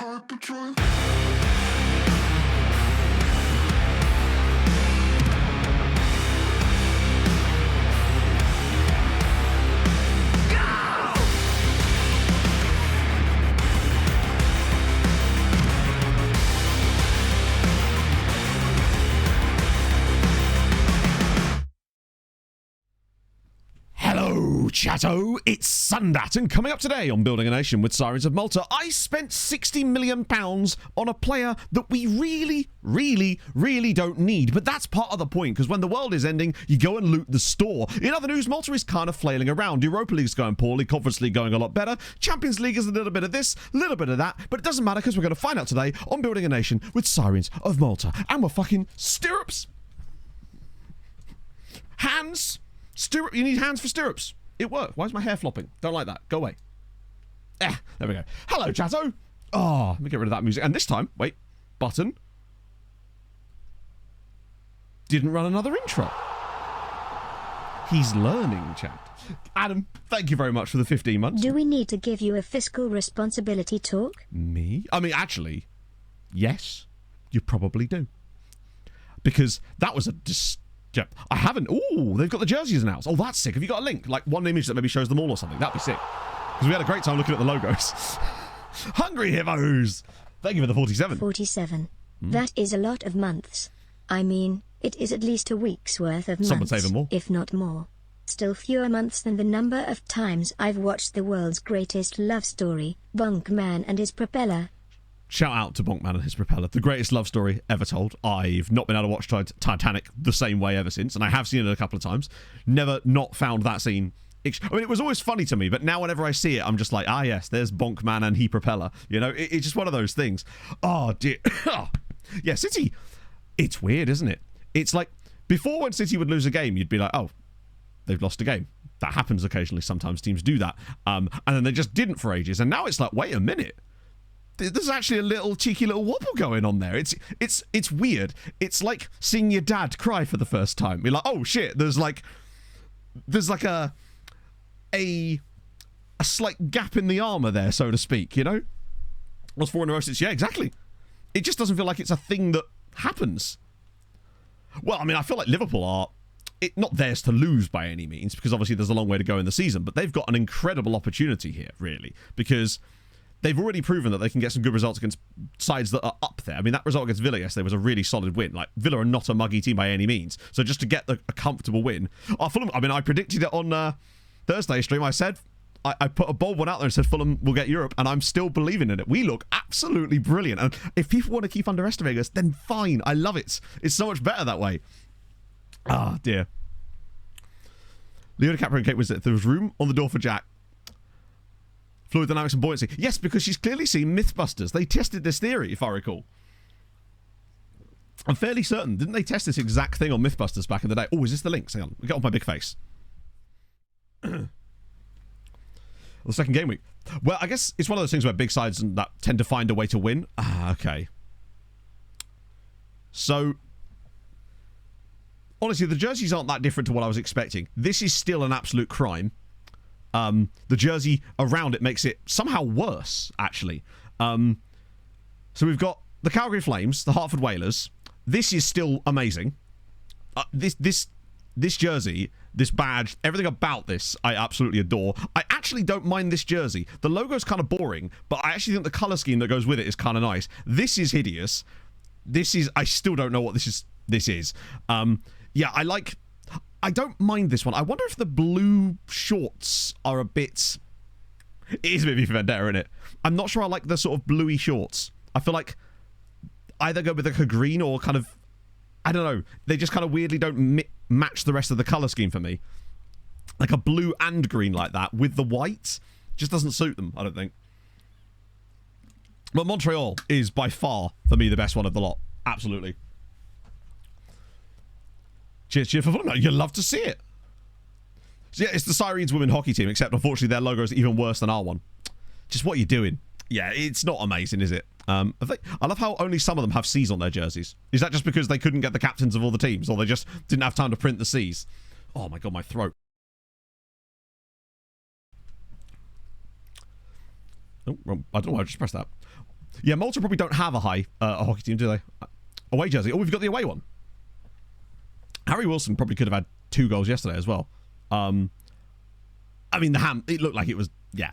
Hyperdrive. Hello, chatto, it's Sundat, and coming up today on Building a Nation with Sirens of Malta, I spent £60 million on a player that we really don't need, but that's part of the point, because when the world is ending, you go and loot the store. In other news, Malta is kind of flailing around. Europa League's going poorly, Conference League going a lot better, Champions League is a little bit of this, a little bit of that, but it doesn't matter, because we're going to find out today on Building a Nation with Sirens of Malta, and we're fucking stirrups. Hands. You need hands for stirrups. It worked. Why is my hair flopping? Don't like that. Go away. There we go. Hello, chatto. Oh, let me get rid of that music. And this time, wait, button. Didn't run another intro. He's learning, chat. Adam, thank you very much for the 15 months. Do we need to give you a fiscal responsibility talk? Me? I mean, actually, yes, you probably do. Because that was a... Yeah, I haven't. Ooh, they've got the jerseys announced. Oh, that's sick. Have you got a link? Like one image that maybe shows them all or something? That'd be sick. Because we had a great time looking at the logos. Hungry Hippos! Thank you for the 47. 47. That is a lot of months. I mean, it is at least a week's worth of months. Some would say even more. If not more. Still fewer months than the number of times I've watched the world's greatest love story, Bonk Man and His Propeller. Shout out to Bonkman and His Propeller, the greatest love story ever told. I've not been able to watch Titanic the same way ever since, and I have seen it a couple of times. Never not found that scene. I mean, it was always funny to me, but now whenever I see it, I'm just like, yes, there's Bonkman and He Propeller. You know, it's just one of those things. Oh, dear. Yeah, City, it's weird, isn't it? It's like, before when City would lose a game, you'd be like, oh, they've lost a game. That happens occasionally. Sometimes teams do that. And then they just didn't for ages. And now it's like, wait a minute. There's actually a cheeky little wobble going on there. It's weird. It's like seeing your dad cry for the first time. You're like, oh shit, there's like a slight gap in the armor there, so to speak, you know? What's 4 in a row since? Yeah, exactly. It just doesn't feel like it's a thing that happens. Well, I mean, I feel like Liverpool are not theirs to lose by any means, because obviously there's a long way to go in the season, but they've got an incredible opportunity here, really, because they've already proven that they can get some good results against sides that are up there. I mean, that result against Villa yesterday was a really solid win. Like, Villa are not a muggy team by any means. So just to get a comfortable win. Fulham, I mean, I predicted it on Thursday stream. I said, I put a bold one out there and said Fulham will get Europe, and I'm still believing in it. We look absolutely brilliant. And if people want to keep underestimating us, then fine. I love it. It's so much better that way. Ah, dear. Leo DiCaprio and Kate Winslet, there was room on the door for Jack. Fluid dynamics and buoyancy. Yes, because she's clearly seen Mythbusters. They tested this theory, if I recall. I'm fairly certain. Didn't they test this exact thing on Mythbusters back in the day? Oh, is this the links? Hang on. Get off my big face. The second game week. Well, I guess it's one of those things where big sides that tend to find a way to win. Okay. So, honestly, the jerseys aren't that different to what I was expecting. This is still an absolute crime. The jersey around it makes it somehow worse, actually. So we've got the Calgary Flames, the Hartford Whalers. This is still amazing. This jersey, this badge, everything about this, I absolutely adore. I actually don't mind this jersey. The logo's kind of boring, but I actually think the colour scheme that goes with it is kind of nice. This is hideous. I still don't know what this is. Yeah, I don't mind this one. I wonder if the blue shorts are a bit... It is a bit V for Vendetta, isn't it? I'm not sure I like the sort of bluey shorts. I feel like either go with like a green or kind of... I don't know. They just kind of weirdly don't match the rest of the colour scheme for me. Like a blue and green like that with the white just doesn't suit them, I don't think. But Montreal is by far, for me, the best one of the lot. Absolutely. Cheers for Fulham. You love to see it. So yeah, it's the Sirens women hockey team, except unfortunately their logo is even worse than our one. Just what are you doing? Yeah, it's not amazing, is it? I love how only some of them have C's on their jerseys. Is that just because they couldn't get the captains of all the teams, or they just didn't have time to print the C's? Oh my god, my throat. Oh, wrong. I don't know why I just pressed that. Yeah, Malta probably don't have a hockey team, do they? Away jersey. Oh, we've got the away one. Harry Wilson probably could have had 2 goals yesterday as well. I mean, it looked like it was,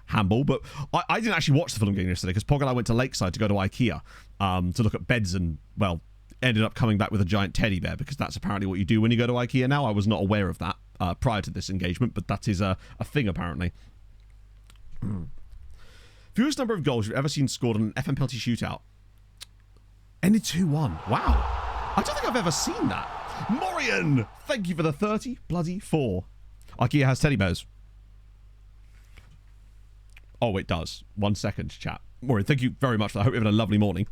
handball, but I didn't actually watch the Fulham game yesterday because Pog and I went to Lakeside to go to IKEA to look at beds and, well, ended up coming back with a giant teddy bear because that's apparently what you do when you go to IKEA now. I was not aware of that prior to this engagement, but that is a thing apparently. Fewest number of goals you've ever seen scored on an FM penalty shootout. Ended 2-1. Wow. I don't think I've ever seen that. Morian, thank you for the 30 bloody 4. IKEA has teddy bears. Oh, it does. 1 second, chat. Morian, thank you very much for that. I hope you're having a lovely morning.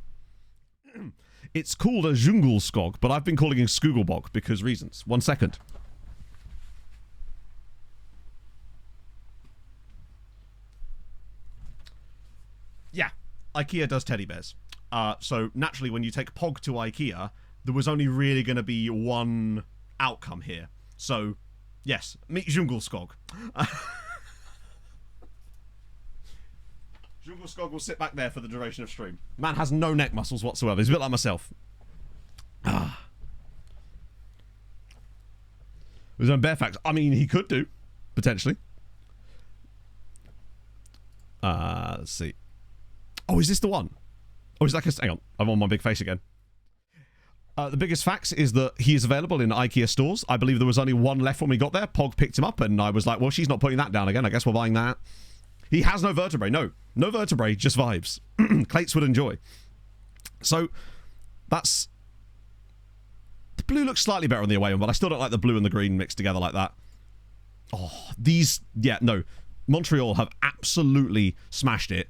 It's called a Djungelskog, but I've been calling it Skugelbog because reasons. 1 second. Yeah, IKEA does teddy bears. So naturally, when you take Pog to IKEA, there was only really going to be one outcome here. So, yes, meet Djungelskog. Djungelskog will sit back there for the duration of stream. Man has no neck muscles whatsoever. He's a bit like myself. With his own bare facts. I mean, he could do, potentially. Let's see. Oh, is this the one? Oh, is that... Hang on. I'm on my big face again. The biggest facts is that he is available in IKEA stores. I believe there was only one left when we got there. Pog picked him up, and I was like, well, she's not putting that down again. I guess we're buying that. He has no vertebrae. No vertebrae, just vibes. Clates would enjoy. So, that's... The blue looks slightly better on the away one, but I still don't like the blue and the green mixed together like that. Oh, these... Yeah, no. Montreal have absolutely smashed it.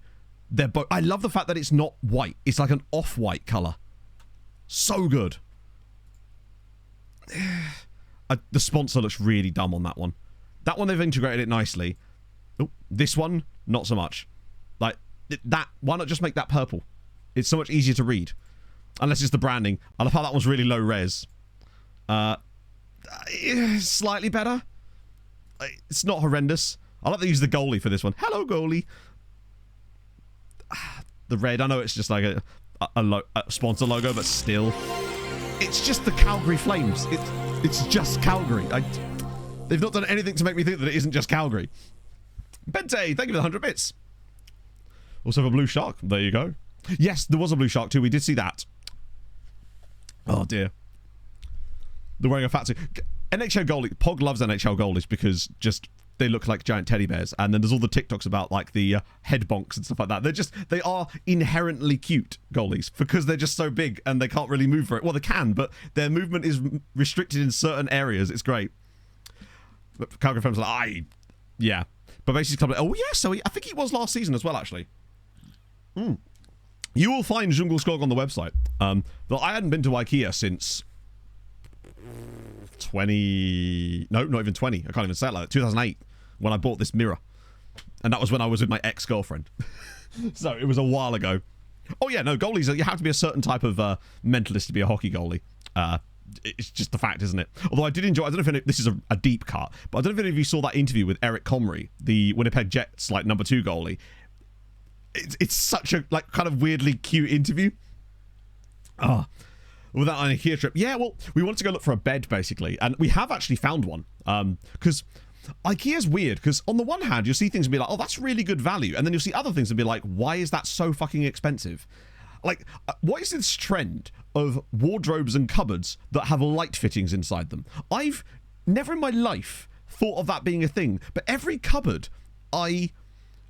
They're both... I love the fact that it's not white. It's like an off-white colour. So good. The sponsor looks really dumb on that one. That one, they've integrated it nicely. Oh, this one, not so much. Like, that... Why not just make that purple? It's so much easier to read. Unless it's the branding. I love how that one's really low res. Slightly better. It's not horrendous. I like to use the goalie for this one. Hello, goalie. The red, I know it's just like a sponsor logo, but still. It's just the Calgary Flames. It's just Calgary. They've not done anything to make me think that it isn't just Calgary. Bente, thank you for the 100 bits. Also have a blue shark. There you go. Yes, there was a blue shark too. We did see that. Oh, dear. They're wearing a fat suit. NHL goalie. Pog loves NHL goalies because just... they look like giant teddy bears, and then there's all the TikToks about like the head bonks and stuff like that. They are inherently cute goalies because they're just so big and they can't really move for it. Well, they can, but their movement is restricted in certain areas. It's great. But Calgary fans are like, yeah. But basically, oh yeah, so I think he was last season as well, actually. You will find Djungelskog on the website. Though I hadn't been to IKEA since 20... No, not even 20. I can't even say it like that. 2008. When I bought this mirror. And that was when I was with my ex-girlfriend. So it was a while ago. Oh yeah, no, goalies, you have to be a certain type of mentalist to be a hockey goalie. It's just the fact, isn't it? Although I did enjoy, I don't know if this is a deep cut, but I don't know if any of you saw that interview with Eric Comrie, the Winnipeg Jets, like, number 2 goalie. It's such a, like, kind of weirdly cute interview. Without an IKEA trip. Yeah, well, we wanted to go look for a bed, basically. And we have actually found one. Because IKEA's weird. Because on the one hand, you'll see things and be like, oh, that's really good value. And then you'll see other things and be like, why is that so fucking expensive? Like, what is this trend of wardrobes and cupboards that have light fittings inside them? I've never in my life thought of that being a thing. But every cupboard I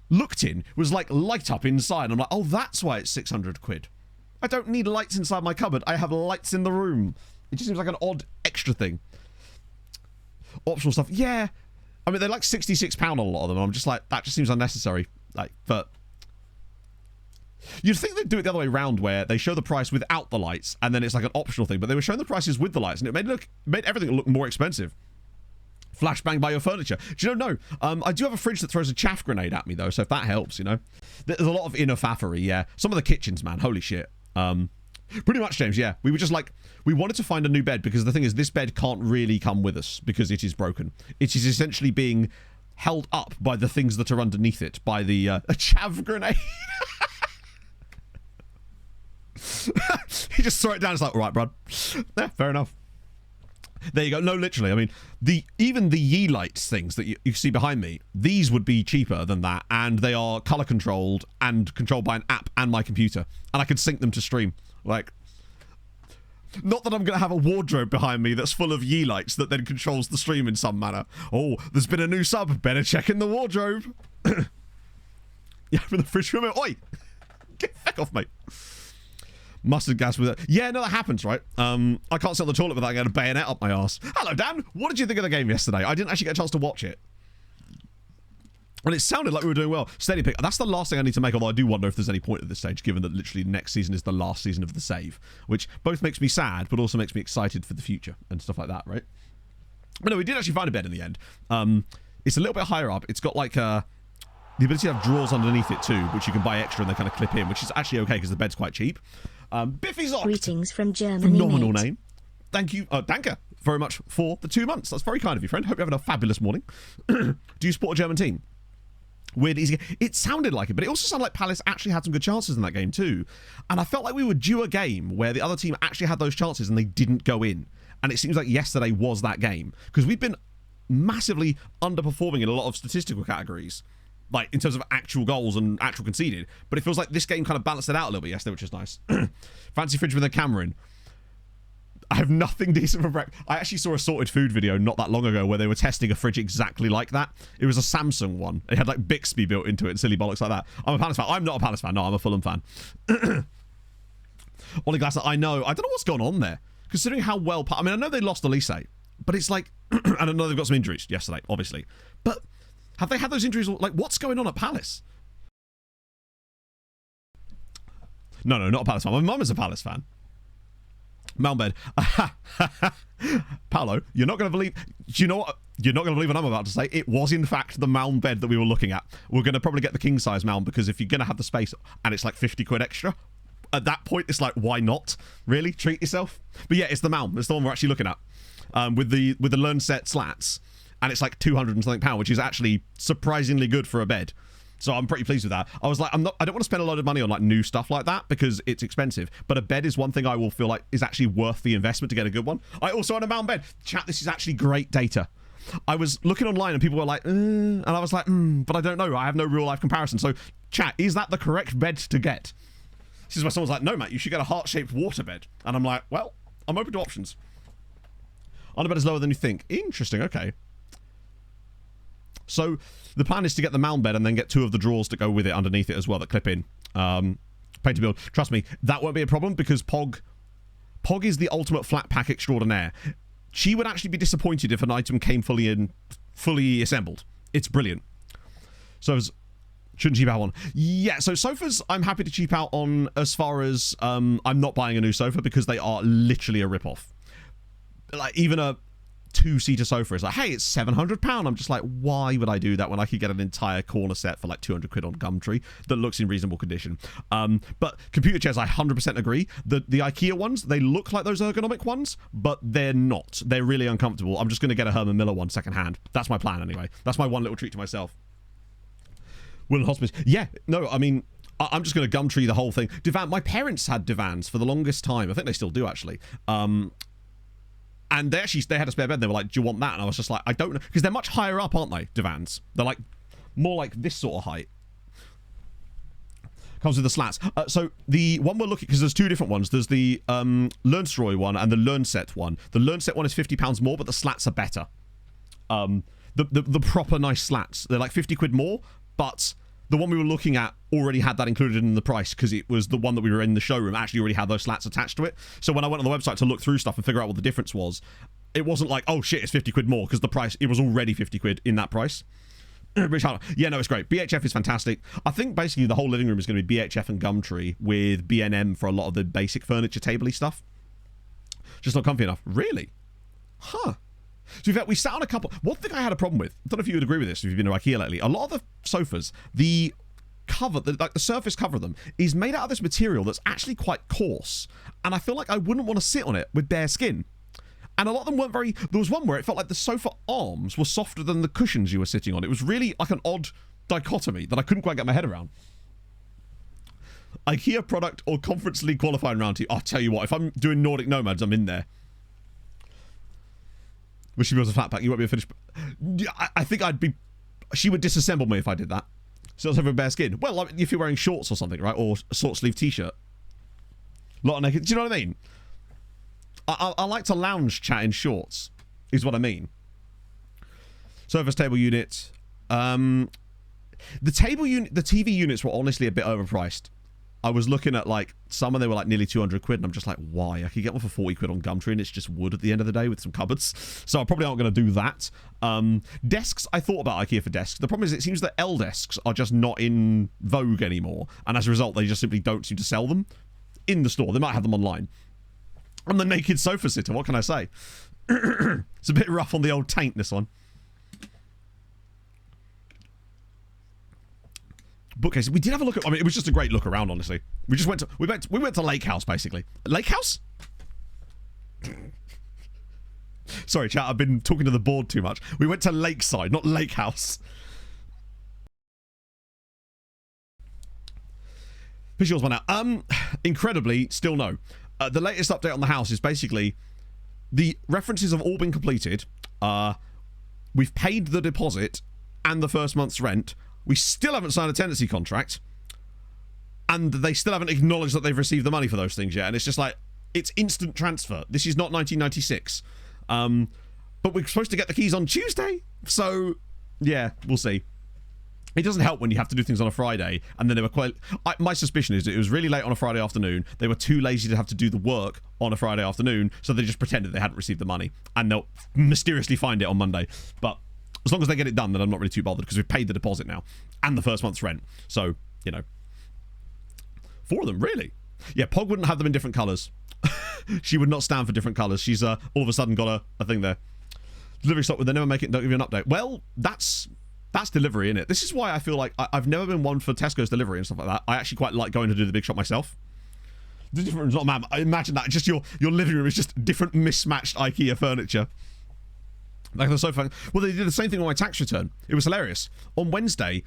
looked in was like light up inside. I'm like, oh, that's why it's 600 quid. I don't need lights inside my cupboard. I have lights in the room. It just seems like an odd extra thing. Optional stuff. Yeah. I mean, they're like £66 on a lot of them. I'm just like, that just seems unnecessary. Like, but... You'd think they'd do it the other way around where they show the price without the lights and then it's like an optional thing. But they were showing the prices with the lights and it made everything look more expensive. Flashbang by your furniture. Do you know, no. I do have a fridge that throws a chaff grenade at me, though. So if that helps, you know. There's a lot of inner faffery, yeah. Some of the kitchens, man. Holy shit. Pretty much, James, yeah. We were just like, we wanted to find a new bed because the thing is, this bed can't really come with us because it is broken. It is essentially being held up by the things that are underneath it, by the a chav grenade. He just threw it down. It's like, all right, bro. Yeah, fair enough. There you go. No, literally. I mean, even the Yeelights things that you see behind me, these would be cheaper than that, and they are color controlled and controlled by an app and my computer, and I could sync them to stream. Like, not that I'm going to have a wardrobe behind me that's full of Yeelights that then controls the stream in some manner. Oh, there's been a new sub. Better check in the wardrobe. Yeah, from the fridge room. Oi! Get the heck off, mate. Mustard gas with it. Yeah, no, that happens, right? I can't sit on the toilet without getting a bayonet up my arse. Hello, Dan. What did you think of the game yesterday? I didn't actually get a chance to watch it. And it sounded like we were doing well. Steady pick. That's the last thing I need to make, although I do wonder if there's any point at this stage, given that literally next season is the last season of the save, which both makes me sad, but also makes me excited for the future and stuff like that, right? But no, we did actually find a bed in the end. It's a little bit higher up. It's got like the ability to have drawers underneath it too, which you can buy extra and they kind of clip in, which is actually okay because the bed's quite cheap. Biffy's Oct. Greetings from Germany. Phenomenal mate. name. Thank you, Danke, very much for the 2 months. That's very kind of you, friend. Hope you're having a fabulous morning. Do you support a German team? Weird, easy. It sounded like it, but it also sounded like Palace actually had some good chances in that game too. And I felt like we were due a game where the other team actually had those chances and they didn't go in. And it seems like yesterday was that game. Because we've been massively underperforming in a lot of statistical categories, like in terms of actual goals and actual conceded. But it feels like this game kind of balanced it out a little bit yesterday, which is nice. Fancy fridge with a camera in. I have nothing decent for breakfast. I actually saw a sorted food video not that long ago where they were testing a fridge exactly like that. It was a Samsung one. It had like Bixby built into it and silly bollocks like that. I'm a Palace fan. I'm not a Palace fan. No, I'm a Fulham fan. Ollie Glasser, I know. I don't know what's going on there. Considering how well... I mean, I know they lost Elise, but it's like... and I know they've got some injuries yesterday, obviously. But have they had those injuries? Like, what's going on at Palace? No, not a Palace fan. My mum is a Palace fan. Mound Paolo, you're not going to believe... Do you know what? You're not going to believe what I'm about to say. It was, in fact, the mound bed that we were looking at. We're going to probably get the king-size mound because if you're going to have the space and it's like 50 quid extra, at that point, it's like, why not? Really? Treat yourself? But yeah, it's the mound. It's the one we're actually looking at. With the learn set slats. And it's like 200 and something pound, which is actually surprisingly good for a bed. So I'm pretty pleased with that. I was like, I don't want to spend a lot of money on like new stuff like that because it's expensive. But a bed is one thing I will feel like is actually worth the investment to get a good one. I also own a mound bed. Chat, this is actually great data. I was looking online and people were like, and I was like, but I don't know. I have no real life comparison. So chat, is that the correct bed to get? This is where someone's like, no, Matt, you should get a heart-shaped water bed. And I'm like, well, I'm open to options. Underbed is lower than you think. Interesting, okay. So the plan is to get the mound bed and then get 2 of the drawers to go with it underneath it as well that clip in. Pay to build. Trust me, that won't be a problem because Pog is the ultimate flat pack extraordinaire. She would actually be disappointed if an item came fully assembled. It's brilliant. So shouldn't cheap out on. Yeah, so sofas I'm happy to cheap out on as far as I'm not buying a new sofa because they are literally a rip-off. Like even a 2-seater sofa is like, hey, it's £700. I'm just like, why would I do that when I could get an entire corner set for like 200 quid on Gumtree that looks in reasonable condition? But computer chairs, I 100% agree. The IKEA ones, they look like those ergonomic ones, but they're not. They're really uncomfortable. I'm just going to get a Herman Miller one second hand. That's my plan anyway. That's my one little treat to myself. Will and Hospice. Yeah, no, I mean, I'm just going to Gumtree the whole thing. Divan. My parents had divans for the longest time. I think they still do, actually. And they had a spare bed. They were like, do you want that? And I was just like, I don't know. Because they're much higher up, aren't they, divans? They're like more like this sort of height. Comes with the slats. So the one we're looking... Because there's 2 different ones. There's the Learnstroy one and the Learn Set one. The Learn Set one is £50 more, but the slats are better. The proper nice slats. They're like 50 quid more, but... The one we were looking at already had that included in the price because it was the one that we were in the showroom actually already had those slats attached to it. So when I went on the website to look through stuff and figure out what the difference was, it wasn't like, oh shit, it's 50 quid more because the price, it was already 50 quid in that price. Yeah, no, it's great. BHF is fantastic. I think basically the whole living room is going to be BHF and Gumtree with B&M for a lot of the basic furniture tabley stuff. Just not comfy enough. Really? Huh. So in fact, we sat on a couple... One thing I had a problem with, I don't know if you would agree with this if you've been to IKEA lately, a lot of the sofas, the cover, like the surface cover of them, is made out of this material that's actually quite coarse. And I feel like I wouldn't want to sit on it with bare skin. And a lot of them weren't very... There was one where it felt like the sofa arms were softer than the cushions you were sitting on. It was really like an odd dichotomy that I couldn't quite get my head around. IKEA product or Conference League qualifying round team. I'll tell you what, if I'm doing Nordic Nomads, I'm in there. Wish she was a flat pack. You won't be a finished. I think I'd be. She would disassemble me if I did that. So I was having bare skin. Well, like, if you're wearing shorts or something, right? Or a short sleeve t-shirt. A lot of naked. Do you know what I mean? I like to lounge chat in shorts, is what I mean. Surface table unit. The TV units were honestly a bit overpriced. I was looking at like some and they were like nearly 200 quid, and I'm just like, why? I could get one for 40 quid on Gumtree, and it's just wood at the end of the day with some cupboards. So I probably aren't going to do that. Desks, I thought about IKEA for desks. The problem is it seems that L desks are just not in vogue anymore, and as a result, they just simply don't seem to sell them in the store. They might have them online. I'm the naked sofa sitter. What can I say? It's a bit rough on the old taint, this one. Bookcases. We did have a look at. I mean, it was just a great look around. Honestly, we just went to Lake House basically. Lake House. Sorry, chat. I've been talking to the board too much. We went to Lakeside, not Lake House. Visuals one out. Incredibly, still no. The latest update on the house is basically the references have all been completed. We've paid the deposit and the first month's rent. We still haven't signed a tenancy contract, and they still haven't acknowledged that they've received the money for those things yet. And it's just like, it's instant transfer. This is not 1996. But we're supposed to get the keys on Tuesday. So, yeah, we'll see. It doesn't help when you have to do things on a Friday, and then they were quite... my suspicion is that it was really late on a Friday afternoon. They were too lazy to have to do the work on a Friday afternoon, so they just pretended they hadn't received the money, and they'll mysteriously find it on Monday. But as long as they get it done, then I'm not really too bothered, because we've paid the deposit now and the first month's rent. So, you know, 4 of them, really. Yeah, Pog wouldn't have them in different colours. She would not stand for different colours. She's all of a sudden got a thing there. Delivery stop, would they never make it? Don't give you an update. Well, that's delivery, innit? This is why I feel like I've never been one for Tesco's delivery and stuff like that. I actually quite like going to do the big shop myself. The difference, not man. Imagine that. Just your living room is just different mismatched IKEA furniture. Like the sofa. Well, they did the same thing on my tax return. It was hilarious. On Wednesday,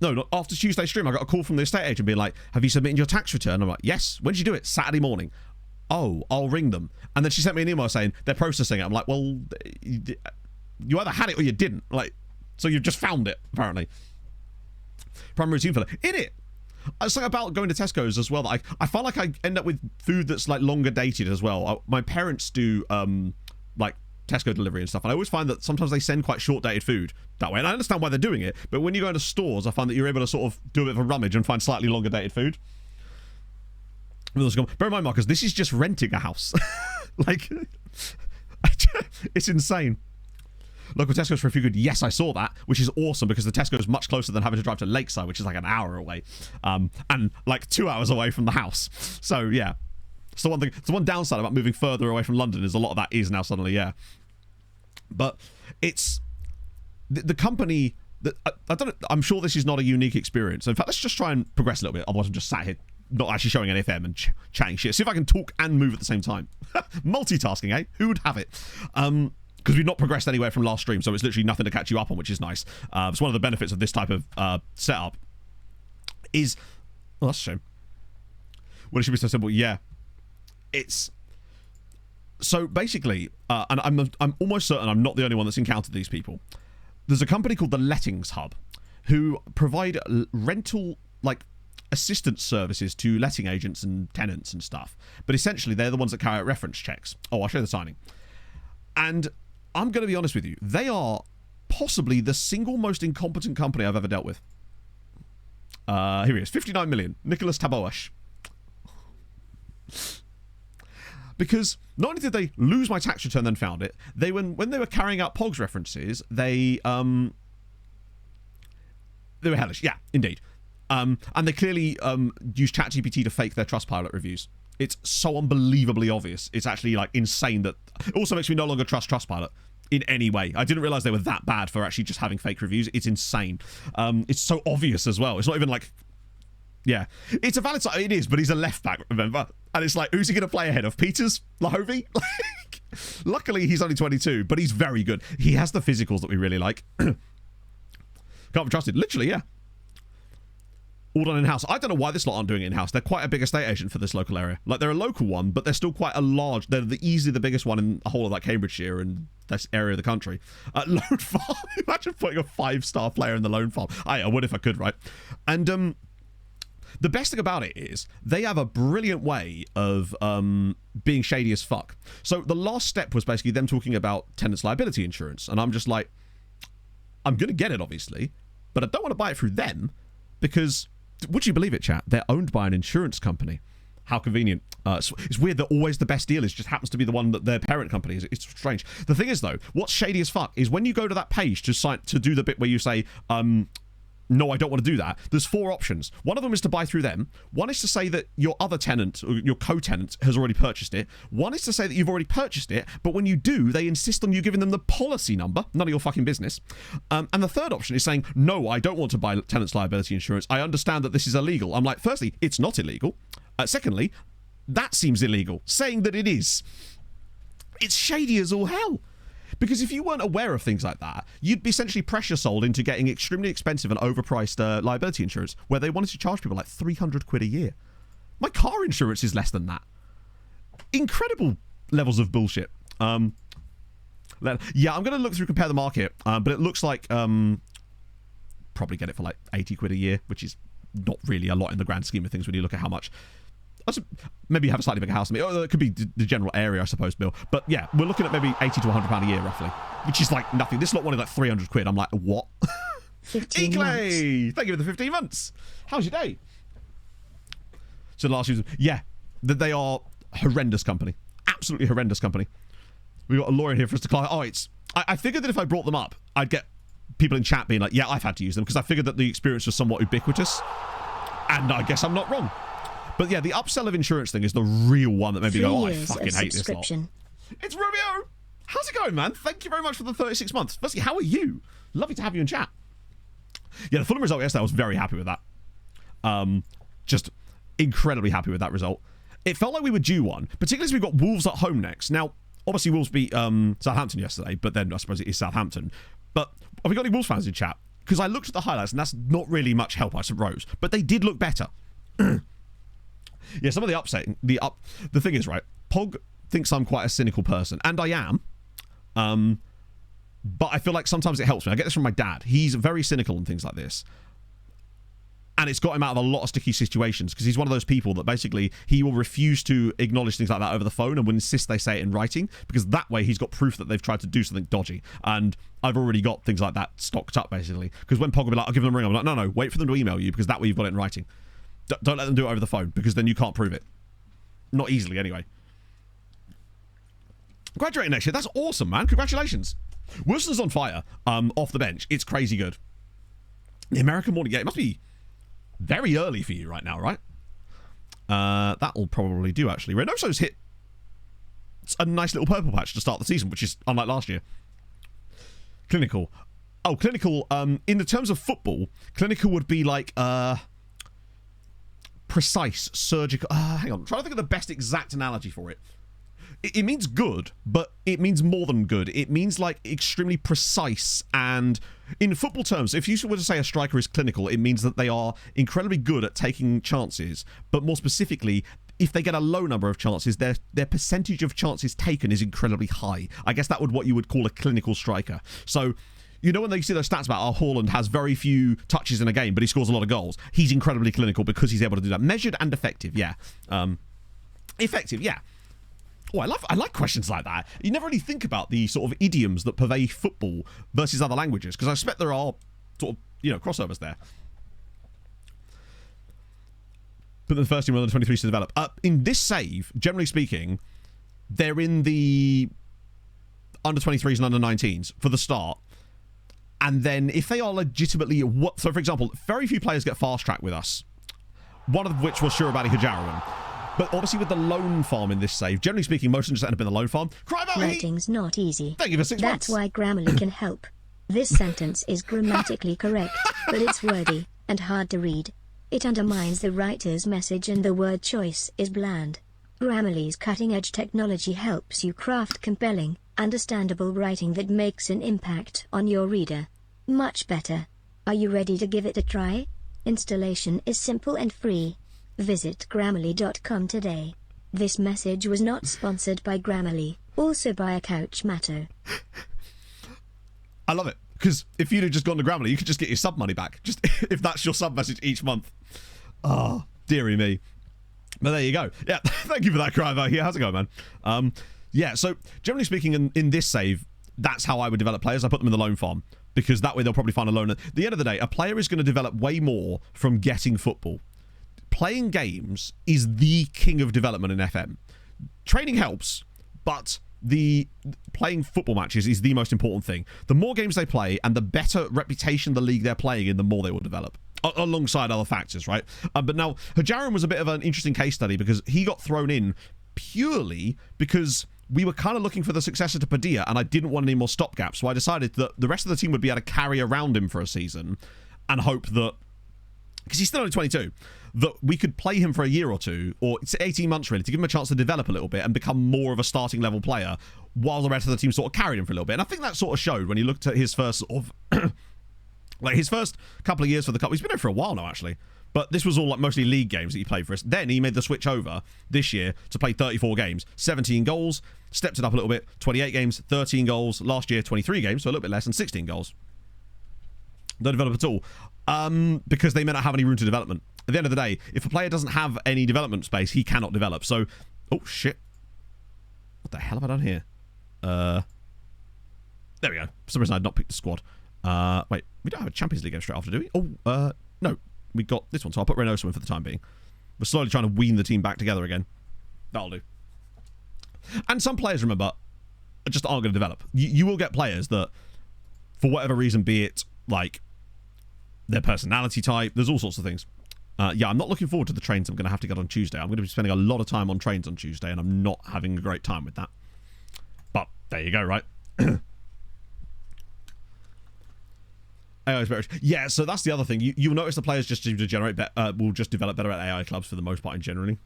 no, not after Tuesday stream, I got a call from the estate agent being like, "Have you submitted your tax return?" I'm like, "Yes." "When did you do it?" "Saturday morning." "Oh, I'll ring them." And then she sent me an email saying they're processing it. I'm like, "Well, you either had it or you didn't." Like, so you've just found it, apparently. Primary routine filler. In it. It's like about going to Tesco's as well. That I find like I end up with food that's like longer dated as well. My parents do like Tesco delivery and stuff, and I always find that sometimes they send quite short dated food that way. And I understand why they're doing it, but when you go into stores, I find that you're able to sort of do a bit of a rummage and find slightly longer dated food. Bear in mind, Marcus, this is just renting a house. Like, it's insane. Local Tesco's for a few good. Yes, I saw that, which is awesome because the Tesco is much closer than having to drive to Lakeside, which is like an hour away, and like 2 hours away from the house. So yeah, it's the one thing. It's the one downside about moving further away from London is a lot of that is now suddenly, yeah. But it's the company that I don't know. I'm sure this is not a unique experience. In fact, let's just try and progress a little bit. Otherwise, I'm just sat here not actually showing an FM and chatting shit. See if I can talk and move at the same time. Multitasking, eh? Who would have it? Because we've not progressed anywhere from last stream, so it's literally nothing to catch you up on, which is nice. It's one of the benefits of this type of setup. Is that's a shame. Well, it should be so simple. Yeah, it's so basically, and I'm almost certain I'm not the only one that's encountered these people. There's a company called the Lettings Hub, who provide rental like assistance services to letting agents and tenants and stuff. But essentially, they're the ones that carry out reference checks. Oh, I'll show you the signing. And I'm going to be honest with you. They are possibly the single most incompetent company I've ever dealt with. Here he is. 59 million. Nicholas Taboash. Because not only did they lose my tax return then found it, they when they were carrying out POGS references, they were hellish. Yeah, indeed. And they clearly used ChatGPT to fake their Trustpilot reviews. It's so unbelievably obvious. It's actually like insane that it also makes me no longer trust Trustpilot in any way. I didn't realize they were that bad for actually just having fake reviews. It's insane. It's so obvious as well. It's not even like, yeah, it's a valid side. It is, but he's a left back, remember? And it's like, who's he going to play ahead of? Peters? Lahovey? Like, luckily, he's only 22, but he's very good. He has the physicals that we really like. Can't be trusted. Literally, yeah. all done in-house. I don't know why this lot aren't doing it in-house. They're quite a big estate agent for this local area. Like, they're a local one, but they're still quite a large... They're easily the biggest one in the whole of, like, Cambridgeshire and this area of the country. Loan Farm. Imagine putting a 5-star player in the Loan Farm. I would if I could, right? And the best thing about it is they have a brilliant way of being shady as fuck. So the last step was basically them talking about tenants' liability insurance. And I'm just like, I'm going to get it, obviously, but I don't want to buy it through them because... Would you believe it, chat? They're owned by an insurance company. How convenient. It's weird that always the best deal just happens to be the one that their parent company is. It's strange. The thing is, though, what's shady as fuck is when you go to that page to do the bit where you say, no, I don't want to do that. There's 4 options. One of them is to buy through them. One is to say that your other tenant, or your co-tenant, has already purchased it. One is to say that you've already purchased it, but when you do, they insist on you giving them the policy number. None of your fucking business. And the third option is saying, no, I don't want to buy tenant's liability insurance. I understand that this is illegal. I'm like, firstly, it's not illegal. Secondly, that seems illegal. Saying that it is. It's shady as all hell. Because if you weren't aware of things like that, you'd be essentially pressure sold into getting extremely expensive and overpriced liability insurance where they wanted to charge people like 300 quid a year. My car insurance is less than that. Incredible levels of bullshit. Yeah, I'm going to look through Compare the Market, but it looks like probably get it for like 80 quid a year, which is not really a lot in the grand scheme of things when you look at how much... Maybe you have a slightly bigger house than me. Oh, it could be the general area, I suppose, Bill. But yeah, we're looking at maybe 80 to 100 pound a year, roughly. Which is like nothing. This lot wanted like 300 quid. I'm like, what? 15 months. Thank you for the 15 months. How's your day? So the last user... Yeah, they are horrendous company. Absolutely horrendous company. We've got a lawyer here for us to clarify. Oh, it's... I figured that if I brought them up, I'd get people in chat being like, yeah, I've had to use them, because I figured that the experience was somewhat ubiquitous. And I guess I'm not wrong. But yeah, the upsell of insurance thing is the real one that made me go, oh, I fucking hate this lot. It's Romeo! How's it going, man? Thank you very much for the 36 months. Firstly, how are you? Lovely to have you in chat. Yeah, the Fulham result yesterday, I was very happy with that. Just incredibly happy with that result. It felt like we were due one, particularly as we've got Wolves at home next. Now, obviously Wolves beat Southampton yesterday, but then I suppose it is Southampton. But have we got any Wolves fans in chat? Because I looked at the highlights, and that's not really much help, I suppose. But they did look better. Yeah, some of the upsetting... The thing is, right, Pog thinks I'm quite a cynical person, and I am. But I feel like sometimes it helps me. I get this from my dad. He's very cynical and things like this. And it's got him out of a lot of sticky situations, because he's one of those people that basically he will refuse to acknowledge things like that over the phone and will insist they say it in writing, because that way he's got proof that they've tried to do something dodgy. And I've already got things like that stocked up, basically. Because when Pog will be like, I'll give them a ring, I'm like, no, wait for them to email you, because that way you've got it in writing. Don't let them do it over the phone, because then you can't prove it. Not easily, anyway. Graduating next year. That's awesome, man. Congratulations. Wilson's on fire. Off the bench. It's crazy good. The American morning. Yeah, it must be very early for you right now, right? That'll probably do, actually. Reynoso's hit a nice little purple patch to start the season, which is unlike last year. Clinical. Oh, clinical. In the terms of football, clinical would be like... precise, surgical... hang on, I'm trying to think of the best exact analogy for it. It means good, but it means more than good. It means like extremely precise, and in football terms, if you were to say a striker is clinical, it means that they are incredibly good at taking chances, but more specifically, if they get a low number of chances, their percentage of chances taken is incredibly high. I guess that would what you would call a clinical striker. So... You know when they see those stats about Haaland has very few touches in a game, but he scores a lot of goals? He's incredibly clinical because he's able to do that. Measured and effective, yeah. Effective, yeah. Oh, I like questions like that. You never really think about the sort of idioms that pervade football versus other languages, because I expect there are sort of, crossovers there. But the first team under 23s to develop. In this save, generally speaking, they're in the under 23s and under 19s for the start. And then if they are legitimately... So, for example, very few players get fast-track with us. One of which was Shurabadi Hajarian. But obviously with the loan farm in this save, generally speaking, most of them just end up in the loan farm. Cry about Writing's not easy. Thank you for 6 months. That's why Grammarly can help. This sentence is grammatically correct, but it's wordy and hard to read. It undermines the writer's message and the word choice is bland. Grammarly's cutting-edge technology helps you craft compelling, understandable writing that makes an impact on your reader. Much better. Are you ready to give it a try? Installation is simple and free. Visit Grammarly.com today. This message was not sponsored by Grammarly, also by a Couch Matto. I love it, because if you'd have just gone to Grammarly, you could just get your sub money back, just if that's your sub message each month. Oh, dearie me. But there you go. Yeah, thank you for that, Crime out here. How's it going, man? Yeah, so generally speaking, in this save, that's how I would develop players. I put them in the loan farm, because that way they'll probably find a loan. At the end of the day, a player is going to develop way more from getting football. Playing games is the king of development in FM. Training helps, but the playing football matches is the most important thing. The more games they play and the better reputation the league they're playing in, the more they will develop, alongside other factors, right? But now, Hajaran was a bit of an interesting case study, because he got thrown in purely because we were kind of looking for the successor to Padilla, and I didn't want any more stopgaps, so I decided that the rest of the team would be able to carry around him for a season and hope that, because he's still only 22, that we could play him for a year or two, or it's 18 months really, to give him a chance to develop a little bit and become more of a starting level player, while the rest of the team sort of carried him for a little bit. And I think that sort of showed when you looked at his first sort of like his first couple of years for the cup. He's been there for a while now, actually, but this was all like mostly league games that he played for us. Then he made the switch over this year to play 34 games, 17 goals, stepped it up a little bit, 28 games, 13 goals. Last year, 23 games, so a little bit less, and 16 goals. Don't develop at all, because they may not have any room to development. At the end of the day, if a player doesn't have any development space, he cannot develop. So, oh shit, what the hell have I done here? There we go. For some reason, I'd not picked the squad. Wait, we don't have a Champions League game straight after, do we? Oh, no, we got this one. So I'll put Reynoso in for the time being. We're slowly trying to wean the team back together again. That'll do. And some players, remember, just aren't going to develop. You will get players that, for whatever reason, be it like their personality type, there's all sorts of things. Yeah, I'm not looking forward to the trains I'm going to have to get on Tuesday. I'm going to be spending a lot of time on trains on Tuesday, and I'm not having a great time with that. But there you go, right? Yeah, so that's the other thing. You'll notice the players just to generate will just develop better at AI clubs for the most part, generally.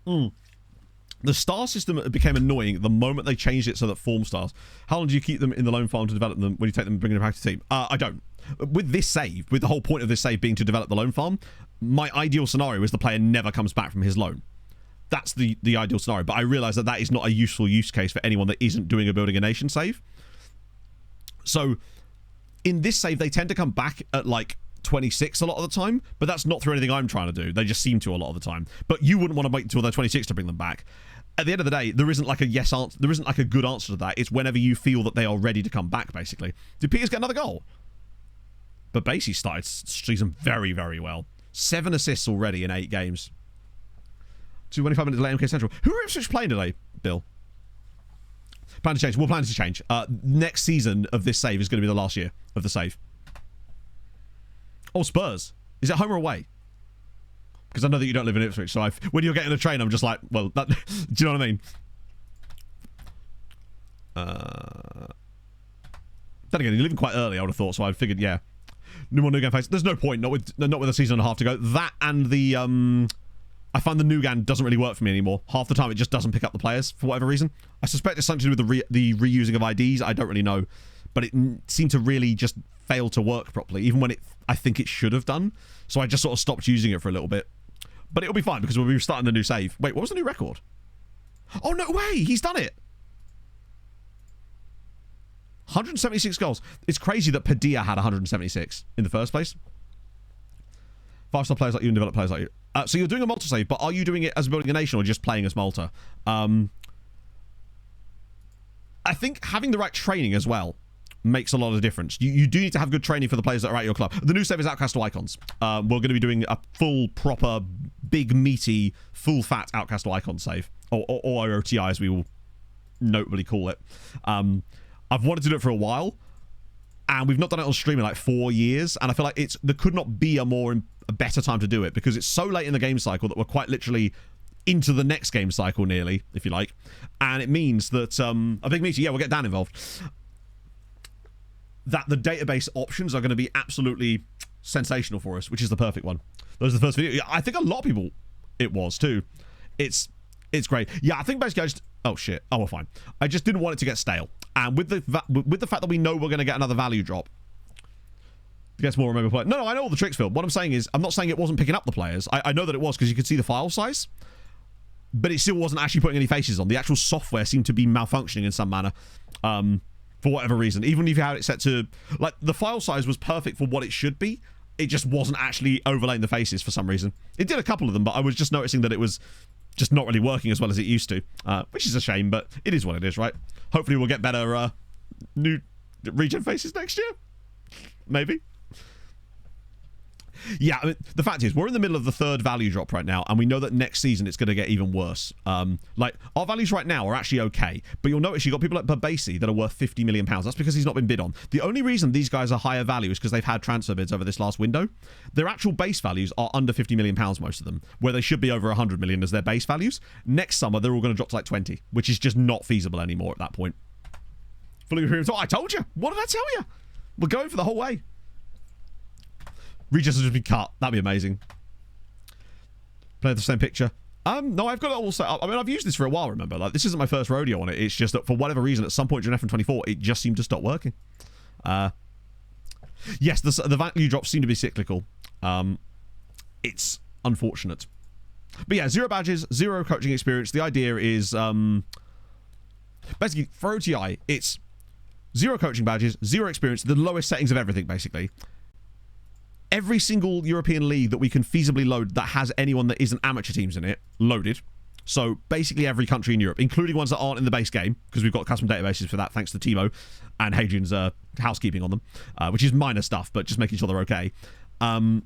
The star system became annoying the moment they changed it so that form stars. How long do you keep them in the loan farm to develop them when you take them and bring them back to the team? I don't. With this save, with the whole point of this save being to develop the loan farm, my ideal scenario is the player never comes back from his loan. That's the ideal scenario. But I realise that is not a useful use case for anyone that isn't doing a Building a Nation save. So in this save, they tend to come back at like 26 a lot of the time, but that's not through anything I'm trying to do. They just seem to a lot of the time. But you wouldn't want to wait until they're 26 to bring them back. At the end of the day, there isn't like a yes answer. There isn't like a good answer to that. It's whenever you feel that they are ready to come back, basically. Did Peters get another goal? But Basie started season very, very well. 7 assists already in 8 games. 25 minutes late, MK Central. Who are Ipswich playing today, Bill? Plan to change. We'll plan to change. Next season of this save is going to be the last year of the save. Oh, Spurs. Is it home or away? Because I know that you don't live in Ipswich, so when you're getting a train, I'm just like, well, that, do you know what I mean? Then again, you're leaving quite early, I would have thought, so I figured, yeah. No more new game phase. There's no point, not with a season and a half to go. That and the, I find the Nugan doesn't really work for me anymore. Half the time, it just doesn't pick up the players for whatever reason. I suspect it's something to do with the reusing of IDs. I don't really know. But it seemed to really just fail to work properly, even when I think it should have done. So I just sort of stopped using it for a little bit. But it'll be fine, because we'll be starting the new save. Wait, what was the new record? Oh, no way! He's done it! 176 goals. It's crazy that Padilla had 176 in the first place. 5-star players like you and developed players like you. So you're doing a Malta save, but are you doing it as Building a Nation or just playing as Malta? I think having the right training as well makes a lot of difference. You do need to have good training for the players that are at your club. The new save is Outcast to Icons. We're going to be doing a full, proper, big, meaty, full-fat Outcast to Icons save. Or OTI, as we will notably call it. I've wanted to do it for a while, and we've not done it on stream in like 4 years, and I feel like there could not be a better time to do it, because it's so late in the game cycle that we're quite literally into the next game cycle nearly, if you like. And it means that a big meeting, yeah, we'll get Dan involved, that the database options are going to be absolutely sensational for us, which is the perfect one. That was the first video. Yeah, I think a lot of people it was too. It's great. Yeah, I think basically I just, oh shit, oh, we're fine. I just didn't want it to get stale. And with the fact that we know we're going to get another value drop, Gets more remember play. No, I know all the tricks, Phil. What I'm saying is, I'm not saying it wasn't picking up the players. I know that it was because you could see the file size, but it still wasn't actually putting any faces on. The actual software seemed to be malfunctioning in some manner, for whatever reason. Even if you had it set to, like, the file size was perfect for what it should be, it just wasn't actually overlaying the faces for some reason. It did a couple of them, but I was just noticing that it was just not really working as well as it used to, which is a shame, but it is what it is, right? Hopefully we'll get better new regen faces next year. Maybe. Yeah, I mean, the fact is, we're in the middle of the third value drop right now, and we know that next season it's going to get even worse. Like, our values right now are actually okay, but you'll notice you've got people like Babasi that are worth £50 million. That's because he's not been bid on. The only reason these guys are higher value is because they've had transfer bids over this last window. Their actual base values are under £50 million, most of them, where they should be over 100 million as their base values. Next summer, they're all going to drop to like 20, which is just not feasible anymore at that point. Fully agreed. Oh, I told you. What did I tell you? We're going for the whole way. Regis will just be cut. That'd be amazing. Play the same picture. No, I've got it all set up. I mean, I've used this for a while, remember? Like, this isn't my first rodeo on it. It's just that for whatever reason, at some point during FM24, it just seemed to stop working. Yes, the value drops seem to be cyclical. It's unfortunate. But yeah, 0 badges, 0 coaching experience. The idea is, basically, for OTI, it's 0 coaching badges, 0 experience, the lowest settings of everything, basically. Every single European league that we can feasibly load that has anyone that isn't amateur teams in it, loaded. So basically every country in Europe, including ones that aren't in the base game, because we've got custom databases for that, thanks to Timo and Hadrian's housekeeping on them, which is minor stuff, but just making sure they're okay. And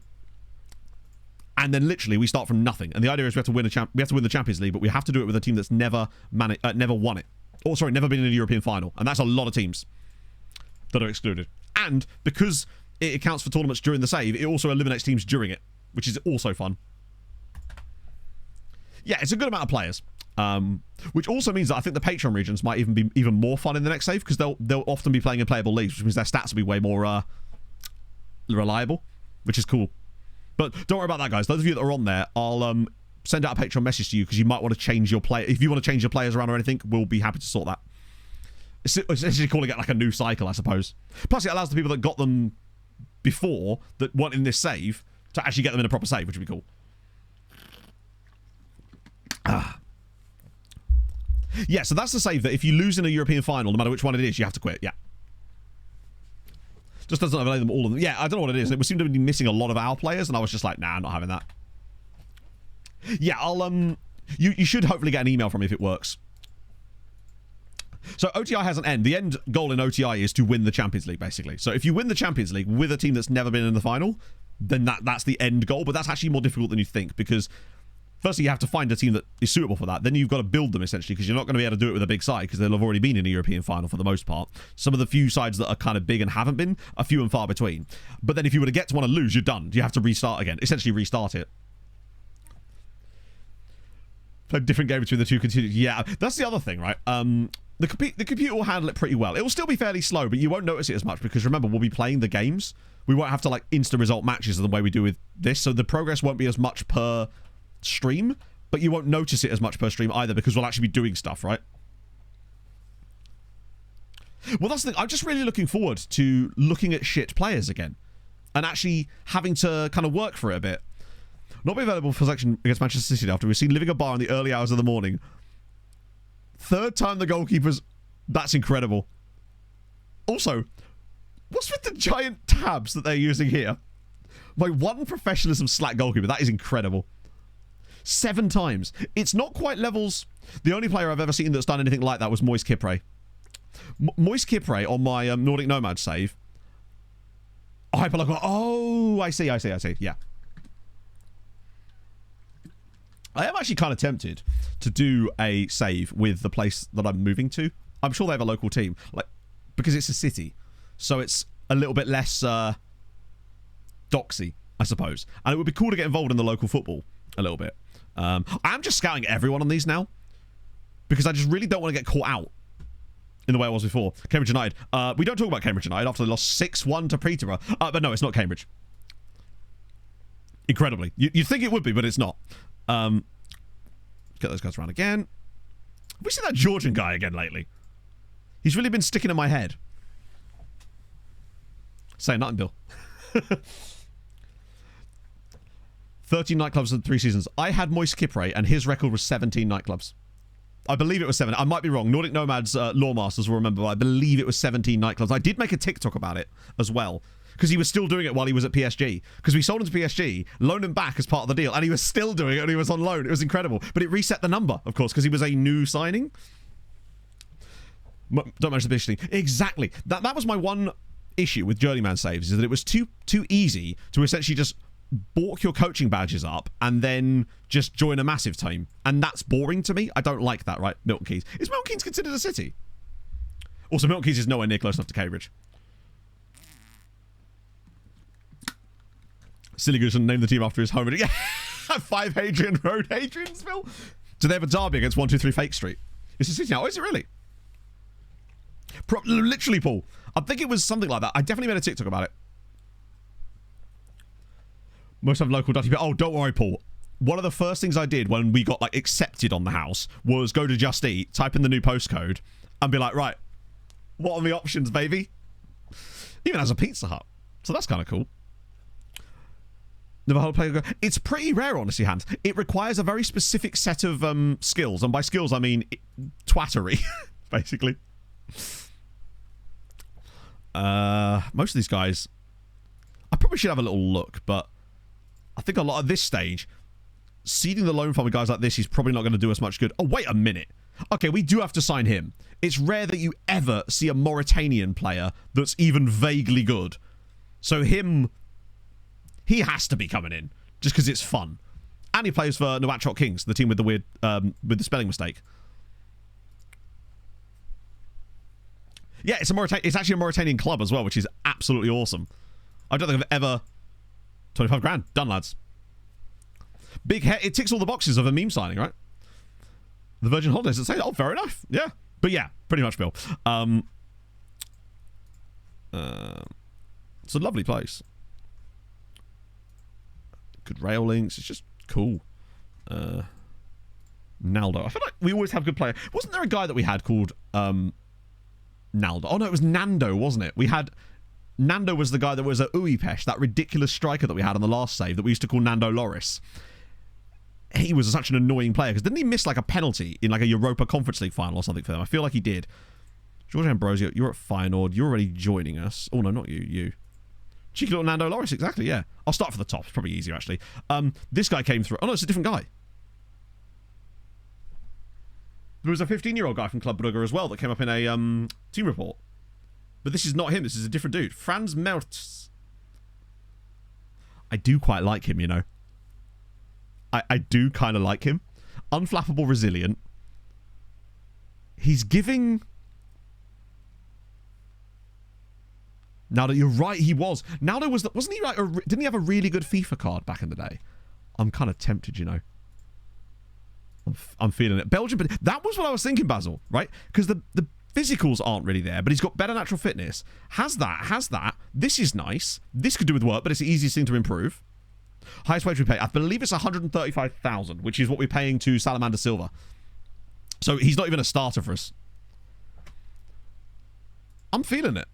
then literally we start from nothing. And the idea is we have to win the Champions League, but we have to do it with a team that's never won it. Or sorry, never been in a European final. And that's a lot of teams that are excluded. And because it accounts for tournaments during the save, it also eliminates teams during it, which is also fun. Yeah, it's a good amount of players, which also means that I think the Patreon regions might even be even more fun in the next save, because they'll often be playing in playable leagues, which means their stats will be way more reliable, which is cool. But don't worry about that, guys. Those of you that are on there, I'll send out a Patreon message to you, because you might want to change your play. If you want to change your players around or anything, we'll be happy to sort that. Essentially calling it like a new cycle, I suppose. Plus, it allows the people that got them before that weren't in this save to actually get them in a proper save, which would be cool. Yeah, so that's the save that if you lose in a European final, no matter which one it is, you have to quit. Yeah. Just doesn't overlay them all of them. Yeah, I don't know what it is. It seemed to be missing a lot of our players, and I was just like, nah, I'm not having that. Yeah, I'll you should hopefully get an email from me if it works. So OTI has an end. The end goal in OTI is to win the Champions League, basically. So if you win the Champions League with a team that's never been in the final, then that's the end goal. But that's actually more difficult than you think, because firstly, you have to find a team that is suitable for that. Then you've got to build them, essentially, because you're not going to be able to do it with a big side, because they'll have already been in a European final for the most part. Some of the few sides that are kind of big and haven't been are few and far between. But then if you were to get to one and lose, you're done. You have to restart again. Essentially restart it. Play a different game between the two continues. Yeah, that's the other thing, right? The computer will handle it pretty well. It will still be fairly slow, but you won't notice it as much, because remember, we'll be playing the games. We won't have to like instant result matches the way we do with this, so the progress won't be as much per stream, but you won't notice it as much per stream either, because we'll actually be doing stuff, right? Well, that's the thing. I'm just really looking forward to looking at shit players again and actually having to kind of work for it a bit. Not be available for selection against Manchester City after we've seen living a bar in the early hours of the morning. Third time the goalkeepers. That's incredible. Also, what's with the giant tabs that they're using here? My one professionalism slack goalkeeper. That is incredible. 7 times. It's not quite levels. The only player I've ever seen that's done anything like that was Moise Kipre. Moise Kipre on my Nordic Nomad save. Oh, I see. Yeah. I am actually kind of tempted to do a save with the place that I'm moving to. I'm sure they have a local team, like, because it's a city, so it's a little bit less doxy, I suppose. And it would be cool to get involved in the local football a little bit. I'm just scouting everyone on these now, because I just really don't want to get caught out in the way I was before. Cambridge United. We don't talk about Cambridge United after they lost 6-1 to Peterborough. But no, it's not Cambridge. Incredibly. You'd think it would be, but it's not. Get those guys around again. Have we seen that Georgian guy again lately? He's really been sticking in my head. Say nothing, Bill. 13 nightclubs in 3 seasons. I had Moist Kipre, and his record was 17 nightclubs. I believe it was 7. I might be wrong. Nordic Nomads Lawmasters will remember, but I believe it was 17 nightclubs. I did make a TikTok about it as well, because he was still doing it while he was at PSG. Because we sold him to PSG, loaned him back as part of the deal, and he was still doing it when he was on loan. It was incredible. But it reset the number, of course, because he was a new signing. Don't mention the thing. Exactly. That was my one issue with Journeyman saves, is that it was too easy to essentially just balk your coaching badges up and then just join a massive team. And that's boring to me. I don't like that, right? Milton Keynes. Is Milton Keynes considered a city? Also, Milton Keynes is nowhere near close enough to Cambridge. Silly Goose named the team after his home. 5 Hadrian Road, Hadriansville. Do they have a derby against 123 Fake Street? It's a city now. Oh, is it really? Literally, Paul. I think it was something like that. I definitely made a TikTok about it. Most have local dirty. Oh, don't worry, Paul. One of the first things I did when we got like accepted on the house was go to Just Eat, type in the new postcode, and be like, right, what are the options, baby? Even as a Pizza Hut. So that's kind of cool. Never hold play. It's pretty rare, honestly, Hans. It requires a very specific set of skills, and by skills I mean twattery, basically. Most of these guys, I probably should have a little look, but I think a lot at this stage, seeding the loan fund with guys like this is probably not going to do us much good. Oh, wait a minute. Okay, we do have to sign him. It's rare that you ever see a Mauritanian player that's even vaguely good. So him, he has to be coming in just because it's fun. And he plays for Nouakchott Kings, the team with the weird, with the spelling mistake. Yeah, it's actually a Mauritanian club as well, which is absolutely awesome. I don't think I've ever... 25 grand. Done, lads. Big head. It ticks all the boxes of a meme signing, right? The Virgin Holidays that say, oh, fair enough. Yeah. But yeah, pretty much, Bill. It's a lovely place. Good rail links. It's just cool. Naldo. I feel like we always have good players. Wasn't there a guy that we had called... Naldo. Oh no, it was Nando, wasn't it? We had Nando was the guy that was at Uipesh, that ridiculous striker that we had on the last save that we used to call Nando Loris. He was such an annoying player because didn't he miss like a penalty in like a Europa Conference League final or something for them? I feel like he did. George Ambrosio, you're at Feyenoord. You're already joining us. Oh no, not you. You. Cheeky little Nando Loris, exactly. Yeah, I'll start from the top. It's probably easier actually. This guy came through. Oh no, it's a different guy. There was a 15-year-old guy from Club Brugge as well that came up in a team report. But this is not him. This is a different dude. Franz Mertz. I do quite like him, you know. I do kind of like him. Unflappable, resilient. He's giving... Now that you're right, he was. Naldo was... Wasn't he like... Didn't he have a really good FIFA card back in the day? I'm kind of tempted, you know. I'm feeling it. Belgium, but that was what I was thinking, Basil, right? Because the physicals aren't really there, but he's got better natural fitness. Has that. This is nice. This could do with work, but it's the easiest thing to improve. Highest wage we pay. I believe it's 135,000, which is what we're paying to Salamander Silva. So he's not even a starter for us. I'm feeling it.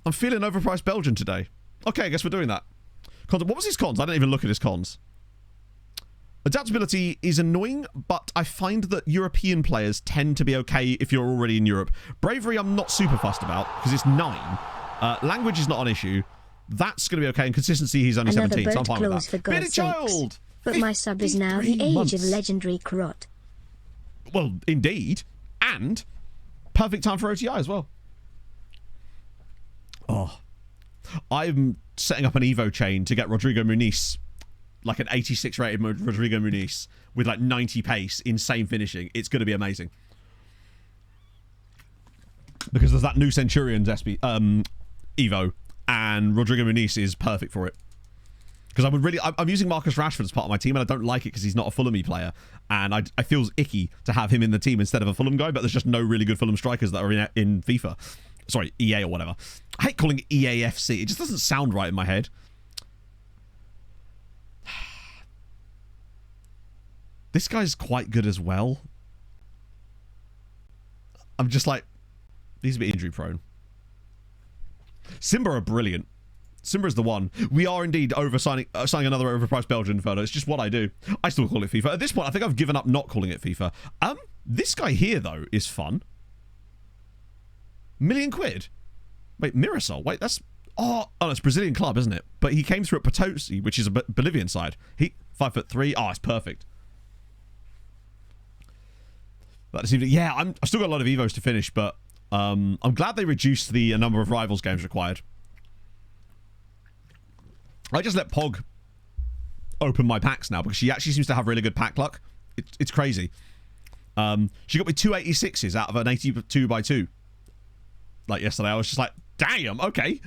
I'm feeling overpriced Belgian today. Okay, I guess we're doing that. What was his cons? I didn't even look at his cons. Adaptability is annoying, but I find that European players tend to be okay if you're already in Europe. Bravery I'm not super fussed about, because it's 9. Language is not an issue. That's going to be okay. And consistency, he's only 17, so I'm fine with that. Bearded child! But my sub is now the age of legendary Karot. Well, indeed. And perfect time for OTI as well. Oh. I'm setting up an Evo chain to get Rodrigo Muniz, like an 86 rated Rodrigo Muniz with like 90 pace, insane finishing. It's going to be amazing. Because there's that new Centurions Evo, and Rodrigo Muniz is perfect for it. Because I'm using Marcus Rashford as part of my team, and I don't like it because he's not a Fulham player, and I feel icky to have him in the team instead of a Fulham guy, but there's just no really good Fulham strikers that are in FIFA. Sorry, EA or whatever. I hate calling it EAFC. It just doesn't sound right in my head. This guy's quite good as well. I'm just like, He's a bit injury prone. Simba are brilliant. Simba is the one. We are indeed signing another overpriced Belgian photo. It's just what I do. I still call it FIFA. At this point, I think I've given up not calling it FIFA. This guy here, though, is fun. £1,000,000. Wait, Mirasol. Wait, that's... Oh, it's a Brazilian club, isn't it? But he came through at Potosi, which is a Bolivian side. He 5'3". Oh, it's perfect. That seems... Yeah, I've still got a lot of Evos to finish, but I'm glad they reduced the number of Rivals games required. I just let Pog open my packs now because she actually seems to have really good pack luck. It's crazy. She got me 2 86s out of an 82x2. Like yesterday, I was just like, damn, okay.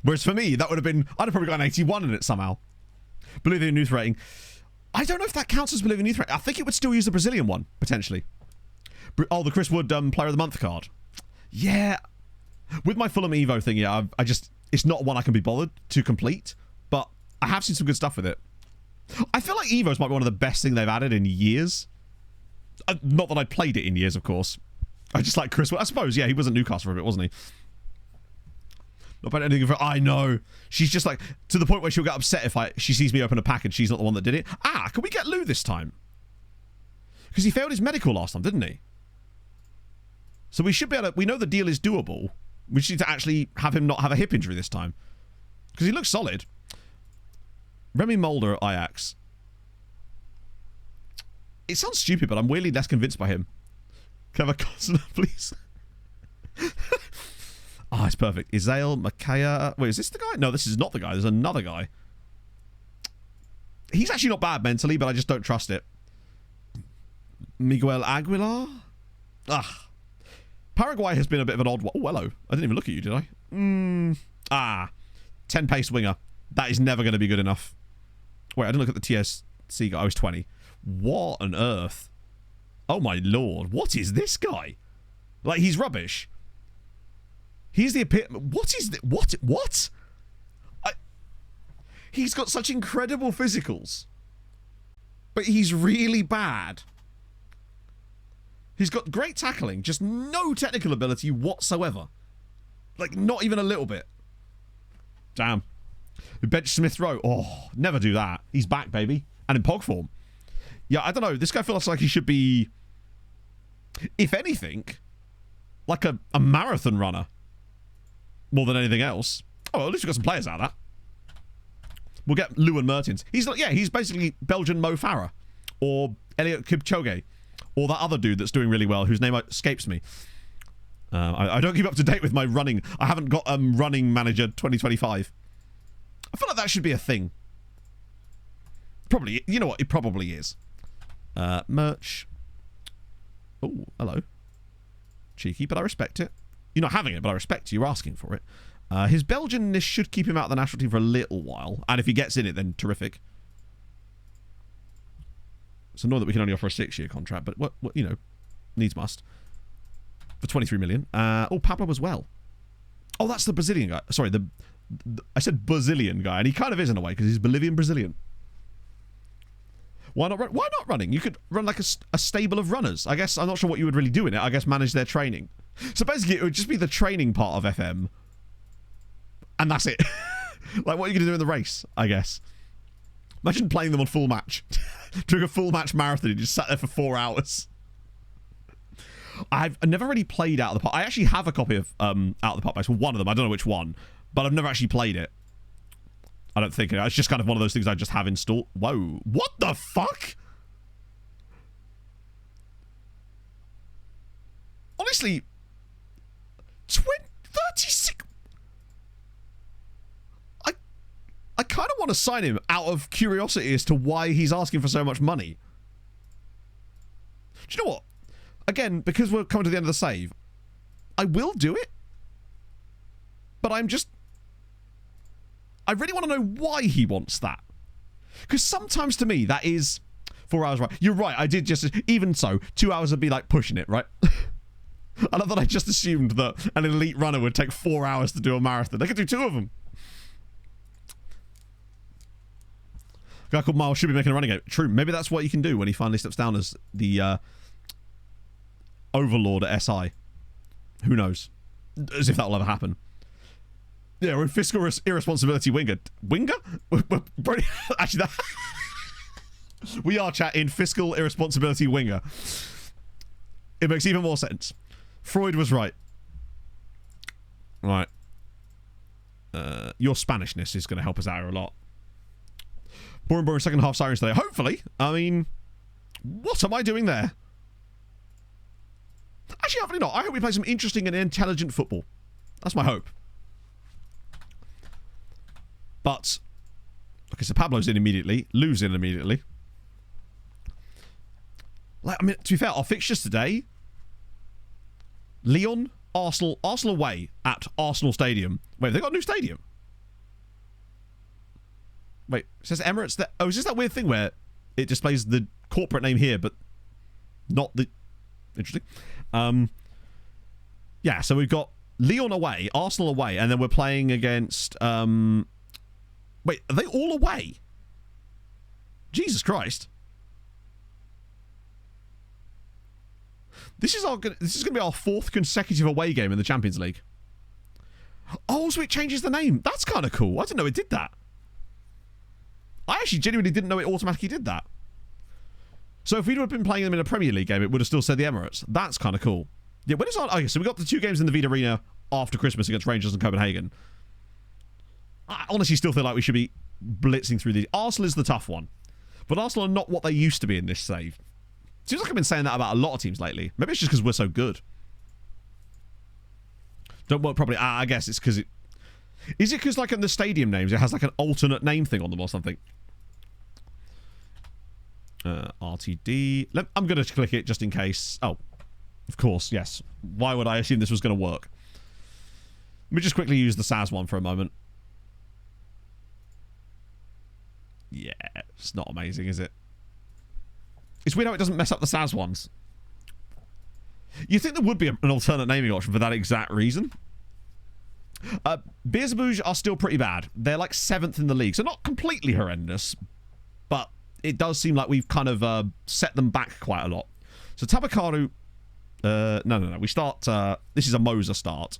Whereas for me, that would have been... I'd have probably got an 81 in it somehow. Bolivian youth rating. I don't know if that counts as Bolivian youth rating. I think it would still use the Brazilian one, potentially. Oh, the Chris Wood Player of the Month card. Yeah. With my Fulham Evo thing, yeah, I just... It's not one I can be bothered to complete, but I have seen some good stuff with it. I feel like Evos might be one of the best things they've added in years. Not that I played it in years, of course. I just like Chris Wood. I suppose, yeah, he was at Newcastle for a bit, wasn't he? Not about anything for... I know. She's just like... To the point where she'll get upset if she sees me open a pack and she's not the one that did it. Can we get Lou this time? Because he failed his medical last time, didn't he? So we should be able to... We know the deal is doable. We just need to actually have him not have a hip injury this time. Because he looks solid. Remy Mulder at Ajax. It sounds stupid, but I'm weirdly less convinced by him. Can I have a consonant, please? It's perfect. Isael Makaya. Wait, is this the guy? No, this is not the guy. There's another guy. He's actually not bad mentally, but I just don't trust it. Miguel Aguilar? Paraguay has been a bit of an odd one. Oh, hello. I didn't even look at you, did I? 10 pace winger. That is never going to be good enough. Wait, I didn't look at the TSC guy. I was 20. What on earth? Oh my lord. What is this guy? Like, he's rubbish. He's the What is this? What? He's got such incredible physicals. But he's really bad. He's got great tackling, just no technical ability whatsoever. Like, not even a little bit. Damn. Bench Smith Rowe. Oh, never do that. He's back, baby. And in Pog form. Yeah, I don't know. This guy feels like he should be, if anything, like a marathon runner. More than anything else. Oh, at least we've got some players out of that. We'll get Lou and Mertens. He's basically Belgian Mo Farah. Or Elliot Kipchoge. Or that other dude that's doing really well, whose name escapes me. I don't keep up to date with my running. I haven't got Running Manager 2025. I feel like that should be a thing. Probably. You know what? It probably is. Merch. Oh, hello. Cheeky, but I respect it. You're not having it, but I respect you asking for it. His Belgianness should keep him out of the national team for a little while. And if he gets in it, then terrific. It's annoying that we can only offer a 6-year contract, but what needs must. For 23 million. Pablo as well. Oh, that's the Brazilian guy. Sorry, I said Brazilian guy, and he kind of is in a way, because he's Bolivian-Brazilian. Why not running? You could run like a stable of runners. I guess, I'm not sure what you would really do in it. I guess manage their training. So basically, it would just be the training part of FM. And that's it. Like, what are you going to do in the race, I guess? Imagine playing them on full match. Doing a full match marathon and just sat there for 4 hours. I've never really played Out of the Park. I actually have a copy of Out of the Park Base. Well, one of them. I don't know which one. But I've never actually played it. I don't think. It's just kind of one of those things I just have installed. Whoa. What the fuck? Honestly, 36. I kind of want to sign him out of curiosity as to why he's asking for so much money. Do you know what? Again, because we're coming to the end of the save, I will do it. But I really want to know why he wants that. Because sometimes to me, that is 4 hours, right? You're right, I did just... Even so, 2 hours would be like pushing it, right? I love that I just assumed that an elite runner would take 4 hours to do a marathon. They could do 2 of them. A guy called Miles should be making a running game. True, maybe that's what you can do when he finally steps down as the overlord at SI. Who knows? As if that'll ever happen. Yeah, we're in fiscal irresponsibility winger. Winger? Actually, that... we are, chat, in fiscal irresponsibility winger. It makes even more sense. Freud was right. Right. Your Spanishness is going to help us out here a lot. Boring second half Sirens today. Hopefully. I mean, what am I doing there? Actually, hopefully not. I hope we play some interesting and intelligent football. That's my hope. But, okay, so Pablo's in immediately. Lou's in immediately. Like, I mean, to be fair, our fixtures today... Lyon, Arsenal away at Arsenal Stadium. Wait, have they got a new stadium? Wait, it says Emirates there. Oh, is this that weird thing where it displays the corporate name here, but not the... Interesting. Yeah, so we've got Lyon away, Arsenal away, and then we're playing against... Wait, are they all away? Jesus Christ. This is going to be our 4th consecutive away game in the Champions League. Oh, so it changes the name. That's kind of cool. I didn't know it did that. I actually genuinely didn't know it automatically did that. So if we'd have been playing them in a Premier League game, it would have still said the Emirates. That's kind of cool. Yeah, when is our... Okay, so we got the 2 games in the Vida Arena after Christmas against Rangers and Copenhagen. I honestly still feel like we should be blitzing through these. Arsenal is the tough one. But Arsenal are not what they used to be in this save. Seems like I've been saying that about a lot of teams lately. Maybe it's just because we're so good. Don't work properly. I guess it's because it... Is it because, like, in the stadium names, it has, like, an alternate name thing on them or something? RTD. I'm going to click it just in case. Oh, of course, yes. Why would I assume this was going to work? Let me just quickly use the SAS one for a moment. Yeah, it's not amazing, is it? It's weird how it doesn't mess up the SAS ones. You'd think there would be an alternate naming option for that exact reason. Beersabouge are still pretty bad. They're like 7th in the league, so not completely horrendous, but it does seem like we've kind of set them back quite a lot. So Tabakaru... No. We start... this is a Moser start.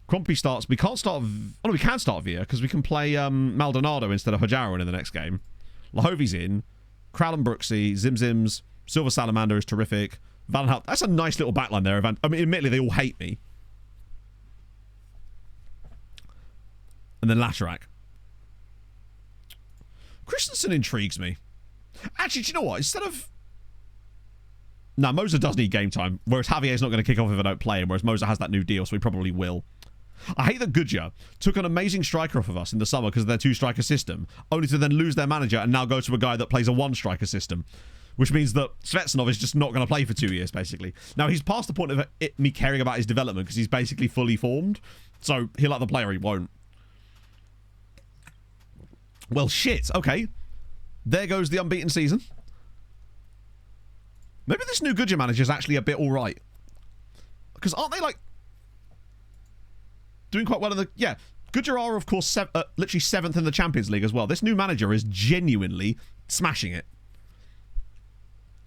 Crumpy starts... We can't start... Oh, no, we can start Via, because we can play Maldonado instead of Hajaran in the next game. Lahovi's in. Crowell Brooksy, Zimzims, Silver Salamander is terrific. Valenhout, that's a nice little backline there. I mean, admittedly, they all hate me. And then Laterac. Christensen intrigues me. Actually, do you know what? Instead of... No, Moser does need game time, whereas Javier's not going to kick off if I don't play him, whereas Moser has that new deal, so he probably will. I hate that Goodyear took an amazing striker off of us in the summer because of their 2-striker system, only to then lose their manager and now go to a guy that plays a 1-striker system, which means that Svetsanov is just not going to play for 2 years, basically. Now, he's past the point of me caring about his development because he's basically fully formed, so he'll like the player, he won't. Well, shit. Okay. There goes the unbeaten season. Maybe this new Goodyear manager is actually a bit alright. Because aren't they, like... doing quite well in the... Yeah, Goodyear are, of course, literally 7th in the Champions League as well. This new manager is genuinely smashing it.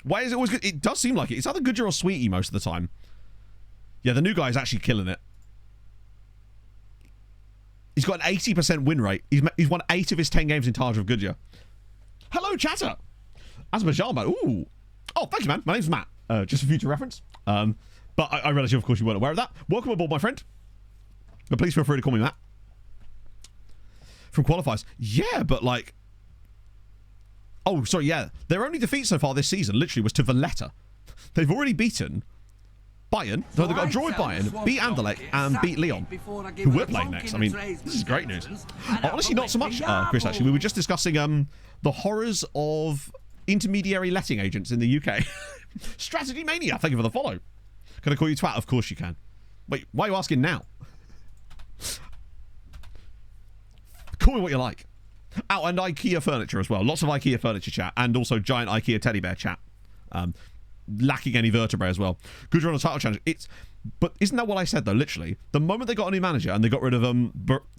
Why is it always good? It does seem like it. It's either Goodyear or Sweetie most of the time. Yeah, the new guy is actually killing it. He's got an 80% win rate. He's won 8 of his 10 games in charge of Goodyear. Hello, chatter. Azerbaijan, man. Ooh. Oh, thank you, man. My name's Matt. Just for future reference. But I realise, of course, you weren't aware of that. Welcome aboard, my friend. But please feel free to call me Matt. From qualifiers. Yeah, but like... Oh, sorry, yeah. Their only defeat so far this season literally was to Valletta. They've already beaten Bayern. So they've got a draw with Bayern, beat Anderlecht, and beat Lyon, who we're playing next. I mean, this is great news. Honestly, not so much, Chris, actually. We were just discussing the horrors of intermediary letting agents in the UK. Strategy Mania, thank you for the follow. Can I call you twat? Of course you can. Wait, why are you asking now? Call me what you like. Oh, and IKEA furniture as well. Lots of IKEA furniture chat, and also giant IKEA teddy bear chat. Lacking any vertebrae as well. Good run on title challenge. But isn't that what I said though? Literally, the moment they got a new manager and they got rid of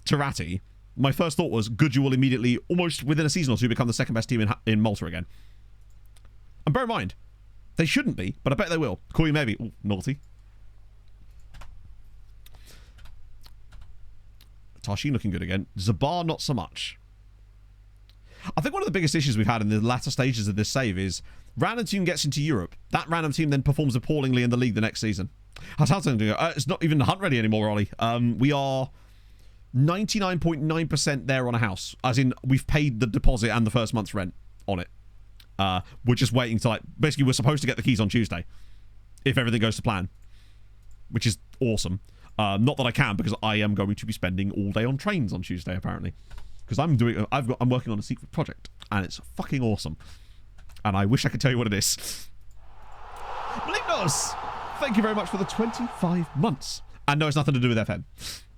Tarati, my first thought was Goodyear will immediately, almost within a season or two, become the second best team in Malta again. And bear in mind, they shouldn't be, but I bet they will. Call you maybe. Ooh, naughty. Tashi looking good again. Zabar, not so much. I think one of the biggest issues we've had in the latter stages of this save is random team gets into Europe. That random team then performs appallingly in the league the next season. How's Southampton doing? It's not even hunt ready anymore, Ollie. We are 99.9% there on a house. As in, we've paid the deposit and the first month's rent on it. We're just waiting to, like, basically we're supposed to get the keys on Tuesday. If everything goes to plan. Which is awesome. Not that I can, because I am going to be spending all day on trains on Tuesday, apparently. Because I'm working on a secret project, and it's fucking awesome. And I wish I could tell you what it is. Malignos, thank you very much for the 25 months. And no, it's nothing to do with FM.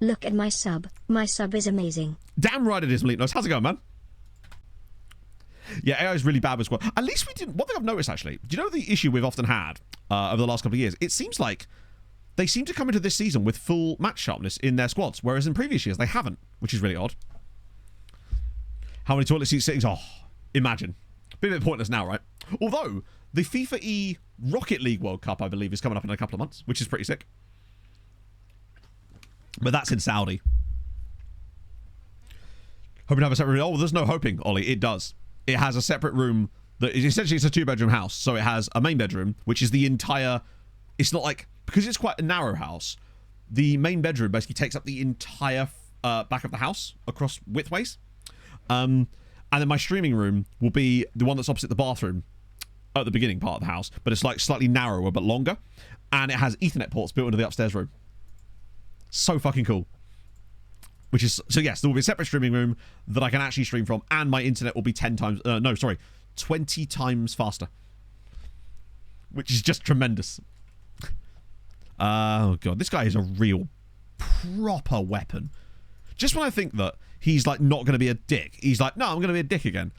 Look at my sub. My sub is amazing. Damn right it is, Malignos. How's it going, man? Yeah, AI is really bad with squad. At least we didn't... One thing I've noticed, actually, do you know the issue we've often had over the last couple of years? It seems like they seem to come into this season with full match sharpness in their squads, whereas in previous years they haven't, which is really odd. How many toilet seat sittings? Oh, imagine. Be a bit pointless now, right? Although, the FIFA E Rocket League World Cup, I believe, is coming up in a couple of months, which is pretty sick. But that's in Saudi. Hoping to have a separate room. Oh, well, there's no hoping, Ollie. It does. It has a separate room that is essentially, it's a 2-bedroom house. So it has a main bedroom, which is the entire... It's not like... Because it's quite a narrow house, the main bedroom basically takes up the entire back of the house across widthways. And then my streaming room will be the one that's opposite the bathroom at the beginning part of the house, but it's like slightly narrower but longer, and it has Ethernet ports built into the upstairs room. So fucking cool. Which is, so yes, there will be a separate streaming room that I can actually stream from, and my internet will be 20 times faster, which is just tremendous. Oh god, this guy is a real proper weapon. Just when I think that he's like not going to be a dick, he's like, no, I'm going to be a dick again.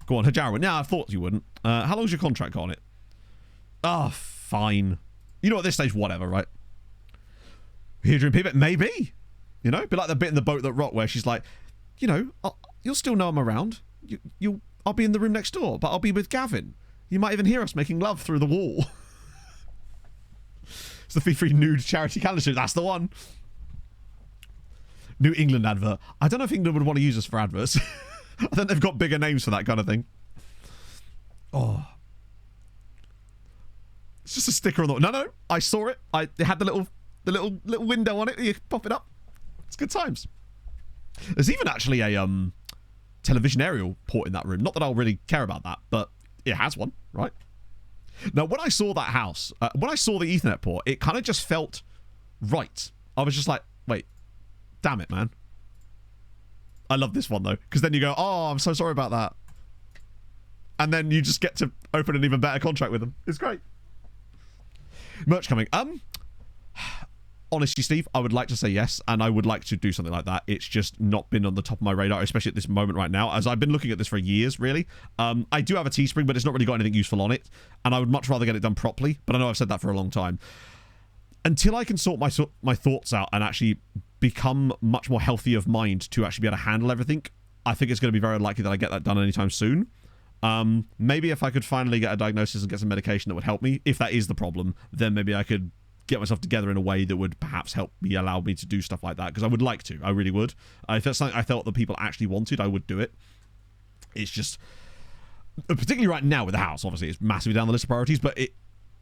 Go on, Hajara. No, I thought you wouldn't. How long's your contract got on it? Oh, fine. You know, at this stage, whatever, right? Here during pivot, maybe. You know, be like the bit in The Boat That Rocked where she's like, you know, you'll still know I'm around. I'll be in the room next door, but I'll be with Gavin. You might even hear us making love through the wall. It's the FIFA nude charity calendar. That's the one. New England advert. I don't know if England would want to use us for adverts. I think they've got bigger names for that kind of thing. Oh. It's just a sticker on the... No, I saw it. It had the little window on it. You pop it up. It's good times. There's even actually a television aerial port in that room. Not that I'll really care about that, but it has one, right? Now, when I saw that house, when I saw the Ethernet port, it kind of just felt right. I was just like, wait, damn it, man. I love this one, though, because then you go, oh, I'm so sorry about that. And then you just get to open an even better contract with them. It's great. Merch coming. Honestly, Steve, I would like to say yes, and I would like to do something like that. It's just not been on the top of my radar, especially at this moment right now, as I've been looking at this for years, really. I do have a Teespring, but it's not really got anything useful on it, and I would much rather get it done properly, but I know I've said that for a long time. Until I can sort my thoughts out and actually become much more healthy of mind to actually be able to handle everything, I think it's going to be very unlikely that I get that done anytime soon. Maybe if I could finally get a diagnosis and get some medication that would help me, if that is the problem, then maybe I could get myself together in a way that would perhaps help me, allow me to do stuff like that, because I would like to. I really would. If that's something I felt that people actually wanted, I would do it. It's just, particularly right now with the house, obviously it's massively down the list of priorities, but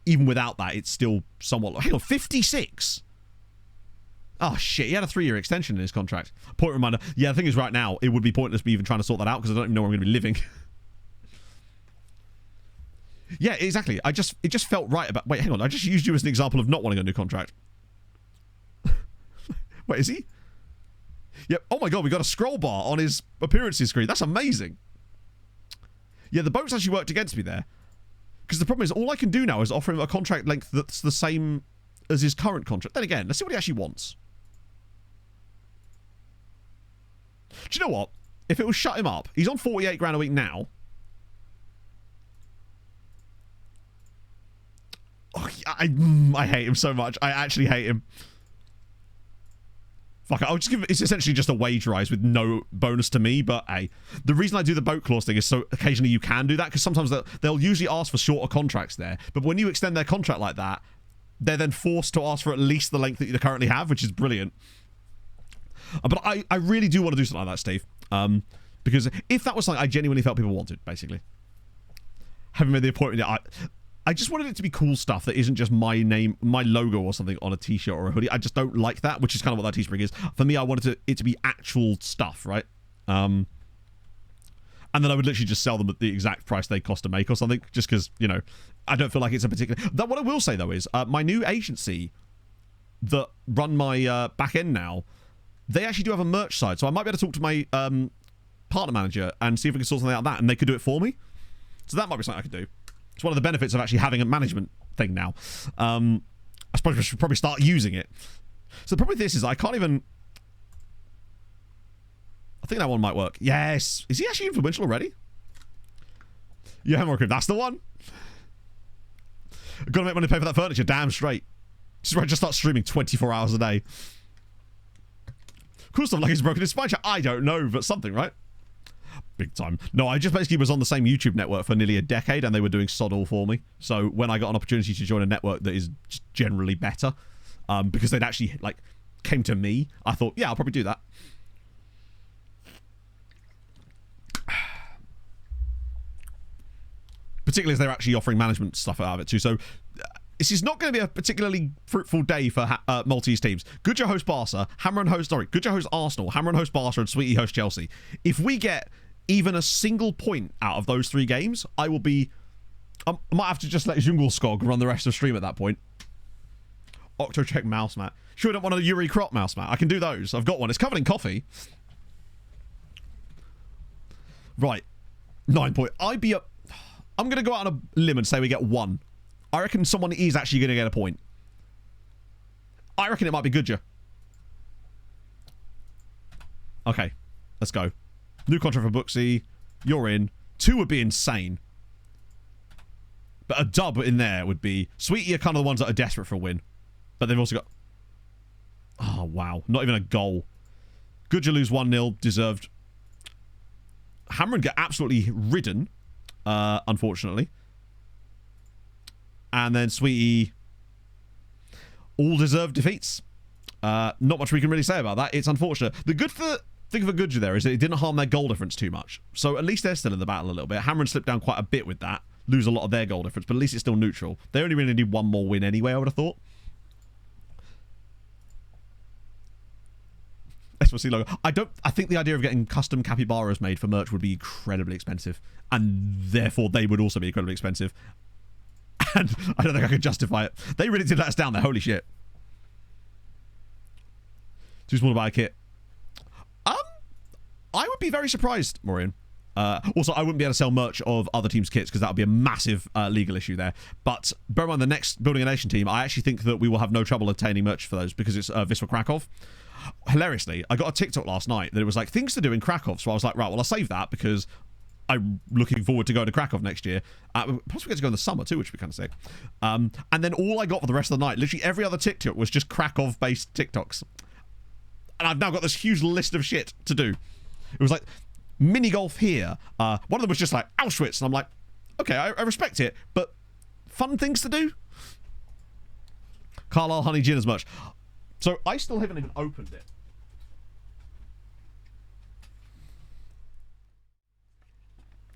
even without that, it's still somewhat... Hang on, 56? Oh shit, he had a 3-year extension in his contract. Point reminder, yeah, the thing is right now, it would be pointless me even trying to sort that out, because I don't even know where I'm going to be living. Yeah, exactly. It just felt right about... Wait, hang on. I just used you as an example of not wanting a new contract. Wait, is he? Yep. Oh my god, we got a scroll bar on his appearances screen. That's amazing. Yeah, the boats actually worked against me there. Because the problem is, all I can do now is offer him a contract length that's the same as his current contract. Then again, let's see what he actually wants. Do you know what? If it will shut him up, he's on 48 grand a week now. Oh, I hate him so much. I actually hate him. Fuck it. I'll just give it... It's essentially just a wage rise with no bonus to me, but hey. The reason I do the boat clause thing is so occasionally you can do that, because sometimes they'll usually ask for shorter contracts there. But when you extend their contract like that, they're then forced to ask for at least the length that you currently have, which is brilliant. But I really do want to do something like that, Steve. Because if that was something I genuinely felt people wanted, basically. Having made the appointment, I just wanted it to be cool stuff that isn't just my name, my logo or something on a t-shirt or a hoodie. I just don't like that, which is kind of what that Teespring is. For me, I wanted it to be actual stuff, right? And then I would literally just sell them at the exact price they cost to make or something, just because, you know, I don't feel like it's a particular... What I will say, though, is my new agency that run my back end now, they actually do have a merch side, so I might be able to talk to my partner manager and see if we can sort something out of that, and they could do it for me. So that might be something I could do. It's one of the benefits of actually having a management thing now. I suppose I should probably start using it. So the problem with this is I can't even... I think that one might work. Yes. Is he actually influential already? Yeah, Hemorrhoid. That's the one. Gotta make money to pay for that furniture. Damn straight. This is where I just start streaming 24 hours a day. Cool stuff like he's broken his spine. I don't know, but something, right? Big time. No, I just basically was on the same YouTube network for nearly a decade, and they were doing sod all for me. So when I got an opportunity to join a network that is just generally better, because they'd actually like came to me, I thought, yeah, I'll probably do that. Particularly as they're actually offering management stuff out of it too. So this is not going to be a particularly fruitful day for Maltese teams. Goodja host Barca, Goodja host Arsenal, Hammer host Barca, and Sweetie host Chelsea. If we get even a single point out of those 3 games, I will be... I might have to just let Jungleskog run the rest of the stream at that point. Octocheck mouse mat. Sure, I don't want a Yuri Crop mouse mat. I can do those. I've got one. It's covered in coffee. Right. 9 point. I'm going to go out on a limb and say we get 1. I reckon someone is actually going to get a point. I reckon it might be Goodja. Okay. Let's go. New contract for Booksy. You're in. 2 would be insane. But a dub in there would be... Sweetie are kind of the ones that are desperate for a win. But they've also got... Oh, wow. Not even a goal. Goodja lose 1-0. Deserved. Hamron get absolutely ridden. Unfortunately. And then Sweetie... all deserved defeats. Not much we can really say about that. It's unfortunate. The good thing for Goodja there is that it didn't harm their goal difference too much. So at least they're still in the battle a little bit. Hamron slipped down quite a bit with that. Lose a lot of their goal difference, but at least it's still neutral. They only really need 1 more win anyway, I would have thought. SLC logo. I think the idea of getting custom capybaras made for merch would be incredibly expensive. And therefore they would also be incredibly expensive. And I don't think I could justify it. They really did let us down there. Holy shit. Too small to buy a kit. I would be very surprised, Maureen. Also, I wouldn't be able to sell merch of other teams' kits because that would be a massive legal issue there. But bear in mind, the next Building a Nation team, I actually think that we will have no trouble obtaining merch for those because it's Wisła Krakow. Hilariously, I got a TikTok last night that it was like things to do in Krakow. So I was like, right, well, I'll save that because I'm looking forward to going to Krakow next year. Possibly get to go in the summer too, which would be kind of sick. And then all I got for the rest of the night, literally every other TikTok was just Krakow-based TikToks. And I've now got this huge list of shit to do. It was like mini golf here. One of them was just like Auschwitz, and I'm like, okay, I respect it, but fun things to do. Carlisle Honey Gin as much. So I still haven't even opened it.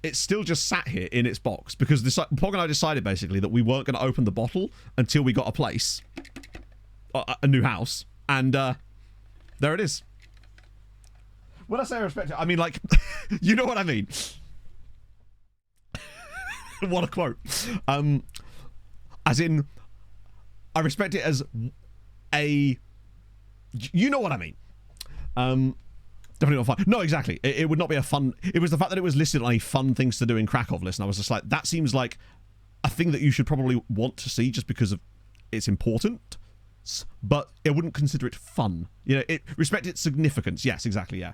It's still just sat here in its box because Pog and I decided basically that we weren't going to open the bottle until we got a place, a new house, and there it is. When I say I respect it, I mean like, you know what I mean. What a quote. As in, I respect it as you know what I mean. Definitely not fun. No, exactly. It would not be a fun... It was the fact that it was listed on a fun things to do in Krakow list, and I was just like, that seems like a thing that you should probably want to see just because of it's important, but I wouldn't consider it fun. You know, respect its significance. Yes, exactly, yeah.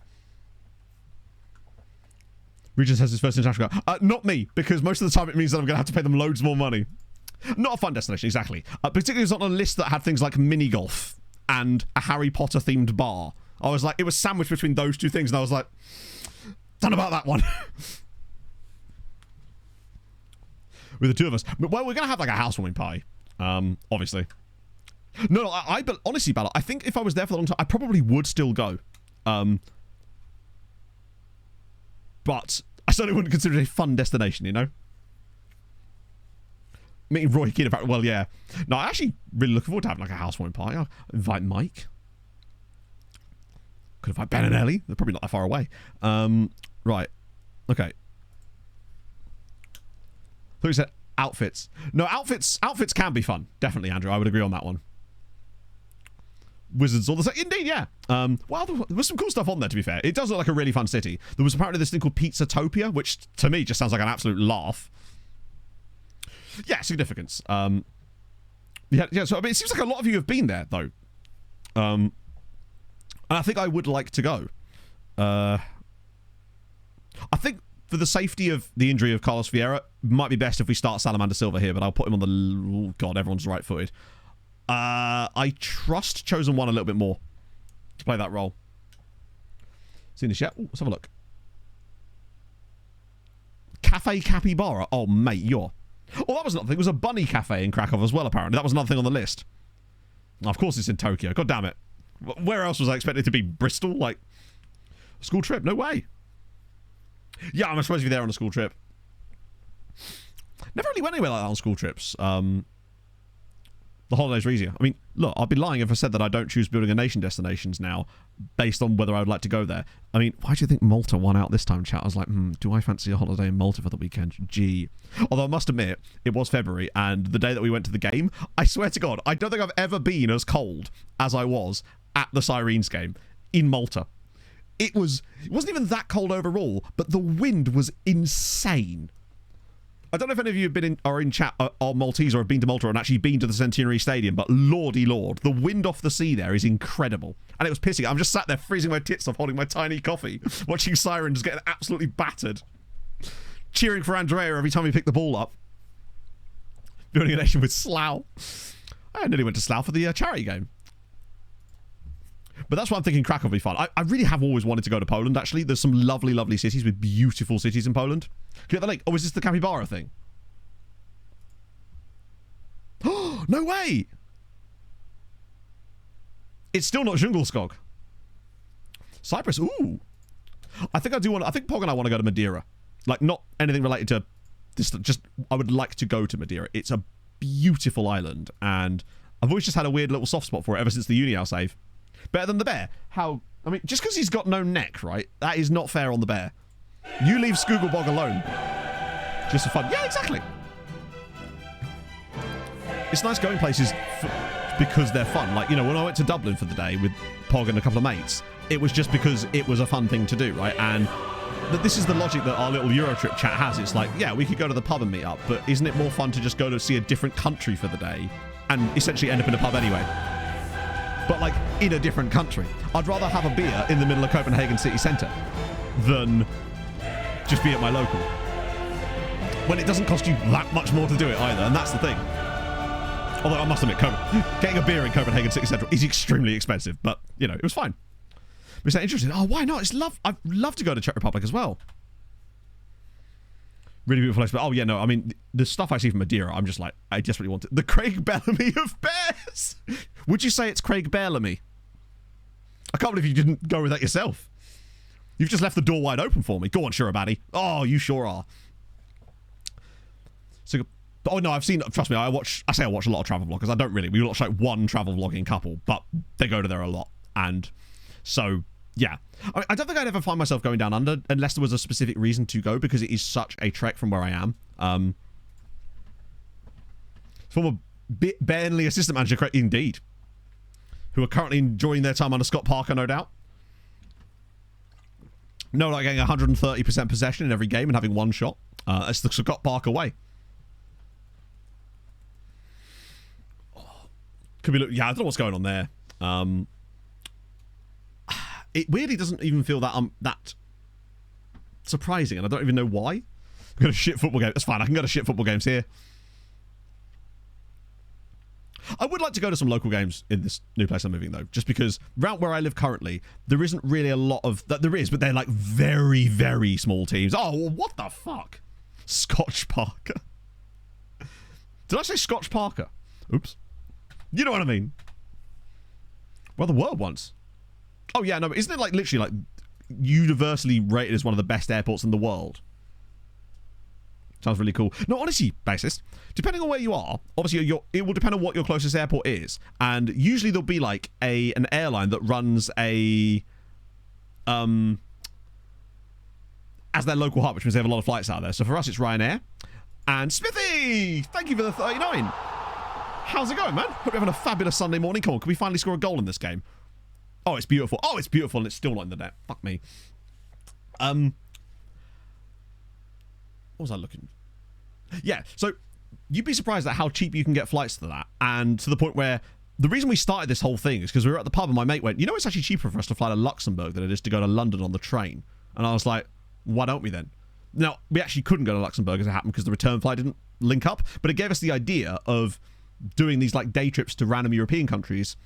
Regis has his first international go. Not me, because most of the time it means that I'm going to have to pay them loads more money. Not a fun destination, exactly. Particularly it's on a list that had things like mini golf and a Harry Potter themed bar. I was like, it was sandwiched between those two things, and I was like, done about that one. With the two of us. Well, we're going to have like a housewarming party, obviously. No, honestly, Bella, I think if I was there for a long time, I probably would still go. But I certainly wouldn't consider it a fun destination, you know? Meeting Roy Keane, in fact, well, yeah. No, I actually really looking forward to having like a housewarming party. I'll invite Mike. Could invite Ben and Ellie. They're probably not that far away. Right. Okay. So he said outfits. No, outfits can be fun. Definitely, Andrew. I would agree on that one. Wizards all the same. Indeed, yeah. Well, there was some cool stuff on there, to be fair. It does look like a really fun city. There was apparently this thing called Pizzatopia, which to me just sounds like an absolute laugh. Yeah, significance. Yeah, so I mean, it seems like a lot of you have been there, though. And I think I would like to go. I think for the safety of the injury of Carlos Vieira, it might be best if we start Salamander Silva here, but I'll put him on the... Oh, God, everyone's right-footed. I trust Chosen One a little bit more to play that role. Seen this yet? Ooh, let's have a look. Cafe Capybara. Oh, mate, you're... Oh, that was another thing. It was a bunny cafe in Krakow as well, apparently. That was another thing on the list. Of course it's in Tokyo. God damn it. Where else was I expected to be? Bristol? Like, a school trip? No way. Yeah, I'm supposed to be there on a school trip. Never really went anywhere like that on school trips. The holidays are easier. I mean, look, I'd be lying if I said that I don't choose building a nation destinations now based on whether I would like to go there. I mean, why do you think Malta won out this time, chat? I was like, do I fancy a holiday in Malta for the weekend? Gee. Although I must admit, it was February, and the day that we went to the game, I swear to God, I don't think I've ever been as cold as I was at the Sirens game in Malta. It wasn't even that cold overall, but the wind was insane. I don't know if any of you are in chat are Maltese or have been to Malta and actually been to the Centenary Stadium, but lordy lord, the wind off the sea there is incredible. And it was pissing. I'm just sat there freezing my tits off holding my tiny coffee, watching Sirens getting absolutely battered. Cheering for Andrea every time he picked the ball up. Building a nation with Slough. I nearly went to Slough for the charity game. But that's why I'm thinking Krakow will be fun. I really have always wanted to go to Poland, actually. There's some lovely, lovely cities with beautiful cities in Poland. Can you get the link? Oh, is this the capybara thing? Oh, no way! It's still not Dschungelskog. Cyprus, ooh. I think Pog and I want to go to Madeira. Like, not anything related to this, just, I would like to go to Madeira. It's a beautiful island, and I've always just had a weird little soft spot for it ever since the Unial save. Better than the bear. How? I mean, just because he's got no neck, right? That is not fair on the bear. You leave Skooglebog alone. Just for fun. Yeah, exactly. It's nice going places because they're fun. Like, you know, when I went to Dublin for the day with Pog and a couple of mates, it was just because it was a fun thing to do, right? And this is the logic that our little Eurotrip chat has. It's like, yeah, we could go to the pub and meet up, but isn't it more fun to just go to see a different country for the day and essentially end up in a pub anyway? But, like, in a different country. I'd rather have a beer in the middle of Copenhagen city centre than just be at my local. When it doesn't cost you that much more to do it either, and that's the thing. Although I must admit, getting a beer in Copenhagen city centre is extremely expensive, but, you know, it was fine. But it's interesting. Oh, why not? I'd love to go to Czech Republic as well. Really beautiful place. But, oh, yeah, no, I mean, the stuff I see from Madeira, I'm just like, I desperately want it. The Craig Bellamy of bears! Would you say it's Craig Bellamy? I can't believe you didn't go with that yourself. You've just left the door wide open for me. Go on, Shurabadi. Oh, you sure are. So, oh, no, I've seen, trust me, I watch a lot of travel vloggers. I don't really. We watch, like, one travel vlogging couple, but they go to there a lot. And so, yeah. I don't think I'd ever find myself going down under unless there was a specific reason to go, because it is such a trek from where I am. Former Burnley assistant manager, indeed, who are currently enjoying their time under Scott Parker, no doubt. No, like getting 130% possession in every game and having one shot. It's the Scott Parker way. Could be. Yeah, I don't know what's going on there. It weirdly doesn't even feel that surprising, and I don't even know why. I'm going to shit football game. That's fine. I can go to shit football games here. I would like to go to some local games in this new place I'm moving, though, just because around where I live currently, there isn't really a lot of... There is, but they're like very, very small teams. Oh, what the fuck? Scotch Parker. Did I say Scotch Parker? Oops. You know what I mean. Well, there were once. Oh, yeah, no, but isn't it, like, literally, like, universally rated as one of the best airports in the world? Sounds really cool. No, honestly, bassist, depending on where you are, obviously it will depend on what your closest airport is. And usually there'll be like an airline that runs as their local hub, which means they have a lot of flights out there. So for us, it's Ryanair. And Smithy, thank you for the 39. How's it going, man? Hope you're having a fabulous Sunday morning. Come on, can we finally score a goal in this game? Oh, it's beautiful. Oh, it's beautiful, and it's still not in the net. Fuck me. What was I looking? Yeah, so you'd be surprised at how cheap you can get flights to that, and to the point where the reason we started this whole thing is because we were at the pub and my mate went, you know, it's actually cheaper for us to fly to Luxembourg than it is to go to London on the train. And I was like, why don't we then? Now, we actually couldn't go to Luxembourg as it happened because the return flight didn't link up, but it gave us the idea of doing these like day trips to random European countries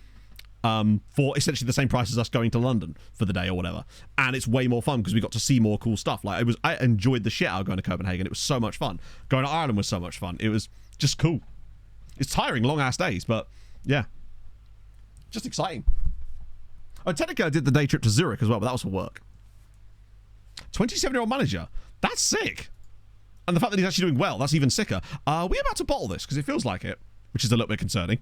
for essentially the same price as us going to London for the day or whatever. And it's way more fun because we got to see more cool stuff. Like I enjoyed the shit out of going to Copenhagen. It was so much fun. Going to Ireland was so much fun. It was just cool. It's tiring, long ass days, but yeah, just exciting. Oh, technically I did the day trip to Zurich as well, but that was for work. 27-year-old manager. That's sick. And the fact that he's actually doing well, that's even sicker. Are we about to bottle this? Because it feels like it, which is a little bit concerning.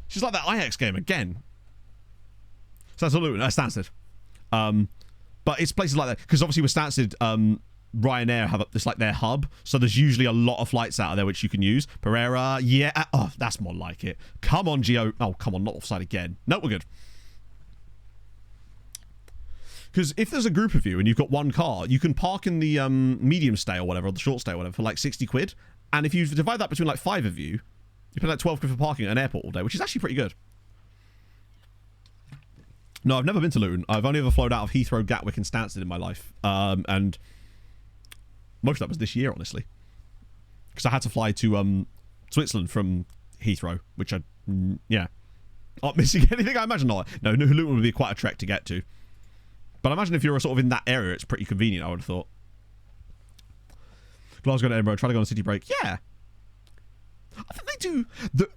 She's like that Ajax game again. So that's a little Stansted. But it's places like that. Because obviously with Stansted, Ryanair have this like their hub. So there's usually a lot of flights out of there which you can use. Pereira, yeah. Oh, that's more like it. Come on, Gio. Oh, come on, not offside again. No, we're good. Because if there's a group of you and you've got one car, you can park in the medium stay or whatever, or the short stay or whatever, for like 60 quid. And if you divide that between like 5 of you, you pay like 12 quid for parking at an airport all day, which is actually pretty good. No, I've never been to Luton. I've only ever flown out of Heathrow, Gatwick, and Stansted in my life. And most of that was this year, honestly. Because I had to fly to Switzerland from Heathrow, which yeah. Aren't missing anything? I imagine not. No, Luton would be quite a trek to get to. But I imagine if you're sort of in that area, it's pretty convenient, I would have thought. Glasgow to Edinburgh, try to go on a city break. Yeah. I think they do.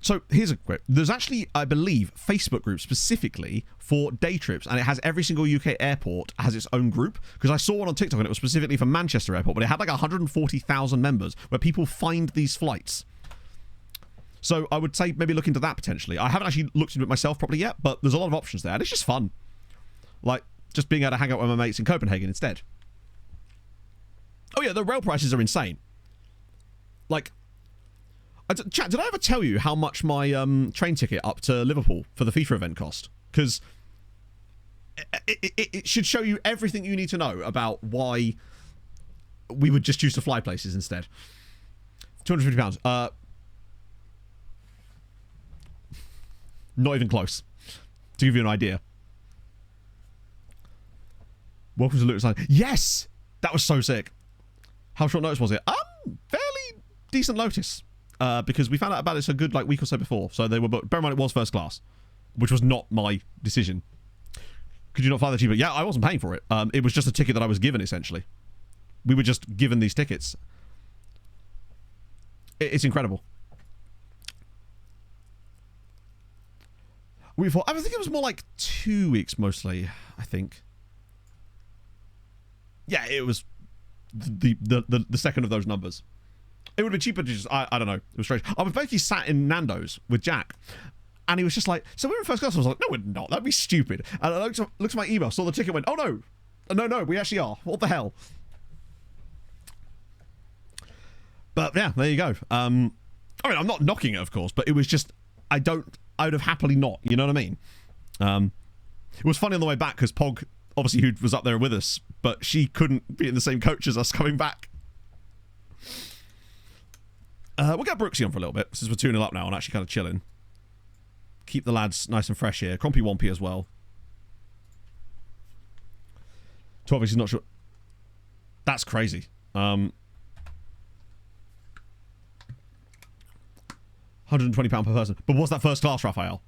So here's a quick. There's actually, I believe, Facebook groups specifically for day trips, and it has every single UK airport has its own group. Because I saw one on TikTok, and it was specifically for Manchester Airport, but it had like 140,000 members where people find these flights. So I would say maybe look into that potentially. I haven't actually looked into it myself properly yet, but there's a lot of options there, and it's just fun. Like, just being able to hang out with my mates in Copenhagen instead. Oh yeah, the rail prices are insane. Like, chat, did I ever tell you how much my train ticket up to Liverpool for the FIFA event cost? Because it should show you everything you need to know about why we would just choose to fly places instead. £250. Not even close. To give you an idea. Welcome to Luton. Yes! That was so sick. How short notice was it? Fairly decent notice. Because we found out about it a good like week or so before. So they were booked. Bear in mind it was first class, which was not my decision. Could you not fly the cheaper? Yeah, I wasn't paying for it. It was just a ticket that I was given, essentially. We were just given these tickets. It's incredible. I think it was more like 2 weeks mostly, I think. Yeah, it was the second of those numbers. It would have been cheaper to just, I don't know. It was strange. I was basically sat in Nando's with Jack, and he was just like, so we're in first class. I was like, no, we're not. That'd be stupid. And I looked at my email, saw the ticket, went, oh no, we actually are. What the hell? But yeah, there you go. I mean, I'm not knocking it, of course, but it was just, I would have happily not. You know what I mean? It was funny on the way back because Pog, obviously, who was up there with us, but she couldn't be in the same coach as us coming back. We'll get Brooksy on for a little bit, since we're 2-0 up now and actually kind of chilling. Keep the lads nice and fresh here. Crompy Wompy as well. 12 is not sure. That's crazy. £120 per person. But was that first class, Raphael?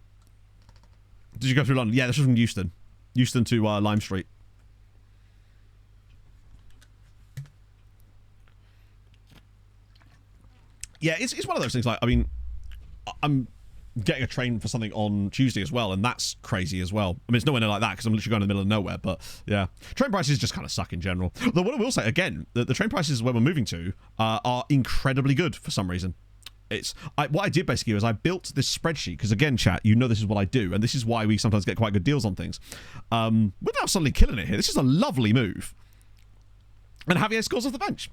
Did you go through London? Yeah, this was from Euston. Euston to Lime Street. Yeah, it's one of those things. Like, I mean, I'm getting a train for something on Tuesday as well, and that's crazy as well. I mean, it's nowhere near like that because I'm literally going in the middle of nowhere, but yeah. Train prices just kind of suck in general. Though what I will say, again, the train prices where we're moving to are incredibly good for some reason. What I did basically was I built this spreadsheet, because again, chat, you know this is what I do, and this is why we sometimes get quite good deals on things. We're now suddenly killing it here. This is a lovely move. And Javier scores off the bench.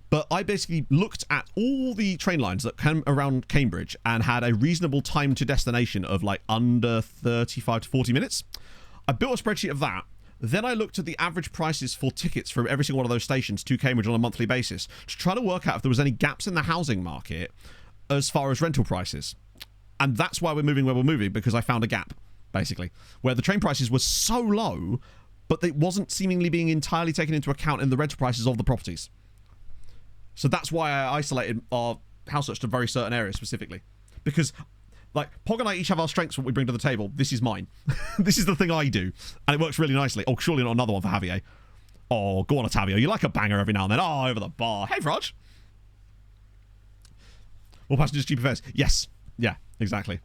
But I basically looked at all the train lines that came around Cambridge and had a reasonable time to destination of like under 35 to 40 minutes. I built a spreadsheet of that. Then I looked at the average prices for tickets from every single one of those stations to Cambridge on a monthly basis to try to work out if there was any gaps in the housing market as far as rental prices. And that's why we're moving where we're moving, because I found a gap, basically, where the train prices were so low, but it wasn't seemingly being entirely taken into account in the rental prices of the properties. So that's why I isolated our house search to very certain areas specifically. Because, like, Pog and I each have our strengths, what we bring to the table. This is mine. This is the thing I do. And it works really nicely. Oh, surely not another one for Javier. Oh, go on, Ottavio. You like a banger every now and then. Oh, over the bar. Hey, Raj. More passengers, cheaper fares. Yes. Yeah, exactly.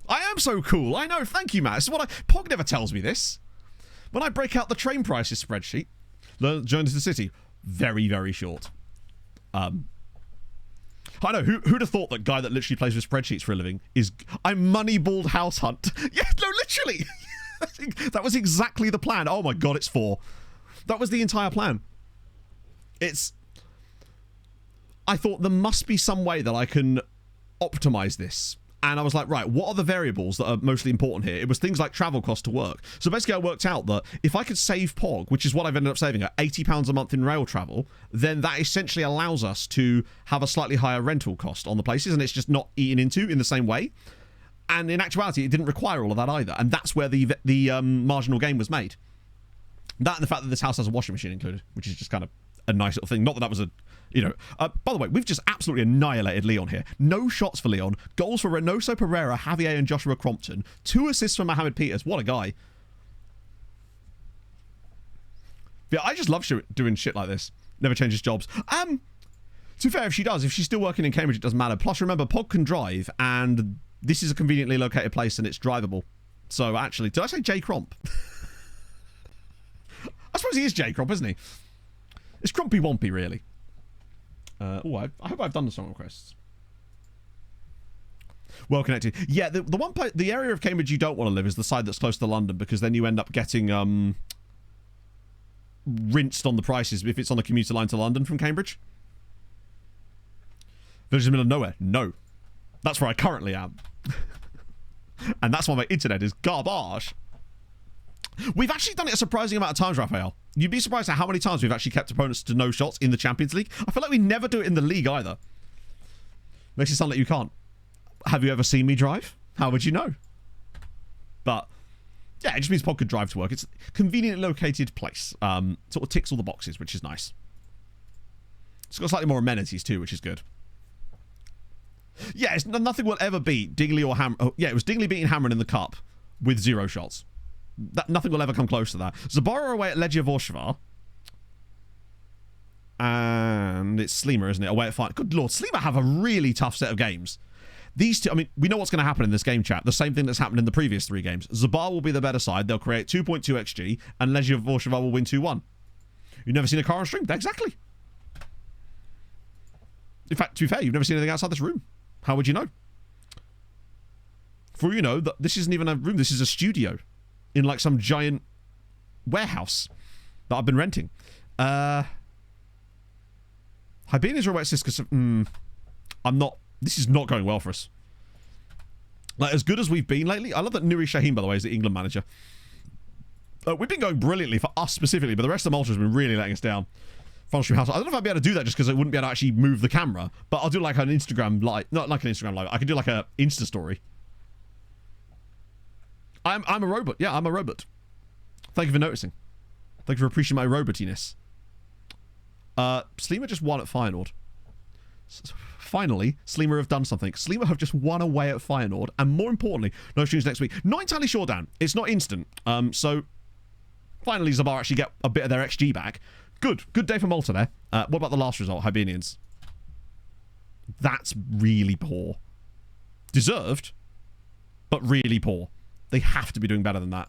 I am so cool. I know. Thank you, Matt. This is what Pog never tells me this. When I break out the train prices spreadsheet, the journey to the city, very, very short. I know, who'd have thought that guy that literally plays with spreadsheets for a living is... I'm Moneyballed House Hunt. Yeah, no, literally. That was exactly the plan. Oh my god, it's 4. That was the entire plan. I thought there must be some way that I can optimize this. And I was like, right, what are the variables that are mostly important here? It was things like travel cost to work. So basically I worked out that if I could save Pog, which is what I've ended up saving at £80 a month in rail travel, then that essentially allows us to have a slightly higher rental cost on the places, and it's just not eaten into in the same way. And in actuality, it didn't require all of that either. And that's where the marginal gain was made. That and the fact that this house has a washing machine included, which is just kind of a nice little thing. Not that was a... by the way, we've just absolutely annihilated Leon here. No shots for Leon. Goals for Reynoso Pereira, Javier and Joshua Crompton. 2 assists from Mohamed Peters. What a guy. Yeah, I just love doing shit like this. Never changes jobs. To be fair, if she's still working in Cambridge, it doesn't matter. Plus, remember, Pog can drive, and this is a conveniently located place, and it's drivable. So, actually, did I say J. Cromp? I suppose he is J. Cromp, isn't he? It's Crumpy Wompy, really. I hope I've done the song requests. Well connected. Yeah, the area of Cambridge you don't want to live is the side that's close to London, because then you end up getting rinsed on the prices if it's on the commuter line to London from Cambridge. Village in the middle of nowhere. No. That's where I currently am. And that's why my internet is garbage. We've actually done it a surprising amount of times, Raphael. You'd be surprised at how many times we've actually kept opponents to no shots in the Champions League. I feel like we never do it in the league either. Makes it sound like you can't. Have you ever seen me drive? How would you know? But, yeah, it just means Pod could drive to work. It's a conveniently located place. Sort of ticks all the boxes, which is nice. It's got slightly more amenities too, which is good. Yeah, nothing will ever beat Dingley or Ham... Oh, yeah, it was Dingley beating Hamron in the Cup with 0 shots. Nothing will ever come close to that. Zabara away at Legia Warsaw. And it's Slima, isn't it? Away at Fine. Good lord, Slima have a really tough set of games. These two, I mean, we know what's going to happen in this game, chat. The same thing that's happened in the previous 3 games. Zabar will be the better side. They'll create 2.2 XG, and Legia Warsaw will win 2-1. You've never seen a car on stream? Exactly. In fact, to be fair, you've never seen anything outside this room. How would you know? For all you know, this isn't even a room. This is a studio in like some giant warehouse that I've been renting. Hibernians are away at Siska. I'm not... This is not going well for us. Like, as good as we've been lately... I love that Nuri Shaheen, by the way, is the England manager. We've been going brilliantly for us specifically, but the rest of Malta has been really letting us down. Front Stream House. I don't know if I'd be able to do that just because I wouldn't be able to actually move the camera, but I'll do like an Instagram live. Not like an Instagram live. I could do like a Insta story. I'm a robot. Yeah, I'm a robot. Thank you for noticing. Thank you for appreciating my robotiness. Sleemer just won at Feyenoord. Finally, Sleemer have done something. Sleemer have just won away at Feyenoord, and more importantly, no streams next week. Not entirely sure, Dan. It's not instant. So finally, Zabar actually get a bit of their XG back. Good day for Malta there. What about the last result, Hibernians? That's really poor. Deserved, but really poor. They have to be doing better than that.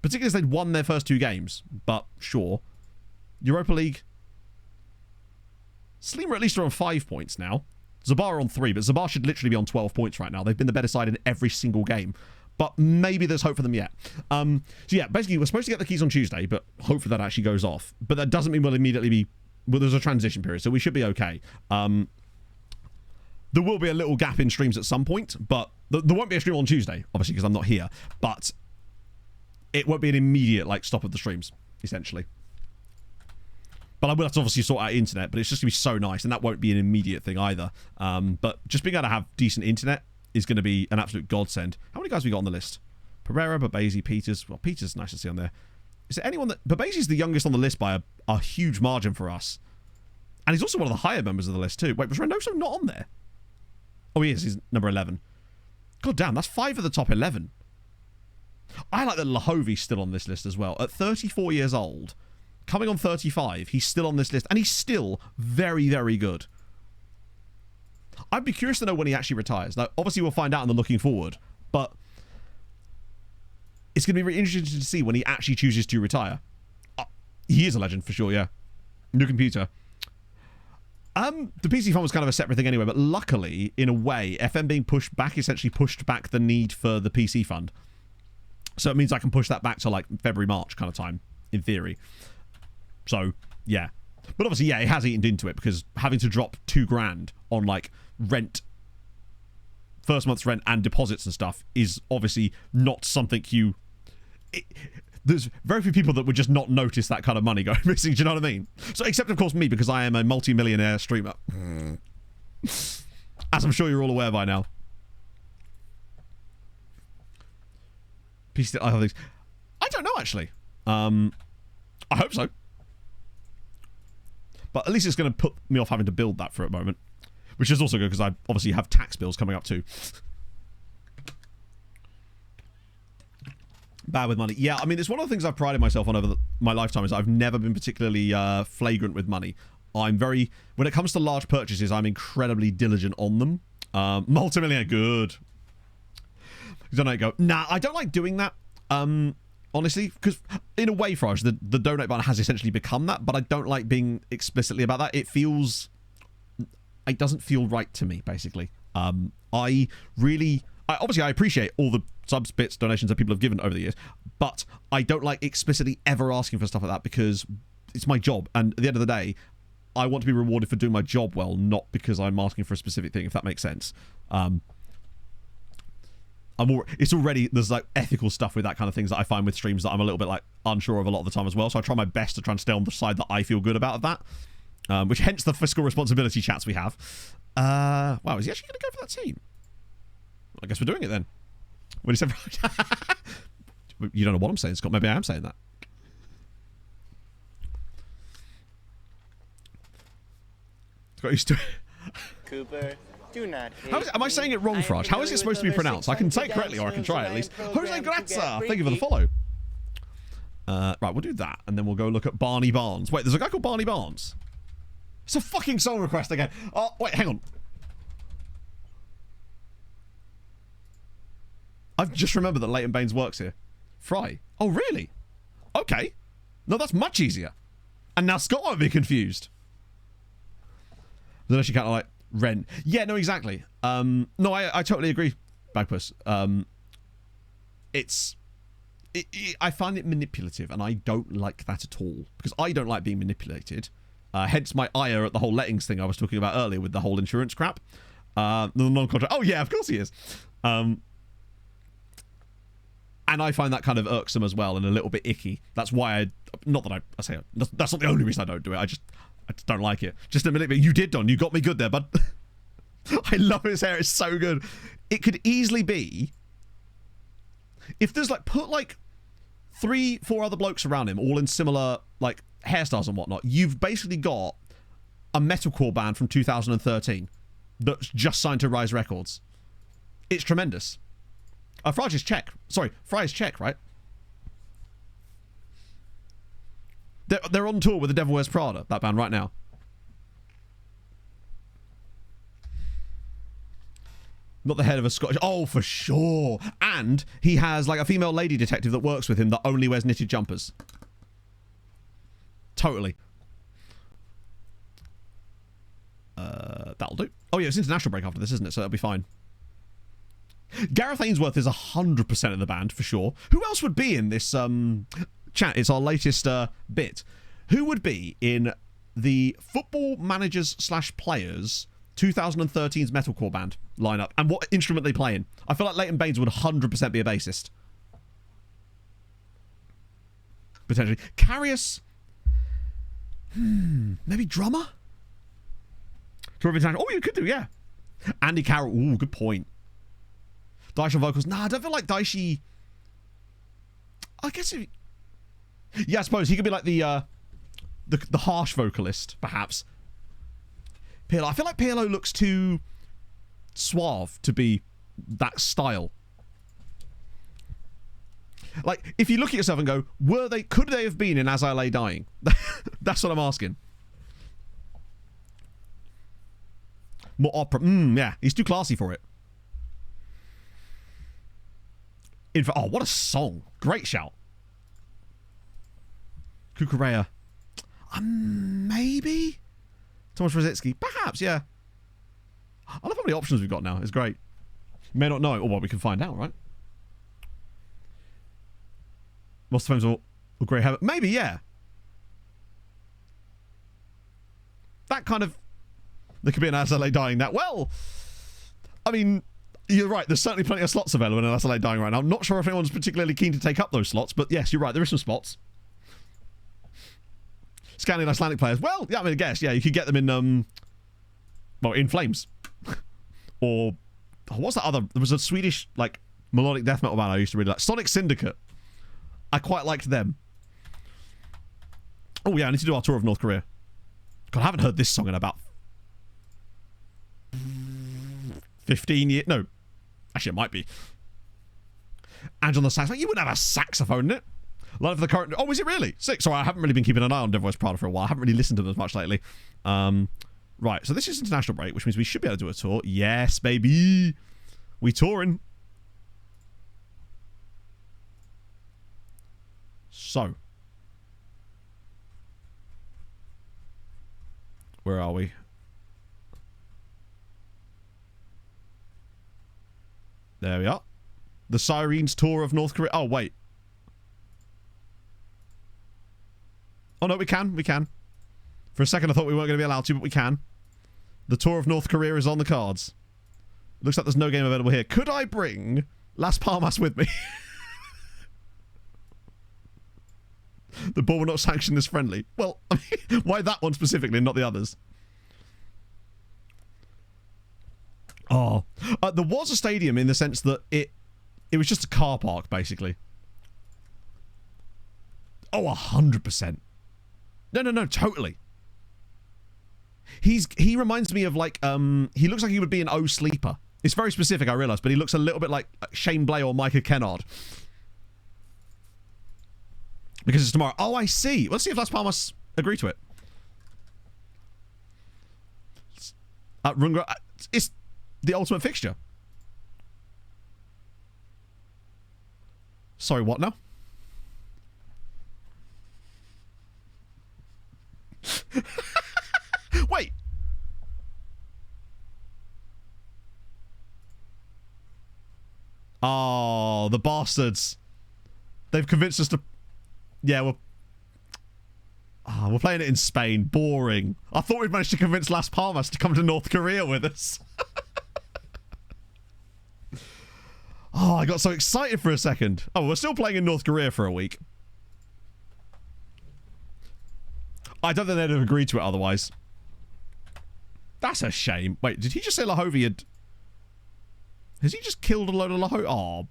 Particularly as they'd won their first 2 games, but sure. Europa League. Sliema at least are on 5 points now. Zabar are on 3, but Zabar should literally be on 12 points right now. They've been the better side in every single game. But maybe there's hope for them yet. So yeah, basically we're supposed to get the keys on Tuesday, but hopefully that actually goes off. But that doesn't mean we'll immediately be... Well, there's a transition period, so we should be okay. There will be a little gap in streams at some point, but there won't be a stream on Tuesday, obviously, because I'm not here. But it won't be an immediate, like, stop of the streams, essentially. But I will have to obviously sort out internet, but it's just going to be so nice, and that won't be an immediate thing either. But just being able to have decent internet is going to be an absolute godsend. How many guys have we got on the list? Pereira, Babesi, Peters. Well, Peters is nice to see on there. Is there anyone that... Babesi's the youngest on the list by a huge margin for us. And he's also one of the higher members of the list, too. Wait, was Reynoso not on there? Oh, he is. He's number 11. God damn, that's 5 of the top 11. I like that Lahovi's still on this list as well. At 34 years old, coming on 35, he's still on this list. And he's still very, very good. I'd be curious to know when he actually retires. Now, obviously, we'll find out in the looking forward. But it's going to be really interesting to see when he actually chooses to retire. He is a legend for sure, yeah. New computer. The PC fund was kind of a separate thing anyway, but luckily, in a way, FM being pushed back essentially pushed back the need for the PC fund. So it means I can push that back to like February, March kind of time, in theory. So, yeah. But obviously, yeah, it has eaten into it because having to drop $2,000 on like rent, first month's rent and deposits and stuff is obviously not something you... There's very few people that would just not notice that kind of money going missing, do you know what I mean? So, except of course me, because I am a multi-millionaire streamer. As I'm sure you're all aware by now. I don't know, actually. I hope so. But at least it's going to put me off having to build that for a moment. Which is also good, because I obviously have tax bills coming up too. Bad with money. Yeah, I mean, it's one of the things I've prided myself on over my lifetime is I've never been particularly flagrant with money. I'm very... When it comes to large purchases, I'm incredibly diligent on them. Multimillionaire, good. Donate go. Nah, I don't like doing that. Honestly, because in a way, Frage, the donate button has essentially become that, but I don't like being explicitly about that. It feels... It doesn't feel right to me, basically. Obviously, I appreciate all the subs, bits, donations that people have given over the years, but I don't like explicitly ever asking for stuff like that because it's my job, and at the end of the day, I want to be rewarded for doing my job well, not because I'm asking for a specific thing, if that makes sense. It's already, there's like ethical stuff with that kind of things that I find with streams that I'm a little bit like unsure of a lot of the time as well, so I try my best to try and stay on the side that I feel good about that, which hence the fiscal responsibility chats we have. Wow, is he actually going to go for that team? I guess we're doing it then. What he said, you don't know what I'm saying, Scott. Maybe I am saying that. Got used to it. Cooper, do not. Am I saying it wrong, Fraj? How is it supposed to be pronounced? I can say it correctly, or I can try at least. Jose Grazza, thank you for the follow. Right, we'll do that, and then we'll go look at Barney Barnes. Wait, there's a guy called Barney Barnes. It's a fucking song request again. Oh, wait, hang on. I've just remembered that Leighton Baines works here. Fry. Oh, really? Okay. No, that's much easier. And now Scott won't be confused. Unless you kind of like rent. Yeah, no, exactly. No, I totally agree, Bagpuss. I find it manipulative, and I don't like that at all. Because I don't like being manipulated. Hence my ire at the whole lettings thing I was talking about earlier with the whole insurance crap. The non-contract. Oh, yeah, of course he is. And I find that kind of irksome as well and a little bit icky. That's why not that I say, that's not the only reason I don't do it. I just don't like it. Just a minute, but you did, Don. You got me good there, bud. I love his hair. It's so good. It could easily be, if there's like, put like 3-4 other blokes around him, all in similar like hairstyles and whatnot. You've basically got a metalcore band from 2013 that's just signed to Rise Records. It's tremendous. Fry is Czech. Sorry, Fry is Czech, right? They're on tour with The Devil Wears Prada, that band, right now. Not the head of a Scottish... Oh, for sure. And he has, like, a female lady detective that works with him that only wears knitted jumpers. Totally. That'll do. Oh, yeah, it's international break after this, isn't it? So that'll be fine. Gareth Ainsworth is 100% of the band, for sure. Who else would be in this chat? It's our latest bit. Who would be in the Football Managers / Players 2013's metalcore band lineup, and what instrument they play in? I feel like Leighton Baines would 100% be a bassist. Potentially. Carius... maybe drummer? Oh, you could do, yeah. Andy Carroll. Ooh, good point. Daishi on vocals. Nah, I don't feel like Daishi... I guess if... Yeah, I suppose he could be like the harsh vocalist, perhaps. PLO. I feel like PLO looks too suave to be that style. Like, if you look at yourself and go, could they have been in As I Lay Dying? That's what I'm asking. More opera. Yeah, he's too classy for it. In fact, oh, what a song. Great shout. Kukurea. Maybe? Thomas Rositsky. Perhaps, yeah. I love how many options we've got now. It's great. May not know. Oh, well, we can find out, right? Most of the times or Grey Habit. Maybe, yeah. That kind of... There could be an As I Lay Dying that... Well, I mean, you're right. There's certainly plenty of slots available in As I Lay Dying right now. I'm not sure if anyone's particularly keen to take up those slots, but yes, you're right. There are some spots. Scanning Icelandic players. Well, yeah, I mean, I guess, yeah, you could get them in, well, In Flames. Or, what's that other... There was a Swedish, like, melodic death metal band I used to really like. Sonic Syndicate. I quite liked them. Oh, yeah, I need to do our tour of North Korea. God, I haven't heard this song in about 15 years. No. Actually, it might be. And on the saxophone. You wouldn't have a saxophone in it. A lot of the current... Oh, is it really? Sick. Sorry, I haven't really been keeping an eye on Devil Wears Prada for a while. I haven't really listened to them as much lately. Right, so this is international break, which means we should be able to do a tour. Yes, baby. We touring. So. Where are we? There we are. The Sirens tour of North Korea. Oh, wait. Oh, no, we can. We can. For a second, I thought we weren't going to be allowed to, but we can. The tour of North Korea is on the cards. Looks like there's no game available here. Could I bring Las Palmas with me? The board will not sanction this friendly. Well, I mean, why that one specifically and not the others? Oh. There was a stadium in the sense that it was just a car park, basically. Oh, 100%. No, totally. He reminds me of, like, he looks like he would be an O Sleeper. It's very specific, I realise, but he looks a little bit like Shane Blay or Micah Kennard. Because it's tomorrow. Oh, I see. Let's see if Las Palmas agree to it. Rungra, it's the ultimate fixture. Sorry, what now? Wait. Oh, the bastards. They've convinced us to... Yeah, we're playing it in Spain. Boring. I thought we'd managed to convince Las Palmas to come to North Korea with us. Oh, I got so excited for a second. Oh, we're still playing in North Korea for a week. I don't think they'd have agreed to it otherwise. That's a shame. Wait, did he just say Lahovi had... Has he just killed a load of Lahovi? Oh,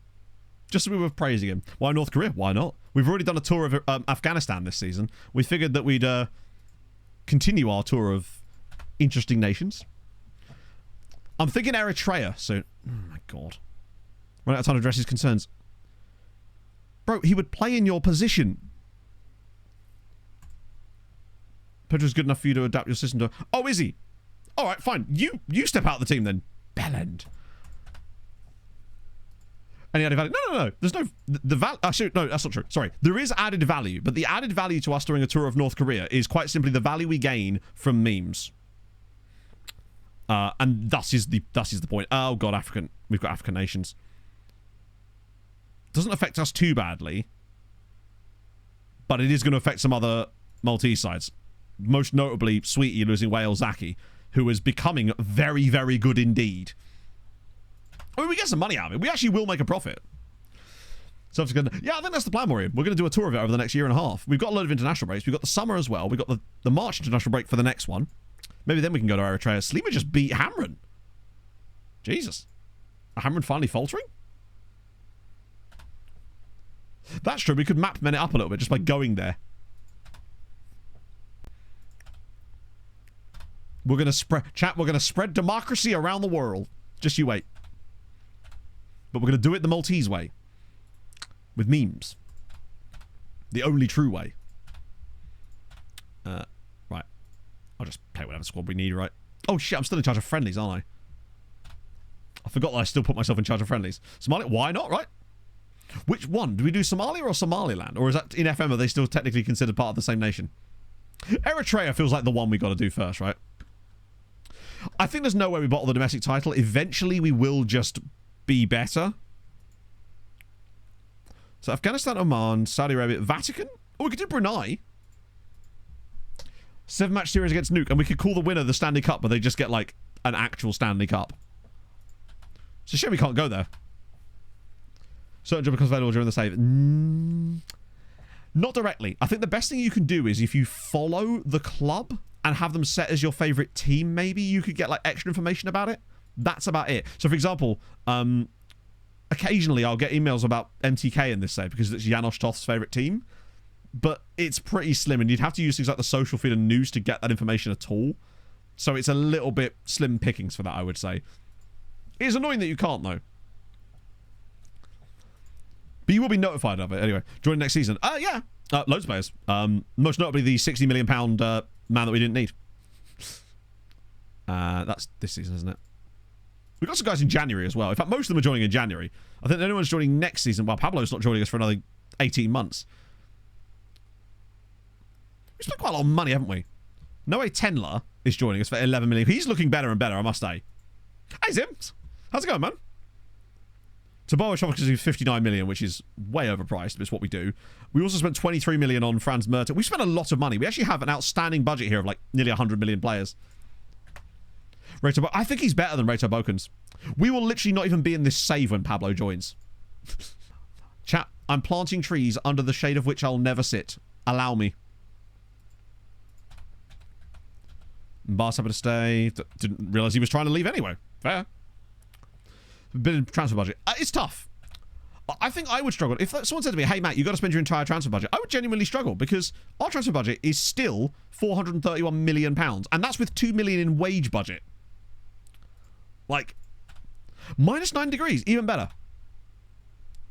just so we were praising him. Why North Korea? Why not? We've already done a tour of Afghanistan this season. We figured that we'd continue our tour of interesting nations. I'm thinking Eritrea soon. Oh my god. Run out of time to address his concerns. Bro, he would play in your position. Pedro's good enough for you to adapt your system to... Oh, is he? Alright, fine. You step out of the team then. Bellend. Any added value? No. There's no... The value... Actually, no, that's not true. Sorry. There is added value, but the added value to us during a tour of North Korea is quite simply the value we gain from memes. And that is the point. Oh, God, African. We've got African nations. Doesn't affect us too badly, but it is going to affect some other Maltese sides. Most notably, Sweetie losing Wales Zaki, who is becoming very, very good indeed. I mean, we get some money out of it. We actually will make a profit. So it's gonna, yeah, I think that's the plan, Maureen. We're going to do a tour of it over the next year and a half. We've got a load of international breaks. We've got the summer as well. We've got the March international break for the next one. Maybe then we can go to Eritrea. Sleeper just beat Hamron. Jesus. Are Hamron finally faltering? That's true. We could map men it up a little bit just by going there. We're going to spread... Chat, we're going to spread democracy around the world. Just you wait. But we're going to do it the Maltese way. With memes. The only true way. Right. I'll just play whatever squad we need, right? Oh, shit. I'm still in charge of friendlies, aren't I? I forgot that I still put myself in charge of friendlies. Somalia? Why not, right? Which one? Do we do Somalia or Somaliland? Or is that in FM, are they still technically considered part of the same nation? Eritrea feels like the one we got to do first, right? I think there's no way we bottle the domestic title. Eventually, we will just be better. So Afghanistan, Oman, Saudi Arabia, Vatican? Oh, we could do Brunei. 7-match series against Nuke. And we could call the winner the Stanley Cup, but they just get, like, an actual Stanley Cup. It's a shame we can't go there. Certain job becomes available during the save. Not directly. I think the best thing you can do is if you follow the club and have them set as your favorite team, maybe you could get, like, extra information about it. That's about it. So, for example, occasionally I'll get emails about MTK in this save because it's Janos Toth's favorite team. But it's pretty slim, and you'd have to use things like the social feed and news to get that information at all. So it's a little bit slim pickings for that, I would say. It is annoying that you can't, though. But you will be notified of it anyway. Join next season. Yeah. Loads of players. Most notably the £60 million man that we didn't need. That's this season, isn't it? We've got some guys in January as well. In fact, most of them are joining in January. I think the only one's joining next season. Well, Pablo's not joining us for another 18 months. We've spent quite a lot of money, haven't we? Noe Tenler is joining us for 11 million. He's looking better and better, I must say. Hey, Zims. How's it going, man? Toboa Shoppers is 59 million, which is way overpriced, but it's what we do. We also spent 23 million on Franz Merter. We spent a lot of money. We actually have an outstanding budget here of like nearly 100 million players. I think he's better than Reto Bokens. We will literally not even be in this save when Pablo joins. Chat, I'm planting trees under the shade of which I'll never sit. Allow me. Bar's happy to stay. Didn't realise he was trying to leave anyway. Fair. Bit of transfer budget. It's tough. I think I would struggle. If someone said to me, hey, Matt, you've got to spend your entire transfer budget, I would genuinely struggle because our transfer budget is still £431 million. And that's with £2 million in wage budget. Like, minus 9 degrees. Even better.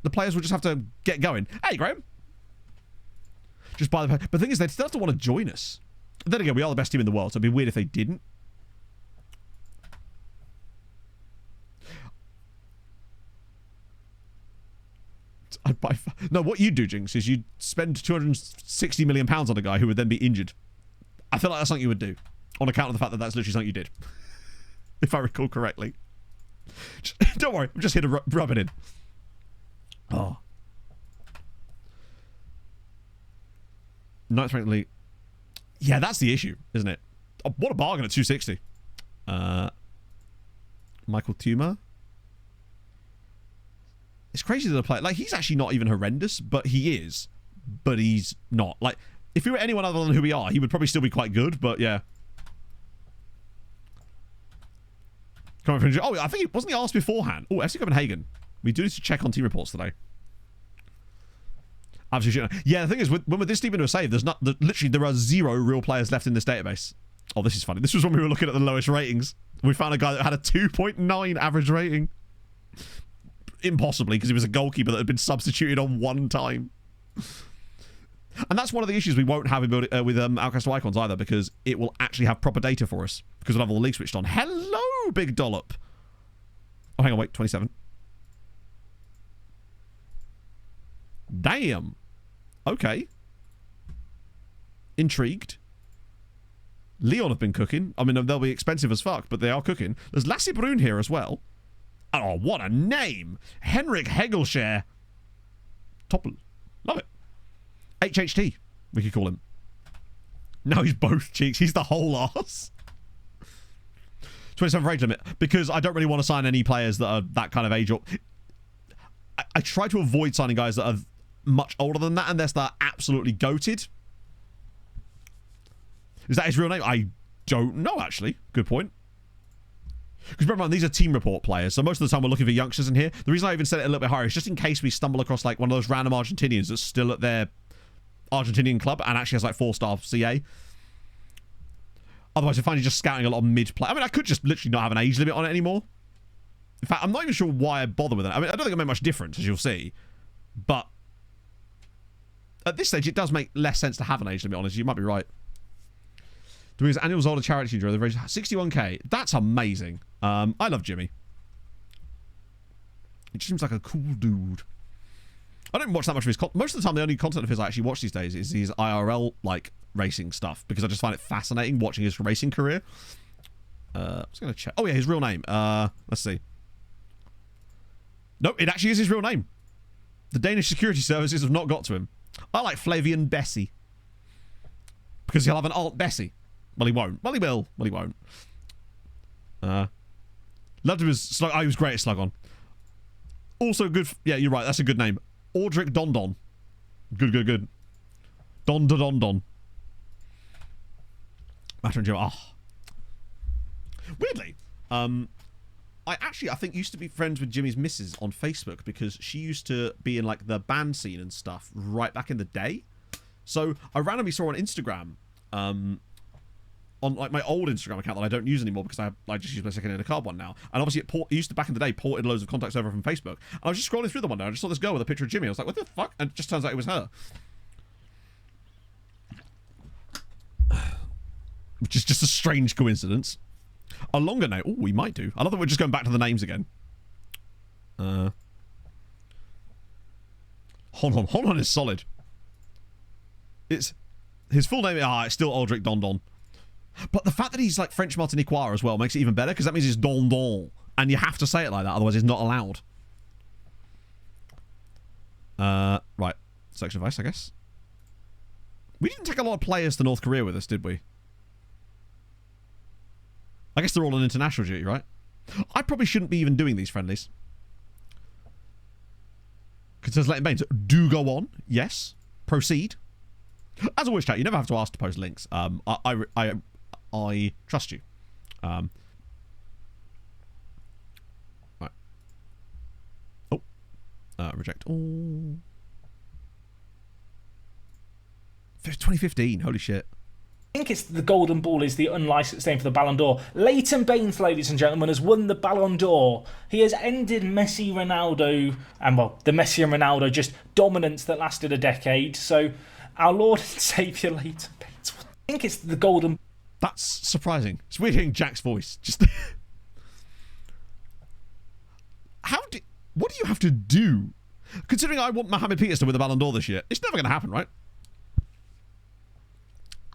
The players will just have to get going. Hey, Graham. Just buy the... But the thing is, they still have to want to join us. Then again, we are the best team in the world, so it'd be weird if they didn't. I'd buy... No, what you'd do, Jinx, is you'd spend £260 million on a guy who would then be injured. I feel like that's something you would do. On account of the fact that that's literally something you did. If I recall correctly. Don't worry, I'm just here to rub it in. Oh. Ninth ranked league. Yeah, that's the issue, isn't it? Oh, what a bargain at 260. Michael Tuma. It's crazy that a player... Like, he's actually not even horrendous, but he is. But he's not. Like, if he were anyone other than who we are, he would probably still be quite good, but yeah. Oh, I think he... Wasn't he asked beforehand? Oh, FC Copenhagen. We do need to check on team reports today. Absolutely. Yeah, the thing is, when we're this deep into a save, there's not... Literally, there are 0 real players left in this database. Oh, this is funny. This was when we were looking at the lowest ratings. We found a guy that had a 2.9 average rating. Impossibly, because he was a goalkeeper that had been substituted on 1 time. And that's one of the issues we won't have with Outcast Icons either, because it will actually have proper data for us, because we'll have all the leagues switched on. Hello, Big Dollop. Oh, hang on, wait, 27. Damn. Okay. Intrigued. Leon have been cooking. I mean, they'll be expensive as fuck, but they are cooking. There's Lassie Brun here as well. Oh, what a name. Henrik Hegelshare. Top. Love it. HHT, we could call him. Now he's both cheeks. He's the whole arse. 27 for age limit. Because I don't really want to sign any players that are that kind of age. I try to avoid signing guys that are much older than that unless they're absolutely goated. Is that his real name? I don't know, actually. Good point. Because remember, these are team report players, so most of the time we're looking for youngsters in here. The reason I even said it a little bit higher is just in case we stumble across like one of those random Argentinians that's still at their Argentinian club and actually has like 4-star CA. Otherwise, I find you just scouting a lot of mid-play. I mean, I could just literally not have an age limit on it anymore. In fact, I'm not even sure why I bother with it. I mean, I don't think it made much difference, as you'll see. But at this stage, it does make less sense to have an age limit on it. You might be right. Doing his annual Zolder charity draw, they've raised 61k. That's amazing. I love Jimmy. He just seems like a cool dude. I don't watch that much of his content. Most of the time, the only content of his I actually watch these days is his IRL, like, racing stuff. Because I just find it fascinating watching his racing career. I was going to check. Oh, yeah, his real name. Let's see. No, it actually is his real name. The Danish security services have not got to him. I like Flavian Bessie. Because he'll have an Alt Bessie. Well, he won't. Well, he will. Well, he won't. Loved him as Slug. Oh, he was great at Slug On. Also good. Yeah, you're right. That's a good name. Audric Dondon. Good, good, good. Don Don Don. Matter and Joe. Oh. Weirdly, I think used to be friends with Jimmy's missus on Facebook because she used to be in like the band scene and stuff right back in the day. So I randomly saw on Instagram, on like my old Instagram account that I don't use anymore because I just use my SecondYellowCard one now. And obviously it used to back in the day ported loads of contacts over from Facebook. And I was just scrolling through them one day. I just saw this girl with a picture of Jimmy. I was like, what the fuck? And it just turns out it was her. Which is just a strange coincidence. A longer name. Oh, we might do. I love that we're just going back to the names again. Hold on is solid. It's his full name. It's still Aldrich Dondon. But the fact that he's like French Martiniquois as well makes it even better because that means it's Dondon. And you have to say it like that, otherwise it's not allowed. Right. Section of ice, I guess. We didn't take a lot of players to North Korea with us, did we? I guess they're all on international duty, right? I probably shouldn't be even doing these friendlies. Considers letting Baines. Do go on. Yes. Proceed. As always, chat, you never have to ask to post links. I trust you. Right. Oh. Reject all. 2015. Holy shit. I think it's the Golden Ball is the unlicensed name for the Ballon d'Or. Leighton Baines, ladies and gentlemen, has won the Ballon d'Or. He has ended Messi, Ronaldo, and well, the Messi and Ronaldo just dominance that lasted a decade. So, our Lord and Saviour Leighton Baines. I think it's the Golden. That's surprising. It's weird hearing Jack's voice. Just what do you have to do? Considering I want Mohamed Peters to win the Ballon d'Or this year, it's never going to happen, right?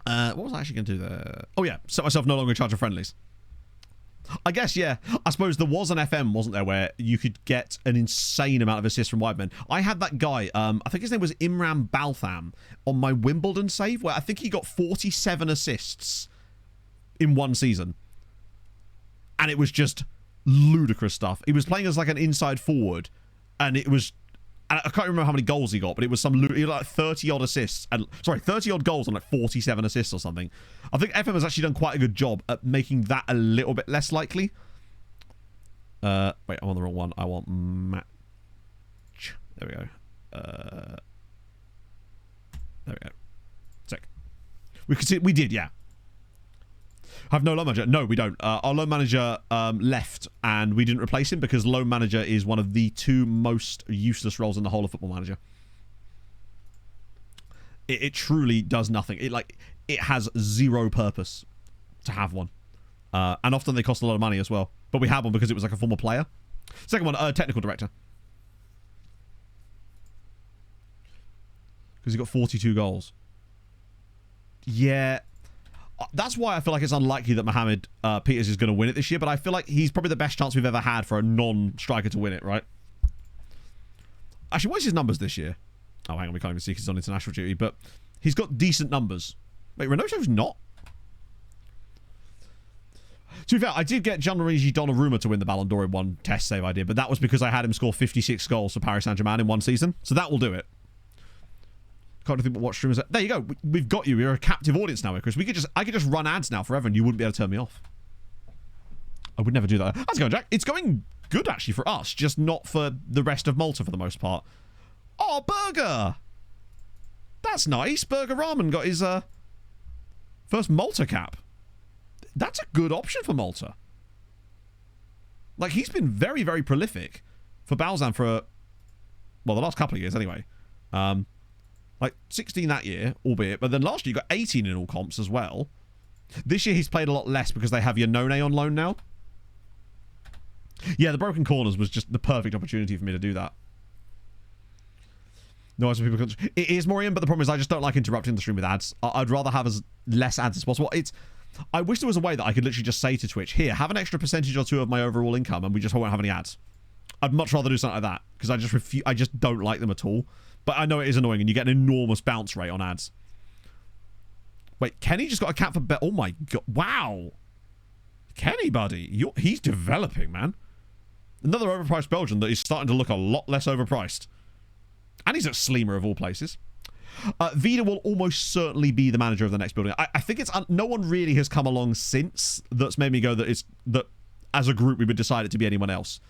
What was I actually going to do there? Oh, yeah. Set myself no longer in charge of friendlies. I guess, yeah. I suppose there was an FM, wasn't there, where you could get an insane amount of assists from wide men. I had that guy, I think his name was Imran Baltham, on my Wimbledon save, where I think he got 47 assists in one season. And it was just ludicrous stuff. He was playing as like an inside forward, and it was... I can't remember how many goals he got, but it was he had like 30-odd assists. 30-odd goals on like 47 assists or something. I think FM has actually done quite a good job at making that a little bit less likely. Wait, I'm on the wrong one. I want match. There we go. There we go. Sick. We could see we did, yeah. Have no loan manager? No, we don't. Our loan manager left, and we didn't replace him because loan manager is one of the two most useless roles in the whole of Football Manager. It truly does nothing. It has zero purpose to have one, and often they cost a lot of money as well. But we had one because it was like a former player. Second one, technical director. because he got 42 goals. Yeah. That's why I feel like it's unlikely that Mohamed Peters is going to win it this year, but I feel like he's probably the best chance we've ever had for a non-striker to win it, right? Actually, what's his numbers this year? Oh, hang on, we can't even see because he's on international duty, but he's got decent numbers. Wait, Renoto's not? To be fair, I did get Gianluigi Donnarumma to win the Ballon d'Or in one test save I did, but that was because I had him score 56 goals for Paris Saint-Germain in one season, so that will do it. Can't think what streamers. There you go. We've got you. You're a captive audience now, Chris. I could just run ads now forever, and you wouldn't be able to turn me off. I would never do that. How's it going, Jack? It's going good actually for us, just not for the rest of Malta for the most part. Oh, Burger. That's nice. Burger Ramen got his first Malta cap. That's a good option for Malta. Like, he's been very, very prolific for Balzan for the last couple of years anyway. Like 16 that year, albeit, but then last year you got 18 in all comps as well. This year he's played a lot less because they have Yannone on loan now. Yeah, the broken corners was just the perfect opportunity for me to do that. No, as people can. It is Morian, but the problem is I just don't like interrupting the stream with ads. I'd rather have as less ads as possible. I wish there was a way that I could literally just say to Twitch, here, have an extra percentage or two of my overall income, and we just won't have any ads. I'd much rather do something like that because I just don't like them at all. But I know it is annoying, and you get an enormous bounce rate on ads. Wait, Kenny just got a cap for bet. Oh my god! Wow, Kenny, buddy, he's developing, man. Another overpriced Belgian that is starting to look a lot less overpriced, and he's at Sleemer of all places. Vida will almost certainly be the manager of the next building. I think it's no one really has come along since that's made me go that as a group we would decide it to be anyone else.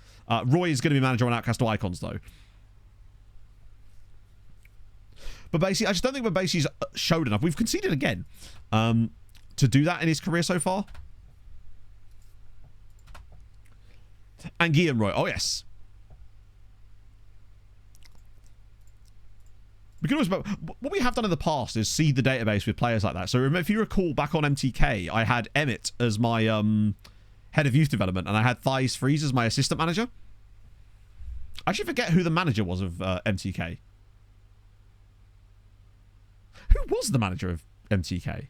Roy is going to be manager on Outcastle Icons though. But basically, I just don't think Babasi's showed enough. We've conceded again to do that in his career so far. And Guillaume Roy. Oh, yes. We can always, what we have done in the past is seed the database with players like that. So if you recall, back on MTK, I had Emmett as my head of youth development, and I had Thais Freeze as my assistant manager. I actually forget who the manager was of MTK. Who was the manager of MTK?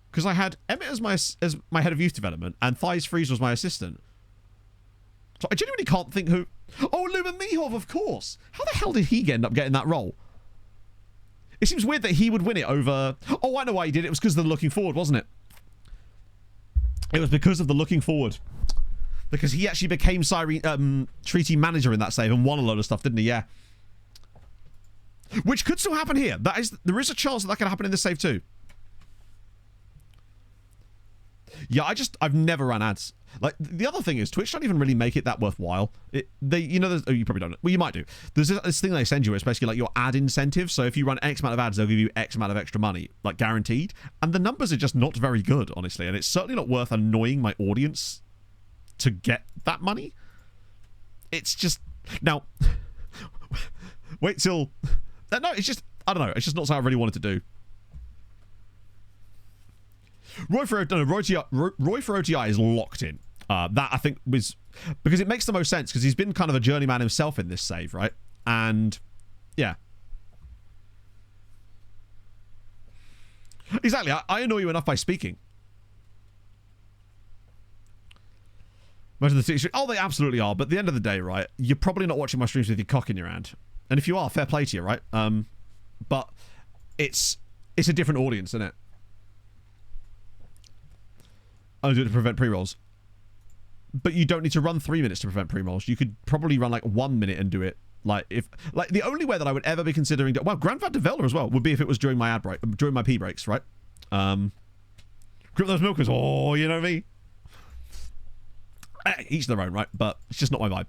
Because I had Emmett as my head of youth development, and Thais Freeze was my assistant. So I genuinely can't think who... Oh, Lumen Mihov, of course. How the hell did he end up getting that role? It seems weird that he would win it over... Oh, I know why he did it. It was because of the looking forward, wasn't it? It was because of the looking forward. Because he actually became treaty manager in that save and won a load of stuff, didn't he? Yeah. Which could still happen here. There is a chance that can happen in this save too. Yeah, I've never ran ads. Like, the other thing is, Twitch don't even really make it that worthwhile. You probably don't. Well, you might do. There's this thing they send you. It's basically like your ad incentive. So if you run X amount of ads, they'll give you X amount of extra money, like guaranteed. And the numbers are just not very good, honestly. And it's certainly not worth annoying my audience to get that money. It's just... Now, wait till... No, it's just... I don't know. It's just not something I really wanted to do. Roy for OTI is locked in. That, I think, was... Because it makes the most sense, because he's been kind of a journeyman himself in this save, right? And, yeah. Exactly. I annoy you enough by speaking. Most of the streams... Oh, they absolutely are. But at the end of the day, right, you're probably not watching my streams with your cock in your hand. And if you are, fair play to you, right? But it's a different audience, isn't it? I do it to prevent pre-rolls. But you don't need to run 3 minutes to prevent pre-rolls. You could probably run like 1 minute and do it. Like the only way that I would ever be considering... Well, Grand Vat Developer as well would be if it was during my ad break, during my pee breaks, right? Grip those milkers. Oh, you know me. Each their own, right? But it's just not my vibe.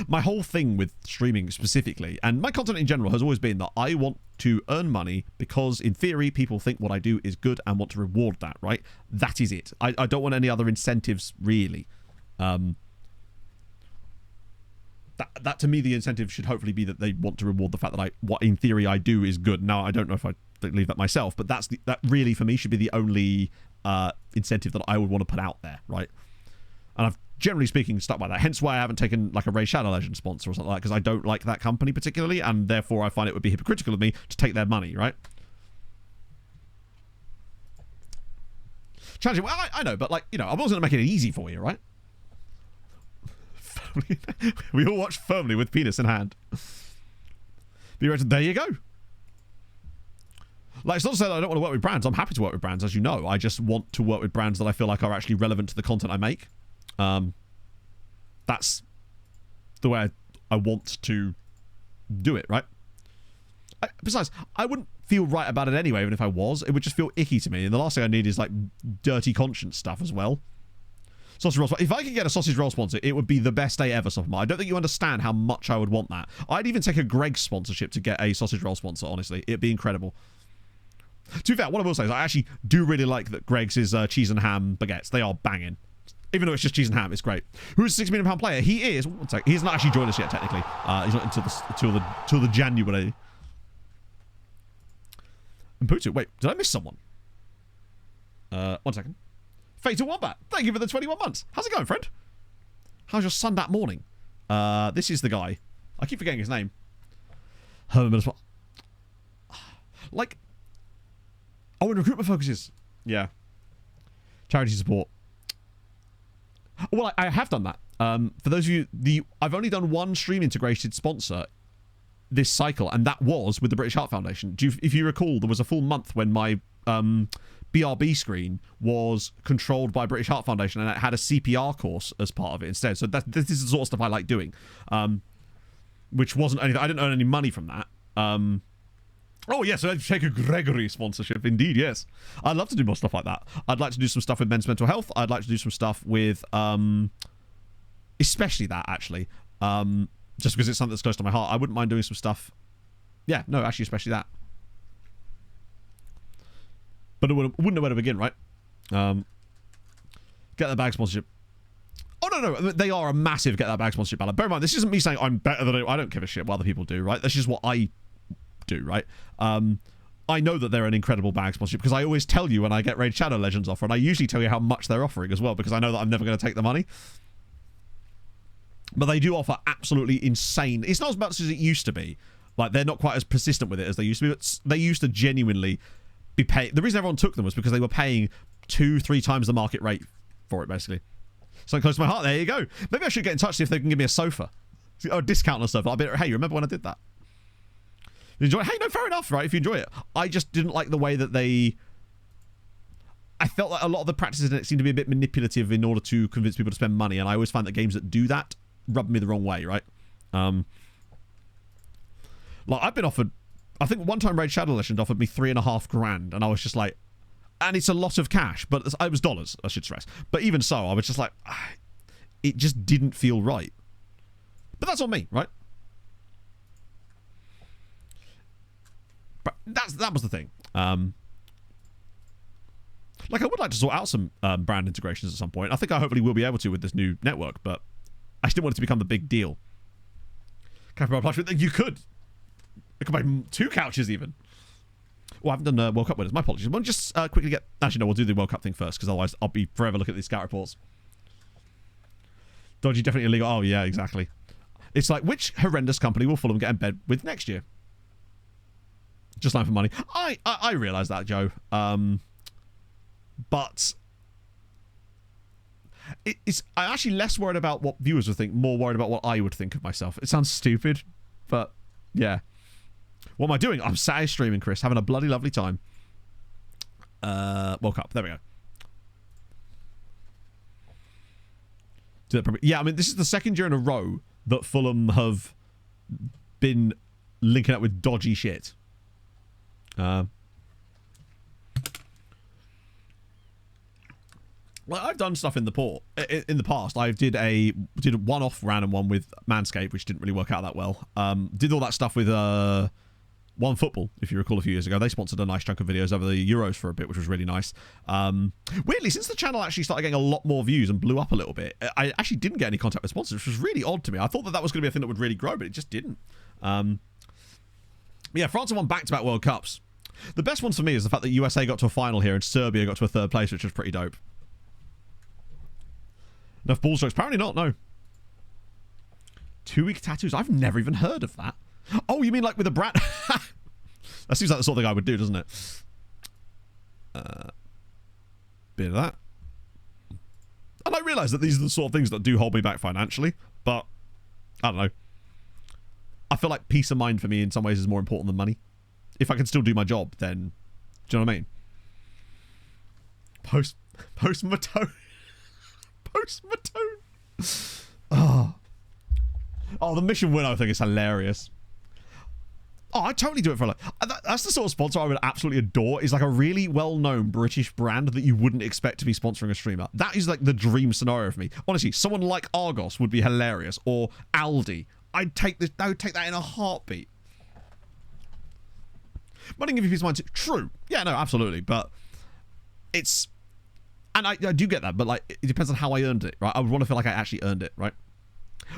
My whole thing with streaming specifically, and my content in general, has always been that I want to earn money because, in theory, people think what I do is good and want to reward that, right? That is it. I don't want any other incentives, really. That to me, the incentive should hopefully be that they want to reward the fact that what in theory I do is good. Now, I don't know if I believe that myself, but that really, for me, should be the only incentive that I would want to put out there, right? And I've, generally speaking, stuck by that. Hence why I haven't taken like a Raid Shadow Legends sponsor or something like that, because I don't like that company particularly, and therefore I find it would be hypocritical of me to take their money, right? Challenging. Well, I know, but like, you know, I wasn't going to make it easy for you, right? We all watch Firmly with penis in hand. There you go. Like, it's not to say that I don't want to work with brands. I'm happy to work with brands, as you know. I just want to work with brands that I feel like are actually relevant to the content I make. That's the way I want to do it, right? Besides, I wouldn't feel right about it anyway, even if I was. It would just feel icky to me. And the last thing I need is, like, dirty conscience stuff as well. Sausage roll sponsor. If I could get a sausage roll sponsor, it would be the best day ever, Sophomore. I don't think you understand how much I would want that. I'd even take a Greg's sponsorship to get a sausage roll sponsor, honestly. It'd be incredible. To be fair, what I will say is I actually do really like that Greg's is cheese and ham baguettes. They are banging. Even though it's just cheese and ham, it's great. Who's a £6 million player? He is. One sec. He's not actually joined us yet, technically. He's not until the January. And Putu, wait, did I miss someone? 1 second. Fatal Wombat, thank you for the 21 months. How's it going, friend? How's your sun that morning? This is the guy. I keep forgetting his name. Herman. Like, oh, and recruitment focuses. Yeah. Charity support. Well, I have done that. For those of you, I've only done one stream integrated sponsor this cycle, and that was with the British Heart Foundation. If you recall, there was a full month when my BRB screen was controlled by British Heart Foundation, and it had a CPR course as part of it instead. So this is the sort of stuff I like doing, which wasn't anything. I didn't earn any money from that. Oh yes, I'd take a Gregory sponsorship. Indeed, yes. I'd love to do more stuff like that. I'd like to do some stuff with men's mental health. I'd like to do some stuff with, especially that actually, just because it's something that's close to my heart. I wouldn't mind doing some stuff. Yeah, no, actually, especially that. But I wouldn't know where to begin, right? Get that bag sponsorship. Oh, no. They are a massive get that bag sponsorship ballot. Bear in mind, this isn't me saying I'm better than I don't give a shit what other people do, right? That's just what I do, right? I know that they're an incredible bag sponsorship because I always tell you when I get Raid Shadow Legends offer, and I usually tell you how much they're offering as well because I know that I'm never going to take the money. But they do offer absolutely insane. It's not as much as it used to be. Like, they're not quite as persistent with it as they used to be, but they used to genuinely be paying. The reason everyone took them was because they were paying 2-3 times the market rate for it, basically. So close to my heart. There you go. Maybe I should get in touch, see if they can give me a sofa. Or a discount on stuff. I'll be like, hey, you remember when I did that? You enjoy it? Hey, no, fair enough, right? If you enjoy it. I just didn't like the way that they... I felt like a lot of the practices in it seemed to be a bit manipulative in order to convince people to spend money, and I always find that games that do that rub me the wrong way, right? Like, I've been offered... I think one time Raid Shadow Legends offered me $3,500, and I was just like... And it's a lot of cash, but it was dollars, I should stress. But even so, I was just like... It just didn't feel right. But that's on me, right? But that was the thing. Like, I would like to sort out some brand integrations at some point. I think I hopefully will be able to with this new network, but I still want it to become the big deal. You could. I could buy 2 couches even. Oh, I haven't done World Cup winners. My apologies. We'll just quickly get... Actually, no, we'll do the World Cup thing first, because otherwise I'll be forever looking at these scout reports. Dodgy, definitely illegal. Oh, yeah, exactly. It's like, which horrendous company will Fulham get in bed with next year? Just line for money. I realise that, Joe. But... I'm actually less worried about what viewers would think, more worried about what I would think of myself. It sounds stupid, but yeah. What am I doing? I'm sat here streaming, Chris, having a bloody lovely time. World Cup. There we go. Yeah, I mean, this is the second year in a row that Fulham have been linking up with dodgy shit. Well, I've done stuff in the past. I did a one-off random one with Manscaped, which didn't really work out that well. Did all that stuff with One Football, if you recall, a few years ago. They sponsored a nice chunk of videos over the Euros for a bit, which was really nice. Weirdly, since the channel actually started getting a lot more views and blew up a little bit, I actually didn't get any contact with sponsors, which was really odd to me. I thought that was going to be a thing that would really grow, but it just didn't. Yeah, France have won back-to-back World Cups. The best one for me is the fact that USA got to a final here and Serbia got to a 3rd place, which was pretty dope. Enough ball strokes? Apparently not, no. 2-week tattoos? I've never even heard of that. Oh, you mean like with a brand? That seems like the sort of thing I would do, doesn't it? Bit of that. And I realise that these are the sort of things that do hold me back financially, but I don't know. I feel like peace of mind for me in some ways is more important than money. If I can still do my job, then do you know what I mean? Post Matone. Post Matone. Oh, the mission win I think is hilarious. Oh, I'd totally do it for like... That's the sort of sponsor I would absolutely adore, is like a really well-known British brand that you wouldn't expect to be sponsoring a streamer. That is like the dream scenario for me. Honestly, someone like Argos would be hilarious, or Aldi. I would take that in a heartbeat. Money give you peace of mind too. True. Yeah, no, absolutely. But it's... And I do get that, but like it depends on how I earned it, right? I would want to feel like I actually earned it, right?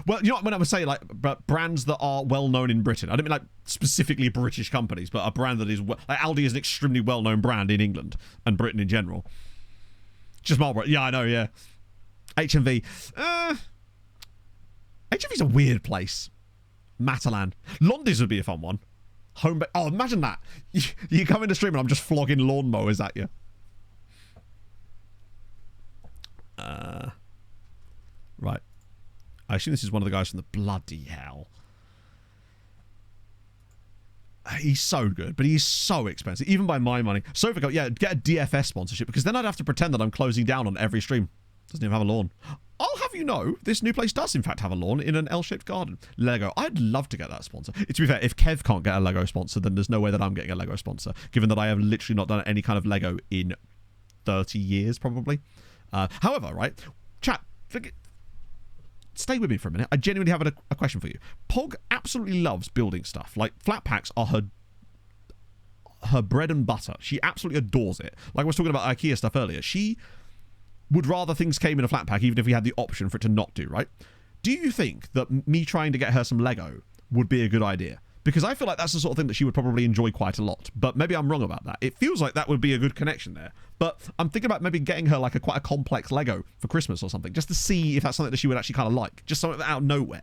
Well, you know when I would say like brands that are well known in Britain, I don't mean like specifically British companies, but a brand that is like Aldi is an extremely well known brand in England and Britain in general. Just Marlborough, yeah, I know, yeah. HMV, HMV's a weird place. Matalan, Londis would be a fun one. Oh, imagine that. You come into stream and I'm just flogging lawnmowers at you. Right. I assume this is one of the guys from the bloody hell. He's so good, but he's so expensive, even by my money. So if I go, yeah, get a DFS sponsorship, because then I'd have to pretend that I'm closing down on every stream. Doesn't even have a lawn. I'll have you know, this new place does in fact have a lawn in an L-shaped garden. Lego. I'd love to get that sponsor. To be fair, if Kev can't get a Lego sponsor, then there's no way that I'm getting a Lego sponsor, given that I have literally not done any kind of Lego in 30 years, probably. However, right, chat, stay with me for a minute. I genuinely have a question for you. Pog absolutely loves building stuff. Like, flat packs are her bread and butter. She absolutely adores it. Like I was talking about IKEA stuff earlier. She would rather things came in a flat pack, even if we had the option for it to not do, right? Do you think that me trying to get her some Lego would be a good idea? Because I feel like that's the sort of thing that she would probably enjoy quite a lot. But maybe I'm wrong about that. It feels like that would be a good connection there. But I'm thinking about maybe getting her like quite a complex Lego for Christmas or something, just to see if that's something that she would actually kind of like. Just something out of nowhere.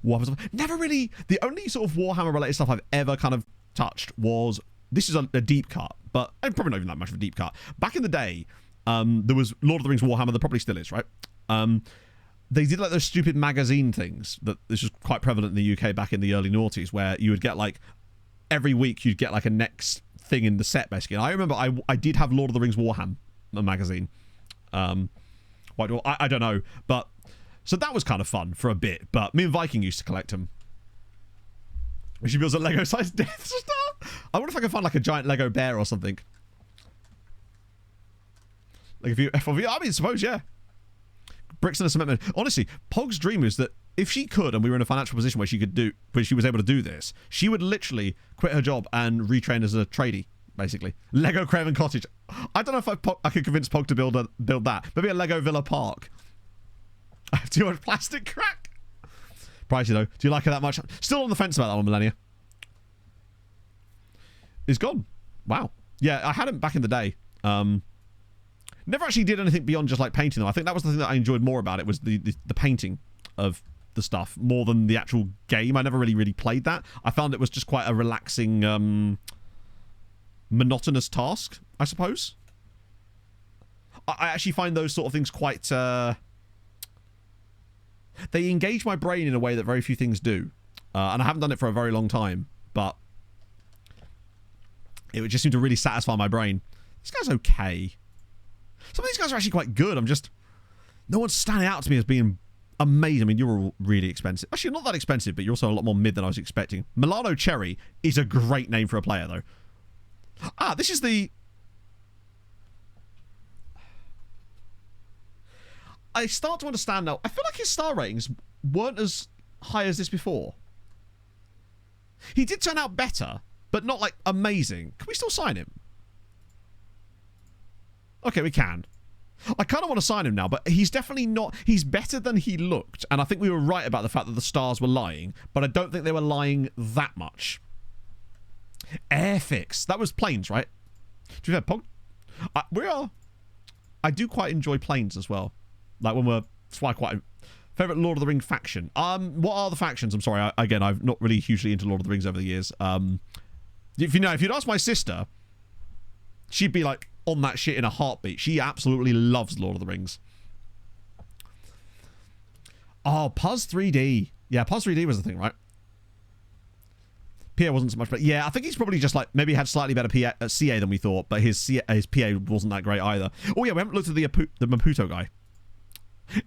Warhammer stuff. Never really... The only sort of Warhammer-related stuff I've ever kind of touched was... This is a deep cut, but probably not even that much of a deep cut. Back in the day, there was Lord of the Rings Warhammer. There probably still is, right? They did like those stupid magazine things that this was quite prevalent in the UK back in the early noughties, where you would get like every week you'd get like a next thing in the set basically. And I remember I did have Lord of the Rings Warhammer magazine. I don't know, but so that was kind of fun for a bit. But me and Viking used to collect them. She builds a Lego-sized Death Star. I wonder if I can find like a giant Lego bear or something. Like if you FOV, I mean, suppose yeah. Bricks and a cement. Honestly, Pog's dream is that if she could, and we were in a financial position where she was able to do this, she would literally quit her job and retrain as a tradie, basically. Lego Craven Cottage. I don't know if I could convince Pog to build that. Maybe a Lego Villa Park. Too much plastic crack. Pricey though. Do you like it that much? Still on the fence about that one, Millennia. It's gone. Wow. Yeah, I had him back in the day. Never actually did anything beyond just like painting them. I think that was the thing that I enjoyed more about it, was the painting of the stuff more than the actual game. I never really played that. I found it was just quite a relaxing, monotonous task, I suppose. I actually find those sort of things quite... they engage my brain in a way that very few things do. And I haven't done it for a very long time, but it would just seem to really satisfy my brain. This guy's okay. Some of these guys are actually quite good. No one's standing out to me as being amazing. I mean, you're all really expensive. Actually, not that expensive, but you're also a lot more mid than I was expecting. Milano Cherry is a great name for a player, though. Ah, this is the... I start to understand now. I feel like his star ratings weren't as high as this before. He did turn out better, but not, like, amazing. Can we still sign him? Okay, we can. I kind of want to sign him now, but he's definitely not... He's better than he looked, and I think we were right about the fact that the stars were lying, but I don't think they were lying that much. Airfix. That was planes, right? To be fair, we are... I do quite enjoy planes as well. Like when we're... That's why I quite... Favorite Lord of the Ring faction. What are the factions? I'm sorry. Again, I've not really hugely into Lord of the Rings over the years. If you'd ask my sister, she'd be like on that shit in a heartbeat. She absolutely loves Lord of the Rings. Oh, Puzz 3D. Yeah, Puzz 3D was the thing, right? PA wasn't so much, but yeah, I think he's probably just like maybe had slightly better CA than we thought, but his PA wasn't that great either. Oh yeah, we haven't looked at the Maputo guy.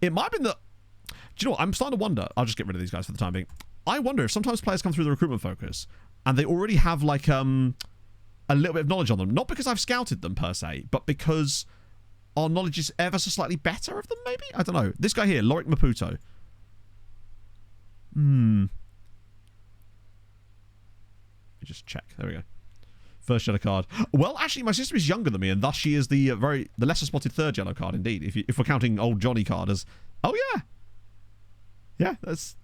It might have been that. Do you know what? I'm starting to wonder. I'll just get rid of these guys for the time being. I wonder if sometimes players come through the recruitment focus and they already have like a little bit of knowledge on them. Not because I've scouted them per se, but because our knowledge is ever so slightly better of them. Maybe, I don't know. This guy here, Lorik Maputo. Let me just check. There we go. First yellow card. Well, actually, my sister is younger than me, and thus she is the lesser spotted third yellow card. Indeed, if we're counting old Johnny card as. Oh yeah, yeah. That's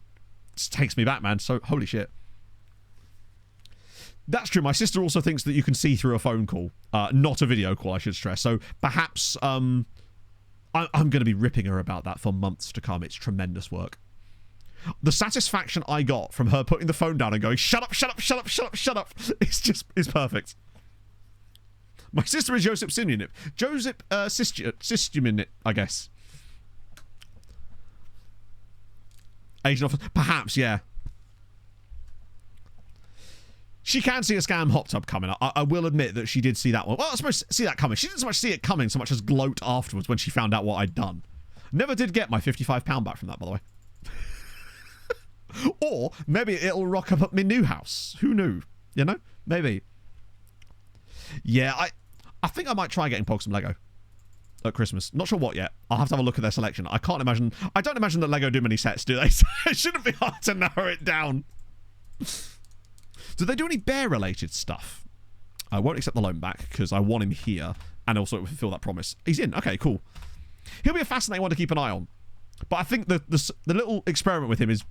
just takes me back, man. So holy shit. That's true. My sister also thinks that you can see through a phone call, not a video call. I should stress. So perhaps I'm going to be ripping her about that for months to come. It's tremendous work. The satisfaction I got from her putting the phone down and going, shut up, shut up, shut up, shut up, shut up, is perfect. My sister is Joseph Simeonip. Joseph Simeonip, I guess. Agent officer. Perhaps, yeah. She can see a scam hot tub coming. I will admit that she did see that one. Well, I suppose see that coming. She didn't so much see it coming so much as gloat afterwards when she found out what I'd done. Never did get my £55 back from that, by the way. Or maybe it'll rock up at my new house. Who knew? You know? Maybe. Yeah, I think I might try getting Pog some Lego at Christmas. Not sure what yet. I'll have to have a look at their selection. I don't imagine that Lego do many sets, do they? So it shouldn't be hard to narrow it down. Do they do any bear-related stuff? I won't accept the loan back because I want him here and also fulfill that promise. He's in. Okay, cool. He'll be a fascinating one to keep an eye on. But I think the little experiment with him is...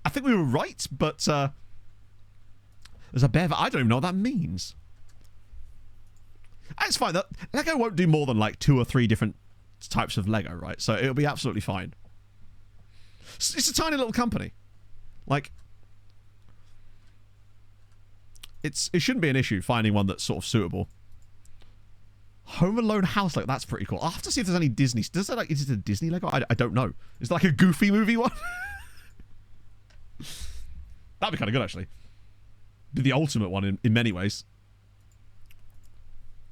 I think we were right, but there's a bear... I don't even know what that means. It's fine. Lego won't do more than like 2 or 3 different types of Lego, right? So it'll be absolutely fine. It's a tiny little company. Like... It shouldn't be an issue finding one that's sort of suitable. Home Alone house, like that's pretty cool. I'll have to see if there's any Disney. Is it a Disney Lego? I don't know. Is it like a Goofy movie one? That'd be kind of good, actually. Be the ultimate one in many ways.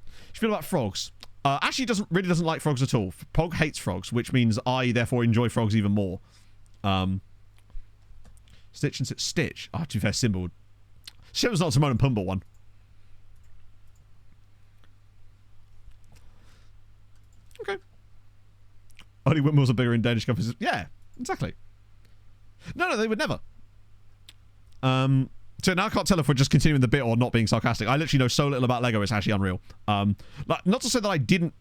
How do you feel about frogs? Actually, really doesn't like frogs at all. Pog hates frogs, which means I therefore enjoy frogs even more. Stitch and Stitch. Oh, to be fair, Simba. Simba's not Timon and Pumbaa one. Okay. Only windmills are bigger in Danish companies. Yeah, exactly. No, they would never. So now I can't tell if we're just continuing the bit or not being sarcastic. I literally know so little about Lego, it's actually unreal. Not to say that I didn't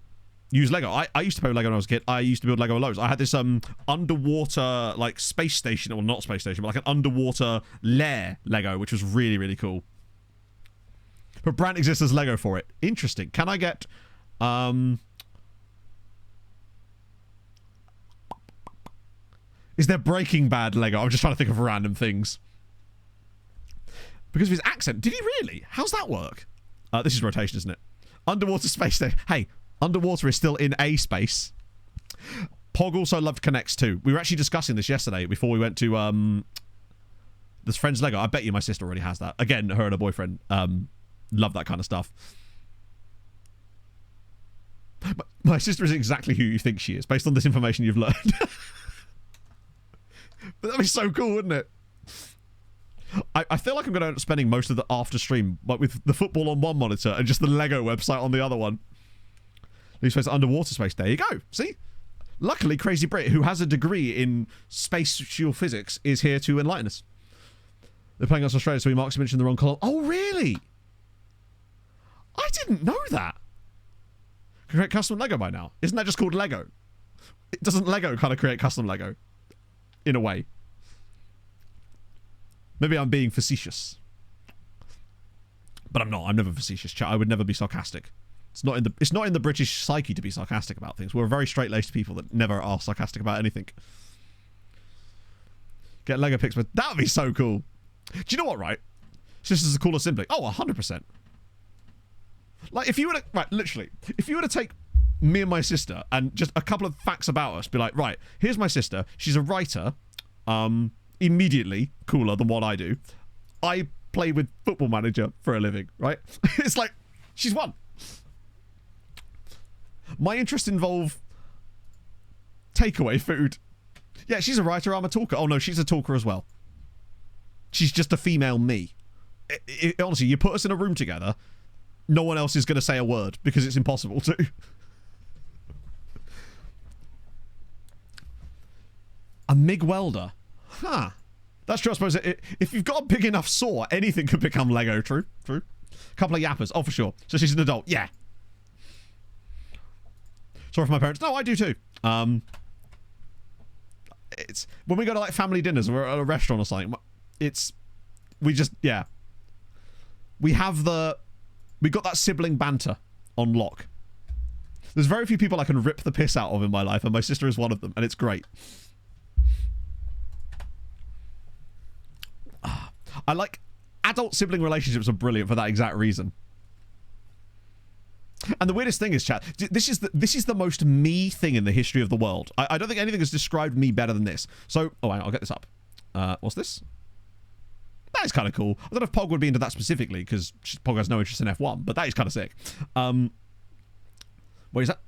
use Lego. I used to play with Lego when I was a kid. I used to build Lego loads. I had this underwater like space station, or not space station, but like an underwater lair Lego, which was really, really cool. But brand exists as Lego for it. Interesting. Can I get is there Breaking Bad Lego? I'm just trying to think of random things. Because of his accent. Did he really? How's that work? This is rotation, isn't it? Underwater space station. Hey, underwater is still in a space. Pog also loved Connects too. We were actually discussing this yesterday before we went to this friend's Lego. I bet you my sister already has that. Again, her and her boyfriend love that kind of stuff. But my sister is exactly who you think she is, based on this information you've learned. But that'd be so cool, wouldn't it? I feel like I'm going to end up spending most of the after stream like with the football on one monitor and just the Lego website on the other one. Leave space underwater space. There you go. See? Luckily, Crazy Brit, who has a degree in spatial physics, is here to enlighten us. They're playing us Australia, so we marks mentioned the wrong column. Oh, really? I didn't know that. Can create custom Lego by now. Isn't that just called Lego? Doesn't Lego kind of create custom Lego? In a way. Maybe I'm being facetious. But I'm not. I'm never facetious, chat. I would never be sarcastic. It's not in the British psyche to be sarcastic about things. We're very straight-laced people that never are sarcastic about anything. Get Lego picks, but that would be so cool. Do you know what, right? Sisters are the coolest sibling. Oh, 100%. Like, if you were to... Right, literally. If you were to take me and my sister and just a couple of facts about us, be like, right, here's my sister. She's a writer. Immediately cooler than what I do. I play with Football Manager for a living, right? It's like, she's one. My interests involve takeaway food. Yeah, she's a writer, I'm a talker. Oh no, she's a talker as well. She's just a female me. Honestly, you put us in a room together, no one else is going to say a word because it's impossible to. A MIG welder. Huh. That's true, I suppose. If you've got a big enough saw, anything could become Lego. True. A couple of yappers. Oh, for sure. So she's an adult. Yeah. Sorry for my parents. No, I do too. It's when we go to like family dinners or at a restaurant or something, we got that sibling banter on lock. There's very few people I can rip the piss out of in my life, and my sister is one of them, and it's great. I like adult sibling relationships are brilliant for that exact reason. And the weirdest thing is, chat, this is the most me thing in the history of the world. I don't think anything has described me better than this. So, oh, hang on, I'll get this up. What's this? That is kind of cool. I don't know if Pog would be into that specifically, because Pog has no interest in F1, but that is kind of sick. What is that?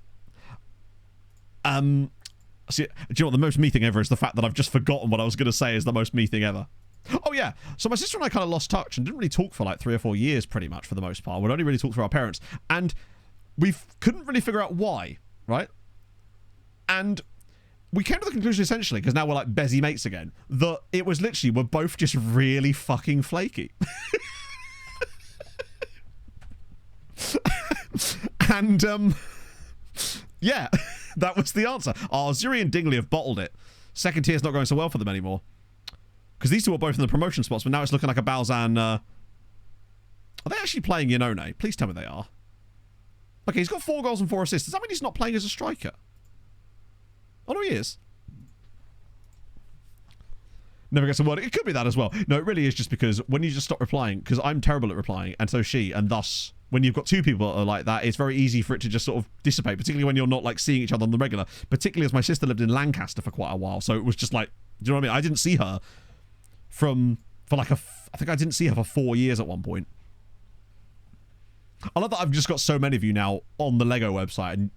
See, do you know what the most me thing ever is? The fact that I've just forgotten what I was going to say is the most me thing ever. Oh yeah, so my sister and I kind of lost touch and didn't really talk for like 3 or 4 years pretty much for the most part. We'd only really talked through our parents, and we couldn't really figure out why, right? And we came to the conclusion essentially, because now we're like bezzy mates again, that it was literally we're both just really fucking flaky. And yeah, that was the answer. Oh, Zuri and Dingley have bottled it. Second tier's not going so well for them anymore. Because these two are both in the promotion spots, but now it's looking like a Balzan. Are they actually playing Yanone? Please tell me they are. Okay, he's got 4 goals and 4 assists. Does that mean he's not playing as a striker? Oh, no, he is. Never gets a word. It could be that as well. No, it really is just because when you just stop replying, because I'm terrible at replying, and so is she, and thus, when you've got 2 people that are like that, it's very easy for it to just sort of dissipate, particularly when you're not, like, seeing each other on the regular. Particularly as my sister lived in Lancaster for quite a while, so it was just like, do you know what I mean? I didn't see her for like I think I didn't see her for 4 years at one point. I love that I've just got so many of you now on the Lego website, and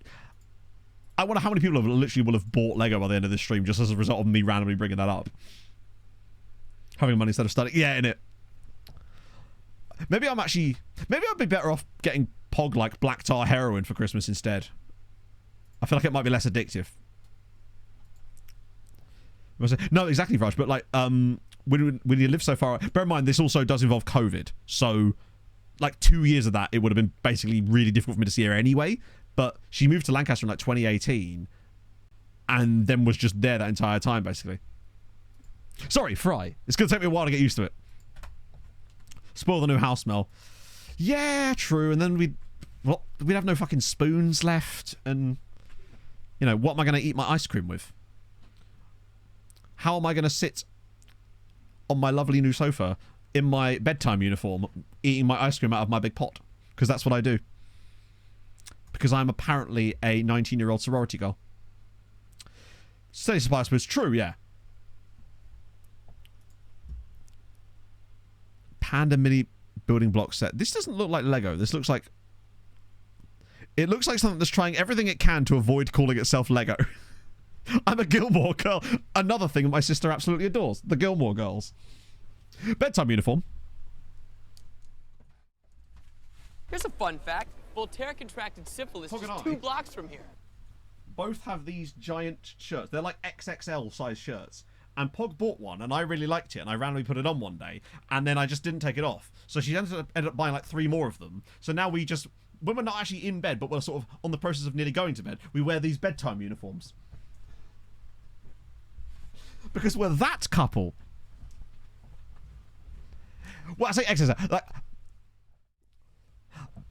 I wonder how many people literally will have bought Lego by the end of this stream just as a result of me randomly bringing that up. Having money instead of studying. Yeah, innit? Maybe I'd be better off getting Pog like black tar heroin for Christmas instead. I feel like it might be less addictive. No, exactly, Raj, but like, when you live so far, bear in mind this also does involve COVID, so like 2 years of that it would have been basically really difficult for me to see her anyway. But she moved to Lancaster in like 2018 and then was just there that entire time basically. Sorry, Fry, it's gonna take me a while to get used to it. Spoil the new house smell. Yeah, true. And then we'd have no fucking spoons left, and you know, what am I gonna eat my ice cream with? How am I gonna sit on my lovely new sofa in my bedtime uniform eating my ice cream out of my big pot? Because that's what I do. Because I'm apparently a 19-year-old sorority girl. Steady supply, I suppose. True, yeah. Panda mini building block set. This doesn't look like Lego. This looks like... It looks like something that's trying everything it can to avoid calling itself Lego. I'm a Gilmore girl. Another thing my sister absolutely adores. The Gilmore Girls. Bedtime uniform. Here's a fun fact. Voltaire contracted syphilis just 2 blocks from here. Both have these giant shirts. They're like XXL size shirts. And Pog bought one, and I really liked it, and I randomly put it on one day, and then I just didn't take it off. So she ended up buying like 3 more of them. So now we just, when we're not actually in bed, but we're sort of on the process of nearly going to bed, we wear these bedtime uniforms. Because we're that couple. Well, I say XXL. Like,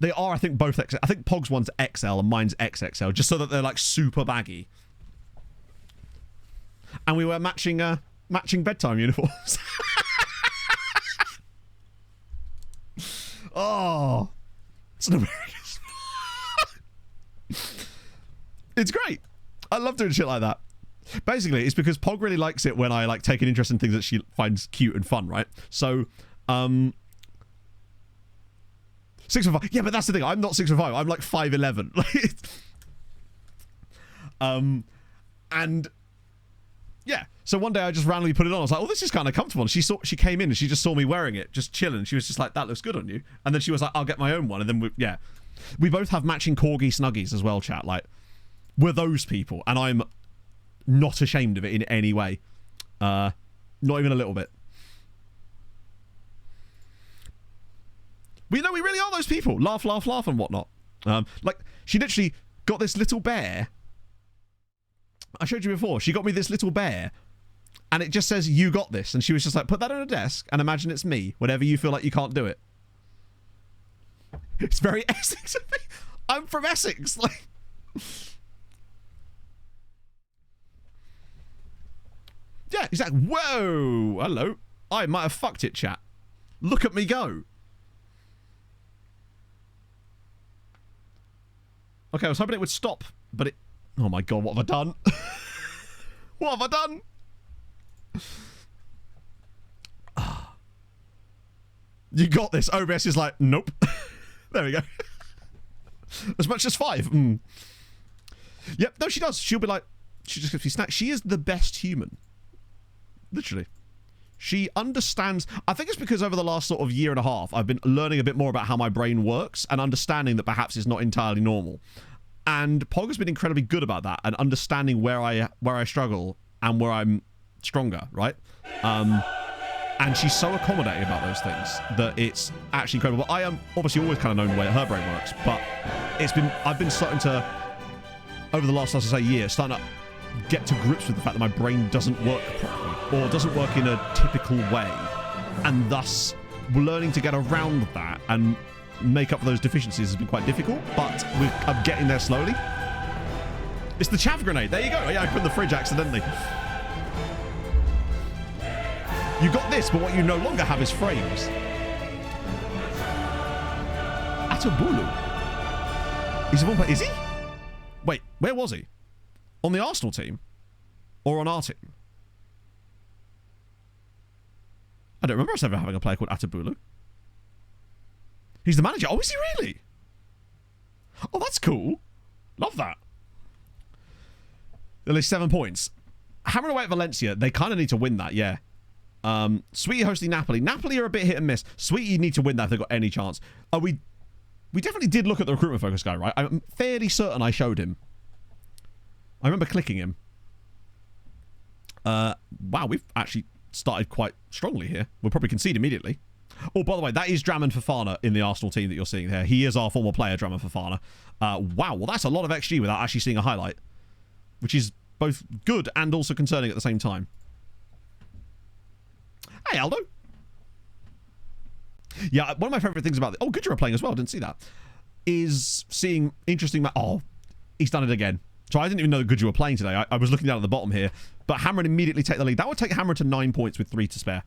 They are, I think, both XL. I think Pog's one's XL and mine's XXL, just so that they're like super baggy. And we were matching bedtime uniforms. Oh, it's an American. It's great. I love doing shit like that. Basically, it's because Pog really likes it when I like take an interest in things that she finds cute and fun, right? So, 6'5". Yeah, but that's the thing. I'm not 6'5". I'm like 5'11". And yeah. So one day I just randomly put it on. I was like, "Oh, this is kind of comfortable." And she came in and she just saw me wearing it, just chilling. She was just like, "That looks good on you." And then she was like, "I'll get my own one." And then we both have matching corgi snuggies as well, chat. Like, we're those people, and I'm not ashamed of it in any way. Not even a little bit. We really are those people. Laugh, laugh, laugh, and whatnot. Like, she literally got this little bear. I showed you before. She got me this little bear, and it just says, "You got this." And she was just like, "Put that on a desk and imagine it's me whenever you feel like you can't do it." It's very Essex of me. I'm from Essex. Like, yeah, exactly. Whoa, hello. I might have fucked it, chat. Look at me go. Okay, I was hoping it would stop, but it... Oh my god, what have I done? What have I done? You got this. OBS is like, nope. There we go. As much as 5. Yep, no, she does. She'll be like, she just gives me snacks. She is the best human. Literally. She understands... I think it's because over the last sort of year and a half, I've been learning a bit more about how my brain works and understanding that perhaps it's not entirely normal. And Pog has been incredibly good about that and understanding where I struggle and where I'm stronger, right? And she's so accommodating about those things that it's actually incredible. I am obviously always kind of known the way her brain works, but I've been starting to, over the last, let's say, year, starting to get to grips with the fact that my brain doesn't work properly or doesn't work in a typical way, and thus learning to get around that and make up for those deficiencies has been quite difficult, but I'm getting there slowly. It's the chaff grenade. There you go. Yeah, I put in the fridge accidentally. You got this, but what you no longer have is frames. Atabulu. He's a one. Is he? Wait, where was he? On the Arsenal team? Or on our team? I don't remember us ever having a player called Atabulu. He's the manager. Oh, is he really? Oh, that's cool. Love that. At least 7 points. Hammering away at Valencia. They kind of need to win that, yeah. Sweetie hosting Napoli. Napoli are a bit hit and miss. Sweetie need to win that if they've got any chance. We definitely did look at the recruitment focus guy, right? I'm fairly certain I showed him. I remember clicking him. Wow, we've actually started quite strongly here. We'll probably concede immediately. Oh, by the way, that is Draman Fofana in the Arsenal team that you're seeing here. He is our former player, Draman Fofana. Wow, well, that's a lot of XG without actually seeing a highlight, which is both good and also concerning at the same time. Hey, Aldo. Yeah, one of my favourite things about oh, Goodra are playing as well. Didn't see that. Is seeing interesting. Oh, he's done it again. So I didn't even know that Goodra were playing today. I was looking down at the bottom here, but Hammer immediately take the lead. That would take Hammer to 9 points with 3 to spare,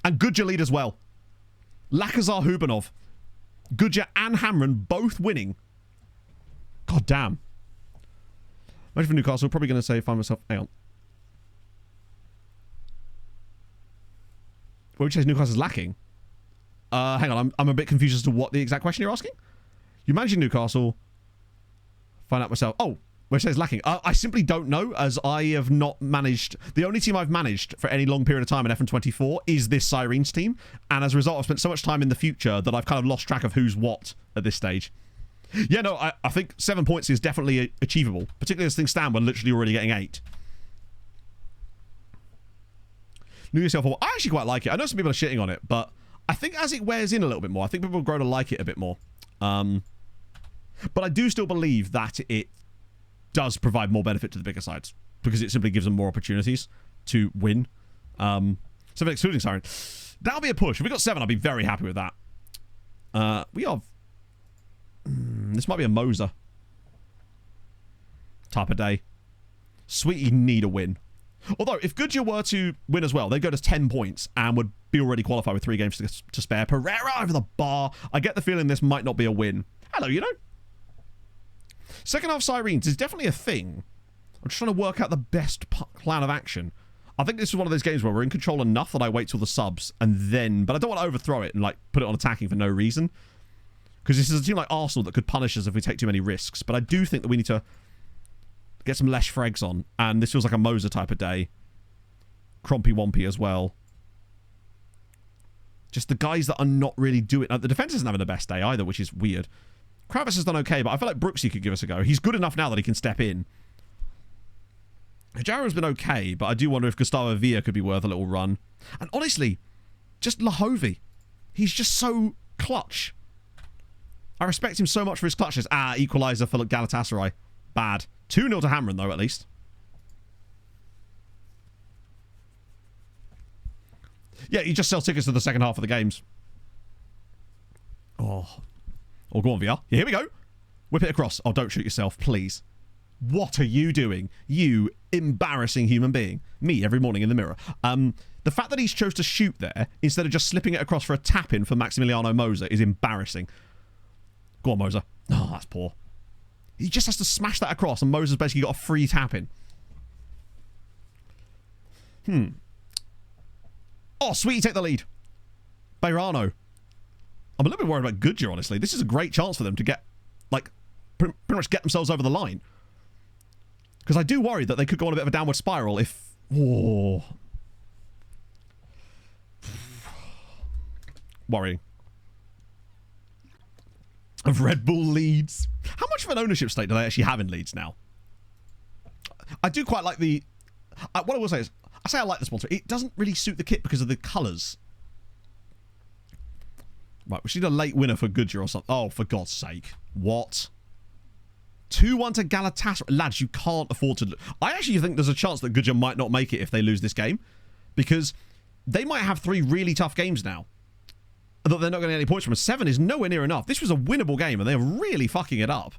and Goodra lead as well. Lakazar Hubanov, Goodra and Hamron both winning. God damn. Imagine for Newcastle, probably going to say, find myself. Hang on. Which says Newcastle's lacking. Hang on, I'm a bit confused as to what the exact question you're asking. You're managing Newcastle. Find out myself. Oh, where it says lacking. I simply don't know, as I have not managed. The only team I've managed for any long period of time in FN24 is this Sirens team. And as a result, I've spent so much time in the future that I've kind of lost track of who's what at this stage. Yeah, no, I think 7 points is definitely achievable. Particularly as things stand, we're literally already getting 8. New yourself. I actually quite like it. I know some people are shitting on it, but I think as it wears in a little bit more, I think people will grow to like it a bit more. But I do still believe that it does provide more benefit to the bigger sides because it simply gives them more opportunities to win. 7 excluding Siren. That'll be a push. If we got 7, I'll be very happy with that. We are This might be a Moser type of day. Sweetie need a win. Although, if Goodyear were to win as well, they'd go to 10 points and would be already qualified with 3 games to spare. Pereira over the bar. I get the feeling this might not be a win. Hello, you know. Second half Sirens is definitely a thing. I'm just trying to work out the best plan of action. I think this is one of those games where we're in control enough that I wait till the subs and then... But I don't want to overthrow it and like put it on attacking for no reason. Because this is a team like Arsenal that could punish us if we take too many risks. But I do think that we need to get some less frags on. And this feels like a Moser type of day. Crompy Wompy as well. Just the guys that are not really doing... the defence isn't having the best day either, which is weird. Kravis has done okay, but I feel like Brooksy could give us a go. He's good enough now that he can step in. Hajara's been okay, but I do wonder if Gustavo Villa could be worth a little run. And honestly, just Lahovi. He's just so clutch. I respect him so much for his clutches. Equaliser for Galatasaray. Bad. 2-0 to Hamren, though, at least. Yeah, you just sell tickets to the second half of the games. Oh, go on, VR. Yeah, here we go. Whip it across. Oh, don't shoot yourself, please. What are you doing? You embarrassing human being. Me every morning in the mirror. The fact that he's chose to shoot there instead of just slipping it across for a tap-in for Maximiliano Moser is embarrassing. Go on, Moser. Oh, that's poor. He just has to smash that across and Moser's basically got a free tap-in. Oh, Sweetie take the lead. Beirano. I'm a little bit worried about Goodyear, honestly. This is a great chance for them to get, like, pretty much get themselves over the line. Because I do worry that they could go on a bit of a downward spiral if... Oh. Worrying. Of Red Bull Leeds. How much of an ownership stake do they actually have in Leeds now? I do quite like the... what I will say is, I like the sponsor. It doesn't really suit the kit because of the colours. Right, we should need a late winner for Goodyear or something. Oh, for God's sake. What? 2-1 to Galatasaray. Lads, you can't afford to... I actually think there's a chance that Goodyear might not make it if they lose this game. Because they might have 3 really tough games now. That they're not going to get any points from. 7 is nowhere near enough. This was a winnable game and they're really fucking it up.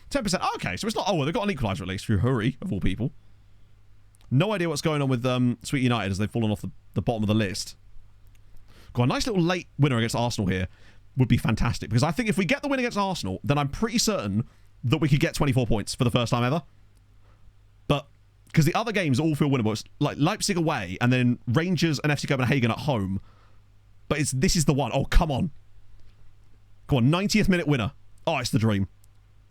10%. Okay, so it's not... Oh, well, they've got an equaliser at least through Hurry, of all people. No idea what's going on with Sweet United as they've fallen off the bottom of the list. Got a nice little late winner against Arsenal here would be fantastic. Because I think if we get the win against Arsenal, then I'm pretty certain that we could get 24 points for the first time ever. But because the other games all feel winnable. It's like Leipzig away and then Rangers and FC Copenhagen at home. But this is the one. Oh, come on. Go on, 90th minute winner. Oh, it's the dream.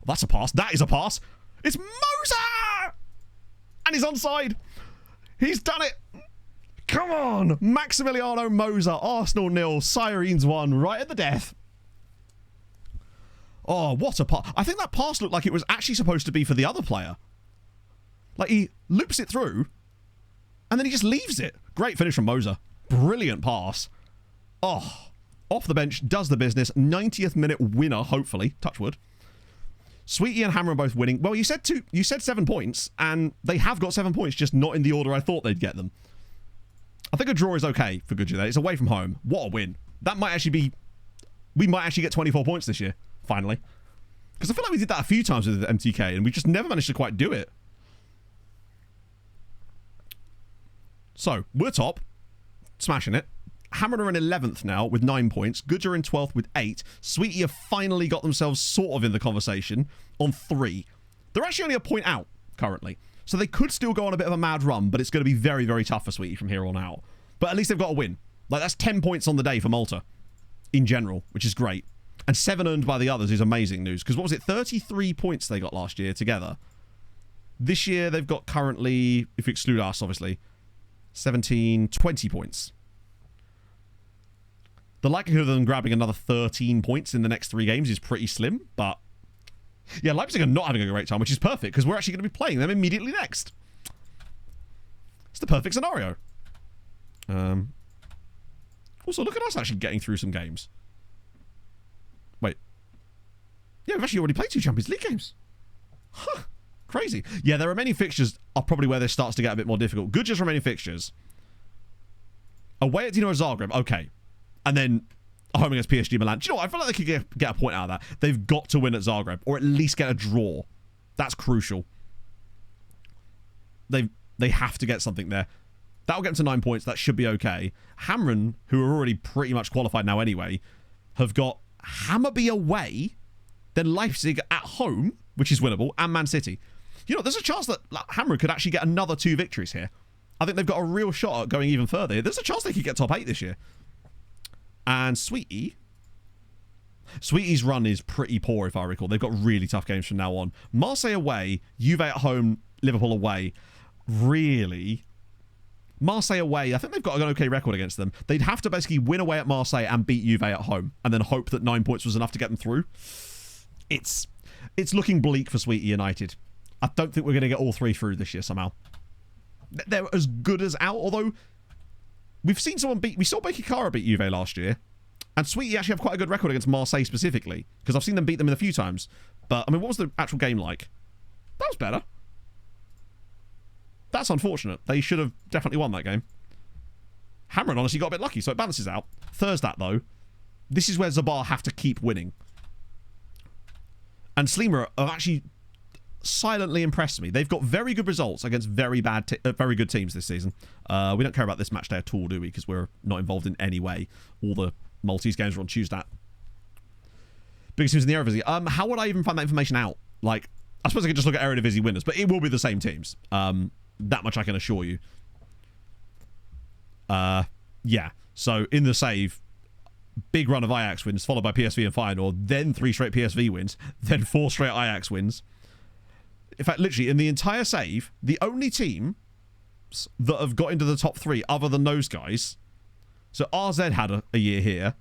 That's a pass. That is a pass. It's Moser! And he's onside. He's done it. Come on. Maximiliano Moser. Arsenal 0. Sirens 1. Right at the death. Oh, what a pass. I think that pass looked like it was actually supposed to be for the other player. Like, he loops it through, and then he just leaves it. Great finish from Moser. Brilliant pass. Oh, off the bench, does the business. 90th minute winner, hopefully. Touch wood. Sweetie and Hammer are both winning. Well, you said 7 points, and they have got 7 points, just not in the order I thought they'd get them. I think a draw is okay for Goodyear there. It's away from home. What a win. That might actually be... We might actually get 24 points this year, finally. Because I feel like we did that a few times with the MTK, and we just never managed to quite do it. So, we're top. Smashing it. Hammer are in 11th now with 9 points. Goodyear in 12th with 8. Sweetie have finally got themselves sort of in the conversation on 3. They're actually only a point out currently. So they could still go on a bit of a mad run, but it's going to be very, very tough for Sweetie from here on out. But at least they've got a win. Like, that's 10 points on the day for Malta in general, which is great. And 7 earned by the others is amazing news. Because what was it? 33 points they got last year together. This year they've got currently, if you exclude us, obviously, 17, 20 points. The likelihood of them grabbing another 13 points in the next 3 games is pretty slim, but yeah, Leipzig are not having a great time, which is perfect because we're actually going to be playing them immediately next. It's the perfect scenario. Also, look at us actually getting through some games. Wait. Yeah, we've actually already played 2 Champions League games. Huh. Crazy. Yeah, their remaining fixtures are probably where this starts to get a bit more difficult. Goodyear's remaining fixtures. Away at Dinamo Zagreb. Okay. And then home against PSG Milan. Do you know what? I feel like they could get a point out of that. They've got to win at Zagreb, or at least get a draw. That's crucial. They have to get something there. That'll get them to 9 points. That should be okay. Hamren, who are already pretty much qualified now anyway, have got Hammarby away, then Leipzig at home, which is winnable, and Man City. You know, there's a chance that Hamren could actually get another 2 victories here. I think they've got a real shot at going even further. There's a chance they could get top 8 this year. And Sweety's run is pretty poor, if I recall. They've got really tough games from now on. Marseille away, Juve at home, Liverpool away. Really? Marseille away, I think they've got an okay record against them. They'd have to basically win away at Marseille and beat Juve at home, and then hope that 9 points was enough to get them through. It's looking bleak for Sweety United. I don't think we're going to get all 3 through this year somehow. They're as good as out, although we've seen someone beat... We saw Bakikara beat Juve last year, and Sweety actually have quite a good record against Marseille specifically, because I've seen them beat them in a few times. But, I mean, what was the actual game like? That was better. That's unfortunate. They should have definitely won that game. Hamren honestly got a bit lucky, so it balances out. Thursday, though, this is where Zabar have to keep winning. And Slima have actually silently impressed me. They've got very good results against very good teams this season. We don't care about this match day at all, do we? Because we're not involved in any way. All the Maltese games are on Tuesday. Biggest teams in the Eredivisie. How would I even find that information out? Like, I suppose I could just look at Eredivisie winners, but it will be the same teams. That much I can assure you. Yeah. So in the save, big run of Ajax wins, followed by PSV and Feyenoord, then 3 straight PSV wins, then 4 straight Ajax wins. In fact, literally, in the entire save, the only team that have got into the top 3 other than those guys, so RZ had a year here,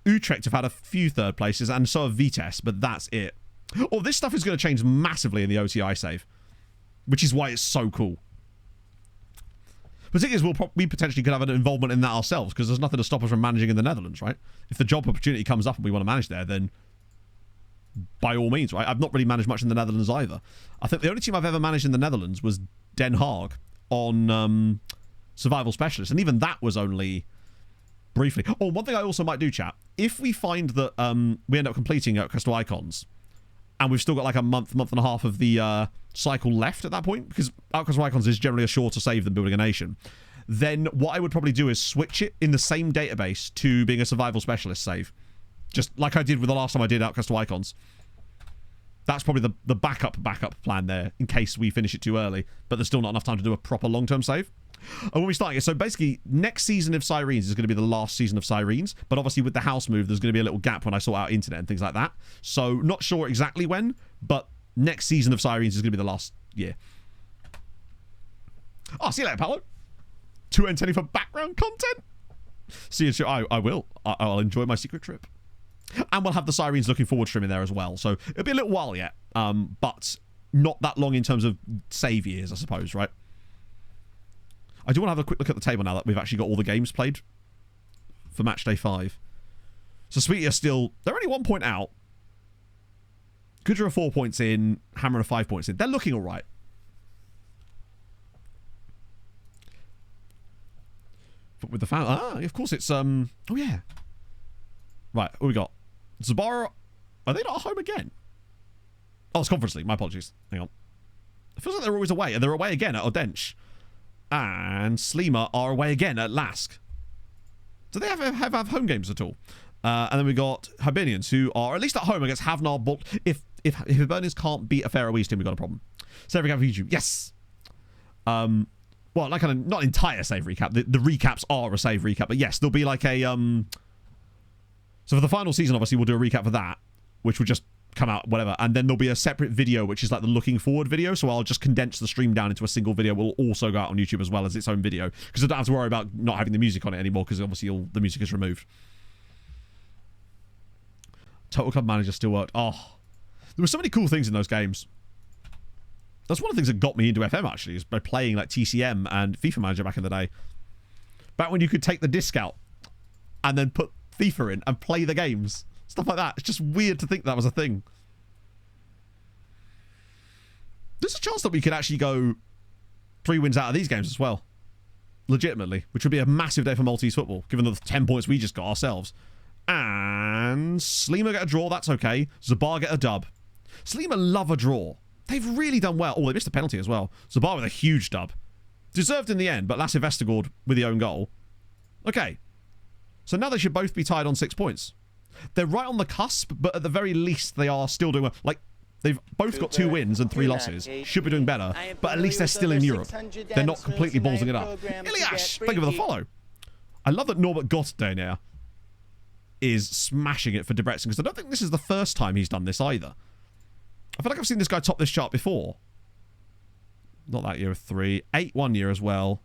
Utrecht have had a few third places, and so have Vitesse, but that's it. Oh, this stuff is going to change massively in the OTI save, which is why it's so cool. Particularly as we potentially could have an involvement in that ourselves, because there's nothing to stop us from managing in the Netherlands, right? If the job opportunity comes up and we want to manage there, then by all means, right? I've not really managed much in the Netherlands either. I think the only team I've ever managed in the Netherlands was Den Haag on Survival Specialist, and even that was only briefly. Oh, one thing I also might do, chat, if we find that we end up completing Crystal Icons, and we've still got like a month and a half of the cycle left at that point, because Crystal Icons is generally a shorter save than Building a Nation, then what I would probably do is switch it in the same database to being a Survival Specialist save. Just like I did with the last time I did Crystal Icons. That's probably the backup plan there, in case we finish it too early, but there's still not enough time to do a proper long-term save. And when we start it, so basically, next season of Sirens is going to be the last season of Sirens, but obviously with the house move, there's going to be a little gap when I sort out internet and things like that. So not sure exactly when, but next season of Sirens is going to be the last year. Oh, see you later, Paolo. 2N10 for background content. See you. I will. I'll enjoy my secret trip. And we'll have the Sirens looking forward stream in there as well. So it'll be a little while yet, but not that long in terms of save years, I suppose, right? I do want to have a quick look at the table now that we've actually got all the games played for match day 5. So Sweetie are still... They're only 1 point out. Kudra are 4 points in. Hammer are 5 points in. They're looking all right. But with the fan... of course it's... Oh, yeah. Right, what we got? Zabara... Are they not at home again? Oh, it's Conference League. My apologies. Hang on. It feels like they're always away. And they're away again at Odense. And Slima are away again at Lask. Do they have home games at all? And then we got Hibernians, who are at least at home against Havnar. But if Hibernians can't beat a Faroese team, we've got a problem. Save recap for YouTube. Yes. Well, like kind of not entire save recap. The recaps are a save recap, but yes, there'll be like a So for the final season, obviously, we'll do a recap for that, which will just come out, whatever. And then there'll be a separate video, which is like the looking forward video. So I'll just condense the stream down into a single video. Will also go out on YouTube as well as its own video, because I don't have to worry about not having the music on it anymore, because obviously all the music is removed. Total Club Manager still worked. Oh, there were so many cool things in those games. That's one of the things that got me into FM, actually, is by playing like TCM and FIFA Manager back in the day. Back when you could take the disc out and then put FIFA in and play the games. Stuff like that. It's just weird to think that was a thing. There's a chance that we could actually go 3 wins out of these games as well. legitimately, which would be a massive day for Maltese football, given the 10 points we just got ourselves. And Slima get a draw, that's okay. Zabar get a dub. Slima love a draw. They've really done well. Oh, they missed a penalty as well. Zabar with a huge dub. Deserved in the end, but Lasse Vestergaard with the own goal. Okay. So now they should both be tied on 6 points. They're right on the cusp, but at the very least they are still doing well. Like, they've both got 2 wins and 3 losses. Should be doing better, but at least they're still in Europe. They're not completely ballsing it up. Iliash, thank you for the follow. I love that Norbert Gottdener is smashing it for Debrecen, because I don't think this is the first time he's done this either. I feel like I've seen this guy top this chart before. Not that year of 3. 8 one year as well.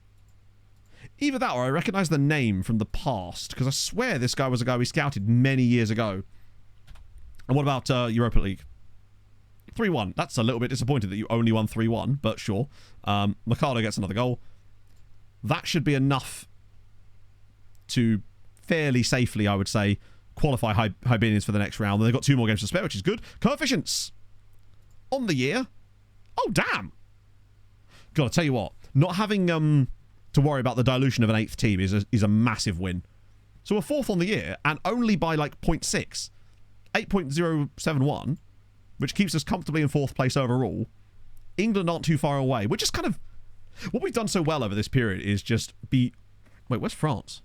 Either that or I recognise the name from the past, because I swear this guy was a guy we scouted many years ago. And what about Europa League? 3-1. That's a little bit disappointed that you only won 3-1, but sure. Mercado gets another goal. That should be enough to fairly safely, I would say, qualify Hibernians for the next round. They've got 2 more games to spare, which is good. Coefficients on the year. Oh, damn. God, I tell you what. Not having to worry about the dilution of an 8th team is a massive win. So we're 4th on the year, and only by like 0.6. 8.071, which keeps us comfortably in 4th place overall. England aren't too far away. We're just kind of... What we've done so well over this period is just be... Wait, where's France?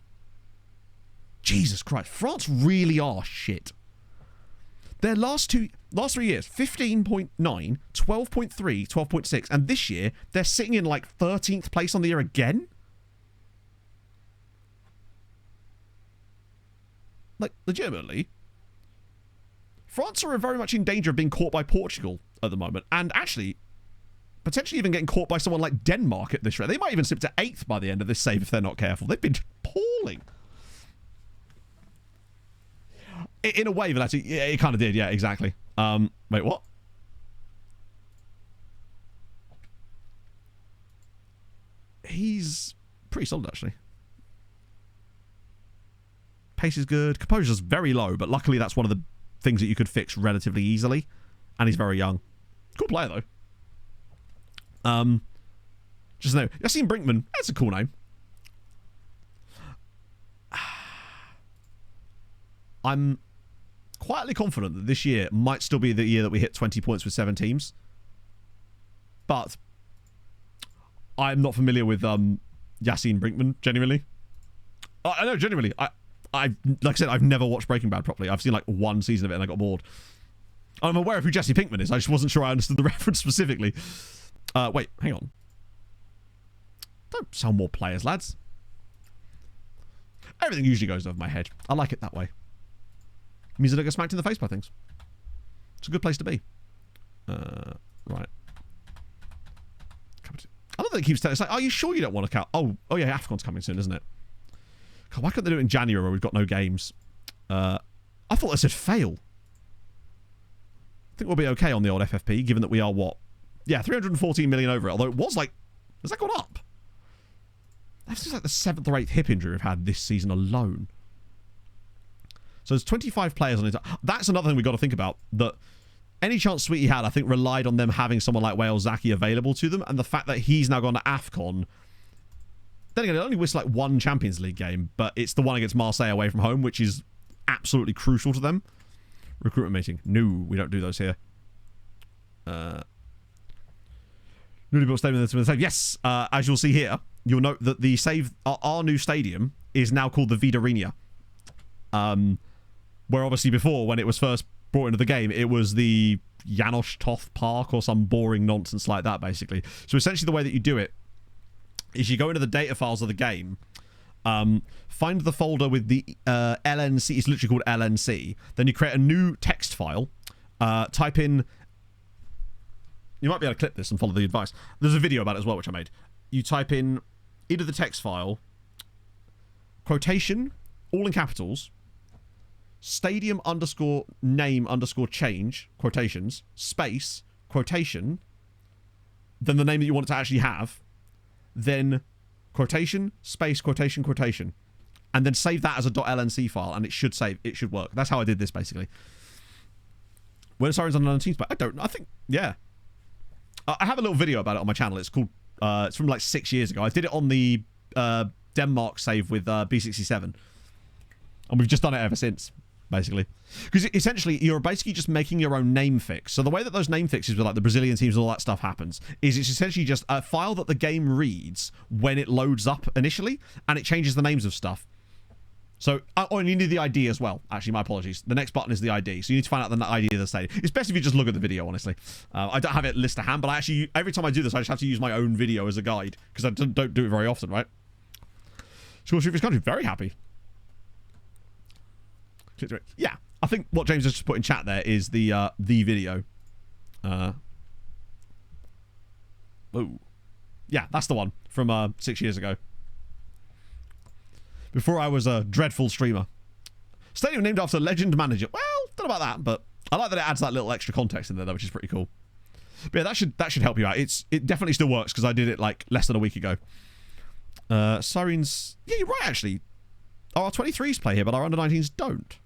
Jesus Christ. France really are shit. Their last 3 years, 15.9, 12.3, 12.6, and this year, they're sitting in like 13th place on the year again? Like, legitimately. France are very much in danger of being caught by Portugal at the moment, and actually, potentially even getting caught by someone like Denmark at this rate. They might even slip to 8th by the end of this save if they're not careful. They've been appalling. In a way, but actually, yeah, it kind of did. Yeah, exactly. Wait, what? He's pretty solid, actually. Pace is good. Composure's very low, but luckily that's one of the things that you could fix relatively easily. And he's very young. Cool player, though. Just know. Yassine Brinkman. That's a cool name. I'm quietly confident that this year might still be the year that we hit 20 points with 7 teams. But I'm not familiar with Yassine Brinkman, genuinely. I know, genuinely. I like I said, I've never watched Breaking Bad properly. I've seen like 1 season of it and I got bored. I'm aware of who Jesse Pinkman is. I just wasn't sure I understood the reference specifically. Wait, hang on. Don't sell more players, lads. Everything usually goes over my head. I like it that way. Means I don't get smacked in the face by things. It's a good place to be. Right. I love that it keeps telling us, like, are you sure you don't want to count? Oh yeah, AFCON's coming soon, isn't it? God, why couldn't they do it in January where we've got no games? I thought they said fail. I think we'll be okay on the old FFP, given that we are what? Yeah, 314 million over it, although it was like... Has that gone up? That's just like the 7th or 8th hip injury we've had this season alone. So there's 25 players on it. That's another thing we've got to think about. That any chance Sweetie had, I think, relied on them having someone like Wales Zaki available to them. And the fact that he's now gone to AFCON... Then again, it only was like 1 Champions League game, but it's the one against Marseille away from home, which is absolutely crucial to them. Recruitment meeting. No, we don't do those here. Newly built stadium that's been saved. Yes, as you'll see here, you'll note that the our new stadium is now called the Vidarinha. Where obviously before, when it was first brought into the game, it was the Janos Toth Park or some boring nonsense like that, basically. So essentially the way that you do it is you go into the data files of the game, find the folder with the LNC, it's literally called LNC, then you create a new text file, type in, you might be able to clip this and follow the advice. There's a video about it as well, which I made. You type in, into the text file, quotation, all in capitals, stadium underscore name underscore change, quotations, space, quotation, then the name that you want it to actually have, then quotation, space, quotation, quotation, and then save that as a .lnc file, and it should save. It should work. That's how I did this, basically. When Sirens on 19, but I don't. I think, yeah. I have a little video about it on my channel. It's called. It's from like 6 years ago. I did it on the Denmark save with B67. And we've just done it ever since, basically. Because essentially, you're basically just making your own name fix. So the way that those name fixes with like the Brazilian teams and all that stuff happens is it's essentially just a file that the game reads when it loads up initially, and it changes the names of stuff. So, oh, and you need the ID as well. Actually, my apologies. The next button is the ID. So you need to find out the ID of the stadium. It's best if you just look at the video, honestly. I don't have it list to hand, but I actually, every time I do this, I just have to use my own video as a guide, because I don't do it very often, right? School Street Country, very happy. Yeah, I think what James has just put in chat there is the video. Oh. Yeah, that's the one from 6 years ago. Before I was a dreadful streamer. Stadium named after legend manager. Well, don't know about that, but I like that it adds that little extra context in there, though, which is pretty cool. But yeah, that should help you out. It definitely still works, because I did it like less than a week ago. Sirens. Yeah, you're right, actually. Our 23s play here, but our under 19s don't.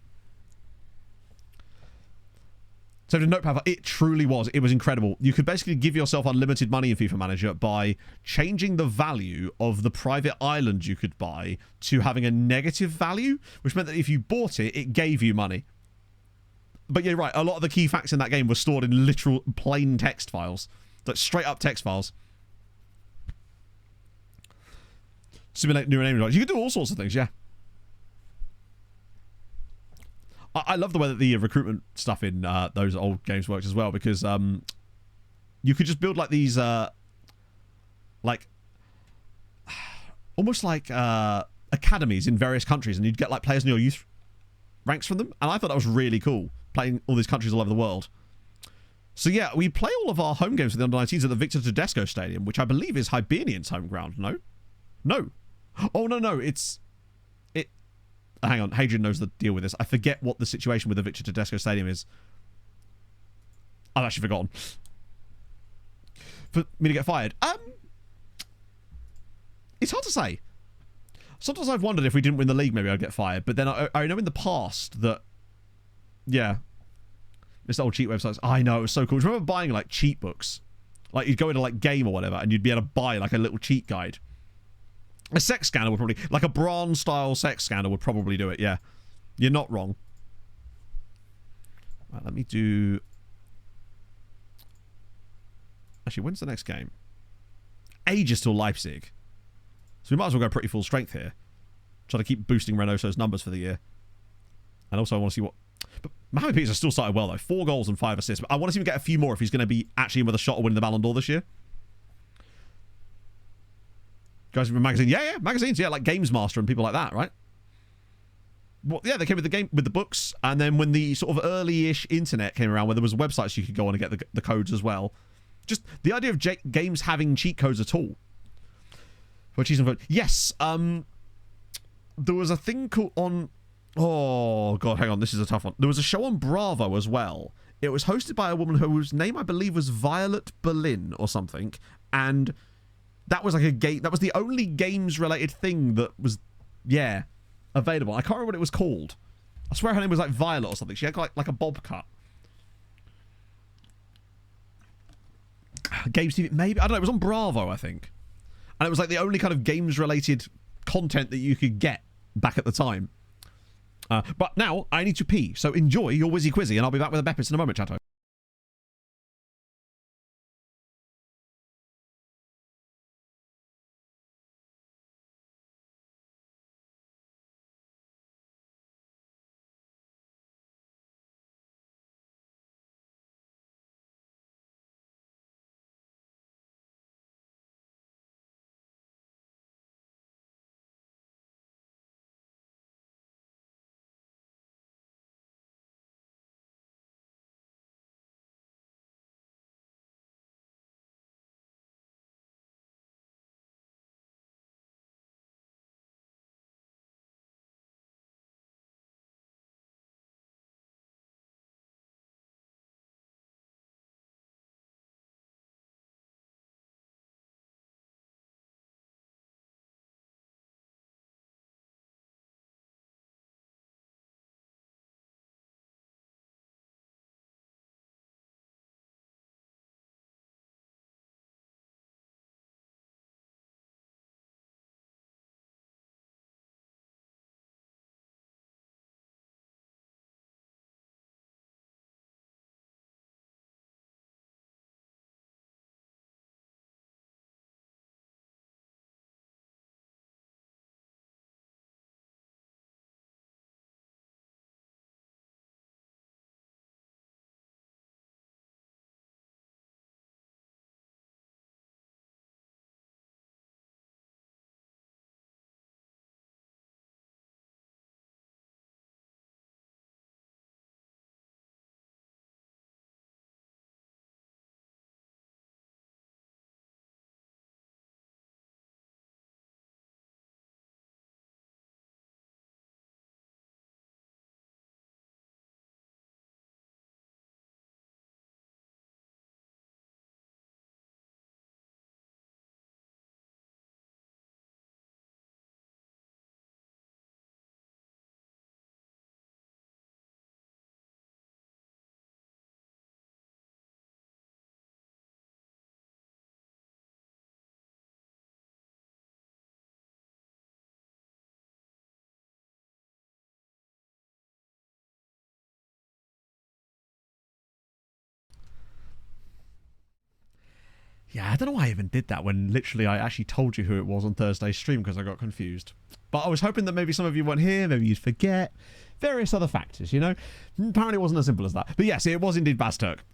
So the notepad, it truly was. It was incredible. You could basically give yourself unlimited money in FIFA Manager by changing the value of the private island you could buy to having a negative value, which meant that if you bought it, it gave you money. But you're right, a lot of the key facts in that game were stored in literal plain text files. Like straight up text files. Simulate new name rights. You can do all sorts of things, yeah. I love the way that the recruitment stuff in those old games works as well, because you could just build like these like almost like academies in various countries, and you'd get like players in your youth ranks from them, and I thought that was really cool, playing all these countries all over the world. So yeah, we play all of our home games for the under-19s at the Victor Tedesco Stadium, which I believe is Hibernian's home ground. No. Oh, no, it's... Hang on, Hadrian knows the deal with this. I forget what the situation with the Victor Tedesco Stadium is. I've actually forgotten. For me to get fired. It's hard to say. Sometimes I've wondered if we didn't win the league, maybe I'd get fired. But then I know in the past that... Yeah. This old cheat websites. I know, it was so cool. Do you remember buying, like, cheat books? Like, you'd go into, like, Game or whatever, and you'd be able to buy, like, a little cheat guide. A sex scanner would probably... Like a Bronze-style sex scanner would probably do it, yeah. You're not wrong. Right, let me do... Actually, when's the next game? Ages till Leipzig. So we might as well go pretty full strength here. Try to keep boosting Reynoso's numbers for the year. And also I want to see what... But Mohamed Pizza still started well, though. 4 goals and 5 assists. But I want to see him get a few more if he's going to be actually in with a shot of winning the Ballon d'Or this year. Guys from magazine, yeah, magazines, yeah, like Games Master and people like that, right? Well, yeah, they came with the game with the books, and then when the sort of early-ish internet came around, where there was websites you could go on and get the codes as well. Just the idea of games having cheat codes at all. For cheese and vote, yes. There was a thing called on. Oh god, hang on, this is a tough one. There was a show on Bravo as well. It was hosted by a woman whose name I believe was Violet Berlin or something, and. That was like a game. That was the only games-related thing that was, yeah, available. I can't remember what it was called. I swear her name was like Violet or something. She had like a bob cut. Games TV, maybe, I don't know. It was on Bravo, I think, and it was like the only kind of games-related content that you could get back at the time. But now I need to pee, so enjoy your Wizzy Quizzy, and I'll be back with a Beppis in a moment, chatto. Yeah, I don't know why I even did that when literally I actually told you who it was on Thursday's stream because I got confused. But I was hoping that maybe some of you weren't here, maybe you'd forget. Various other factors, you know? Apparently it wasn't as simple as that. But yes, it was indeed Baz Turk.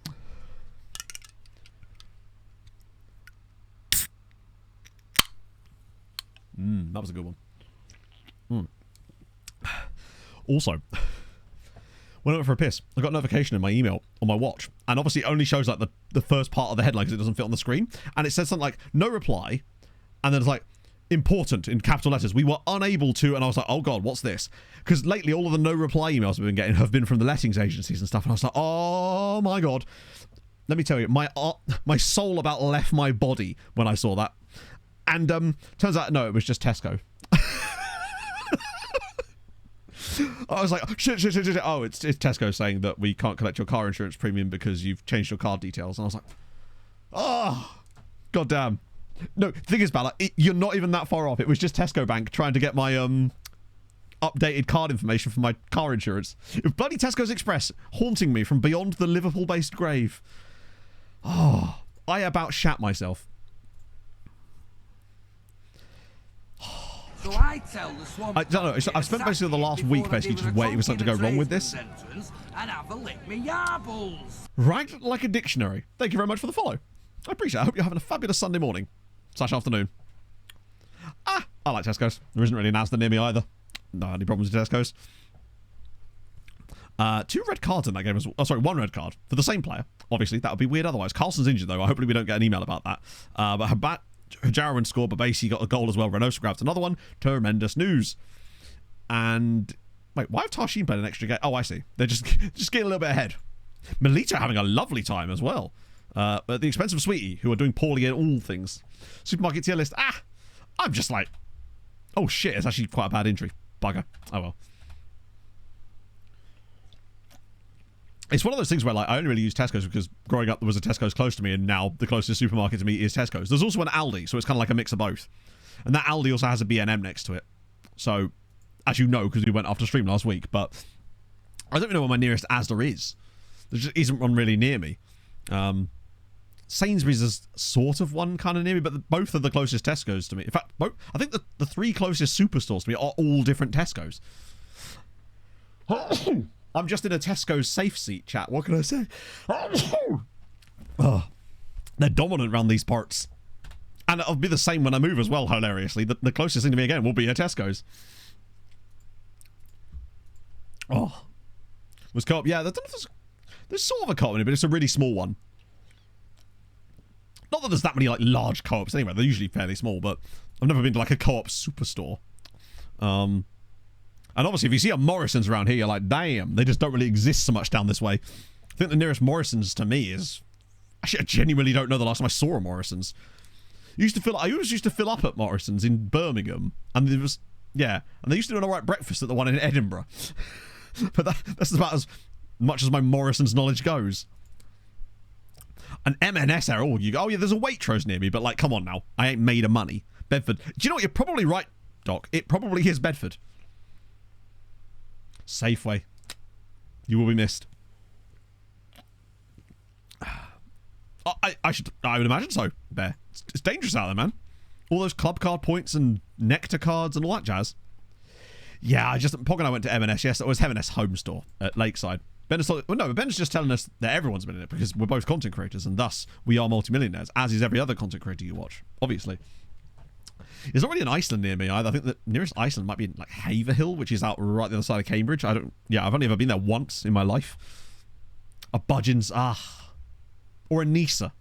That was a good one. Also, when I went for a piss, I got a notification in my email on my watch, and obviously it only shows like the first part of the headline because it doesn't fit on the screen, and it says something like no reply, and then it's like important in capital letters. We were unable to, and I was like, oh god, what's this? Because lately all of the no reply emails we've been getting have been from the lettings agencies and stuff, and I was like, oh my god. Let me tell you, my soul about left my body when I saw that. And turns out, no, it was just Tesco. I was like, shit. Oh, it's Tesco saying that we can't collect your car insurance premium because you've changed your card details. And I was like, oh, goddamn. No, the thing is, Bala, you're not even that far off. It was just Tesco Bank trying to get my updated card information for my car insurance. It was bloody Tesco's Express haunting me from beyond the Liverpool-based grave. Oh, I about shat myself. So I tell the swamp. I don't know. I've spent basically the last week basically just waiting for something to go wrong with this. And have a lick me yarbles. Right like a dictionary. Thank you very much for the follow. I appreciate it. I hope you're having a fabulous Sunday morning / afternoon. I like Tesco's. There isn't really an Asda near me either. No, any problems with Tesco's? 2 red cards in that game as well. Oh, sorry, 1 red card for the same player. Obviously, that would be weird otherwise. Carlson's injured though. Hopefully we don't get an email about that. But Jarwin scored, but basically got a goal as well. Reynoso grabbed another one. Tremendous news. And wait, why have Tarshin played an extra game? Oh, I see. They're just getting a little bit ahead. Melita having a lovely time as well. At the expense of Sweetie, who are doing poorly in all things. Supermarket tier list. I'm just like, oh shit, it's actually quite a bad injury. Bugger. Oh well. It's one of those things where like I only really use Tesco's because growing up there was a Tesco's close to me, and now the closest supermarket to me is Tesco's. There's also an Aldi, so it's kind of like a mix of both. And that Aldi also has a B&M next to it. So, as you know, because we went after stream last week, but I don't even know where my nearest Asda is. There just isn't one really near me. Sainsbury's is sort of one kind of near me, but both are the closest Tesco's to me. In fact, I think the 3 closest superstores to me are all different Tesco's. I'm just in a Tesco's safe seat, chat. What can I say? Oh, they're dominant around these parts. And it'll be the same when I move as well, hilariously. The closest thing to me again will be a Tesco's. Oh. Was co-op? Yeah, there's sort of a co-op in it, but it's a really small one. Not that there's that many like large co-ops anyway. They're usually fairly small, but I've never been to like a co-op superstore. And obviously, if you see a Morrison's around here, you're like, damn, they just don't really exist so much down this way. I think the nearest Morrison's to me is... Actually, I genuinely don't know the last time I saw a Morrison's. I always used to fill up at Morrison's in Birmingham. And there was... Yeah. And they used to do an alright breakfast at the one in Edinburgh. But that's about as much as my Morrison's knowledge goes. An M&S error. Oh, yeah, there's a Waitrose near me, but like, come on now. I ain't made of money. Bedford. Do you know what? You're probably right, Doc. It probably is Bedford. Safeway. You will be missed. I would imagine so, Bear. It's dangerous out there, man. All those club card points and nectar cards and all that jazz. Yeah, Pog and I went to M&S. Yes, it was M&S home store at Lakeside. Ben's just telling us that everyone's been in it because we're both content creators and thus we are multimillionaires, as is every other content creator you watch, obviously. There's not really an Iceland near me either. I think the nearest Iceland might be in like Haverhill, which is out right the other side of Cambridge. I've only ever been there once in my life. A Budgeons, or a Nisa.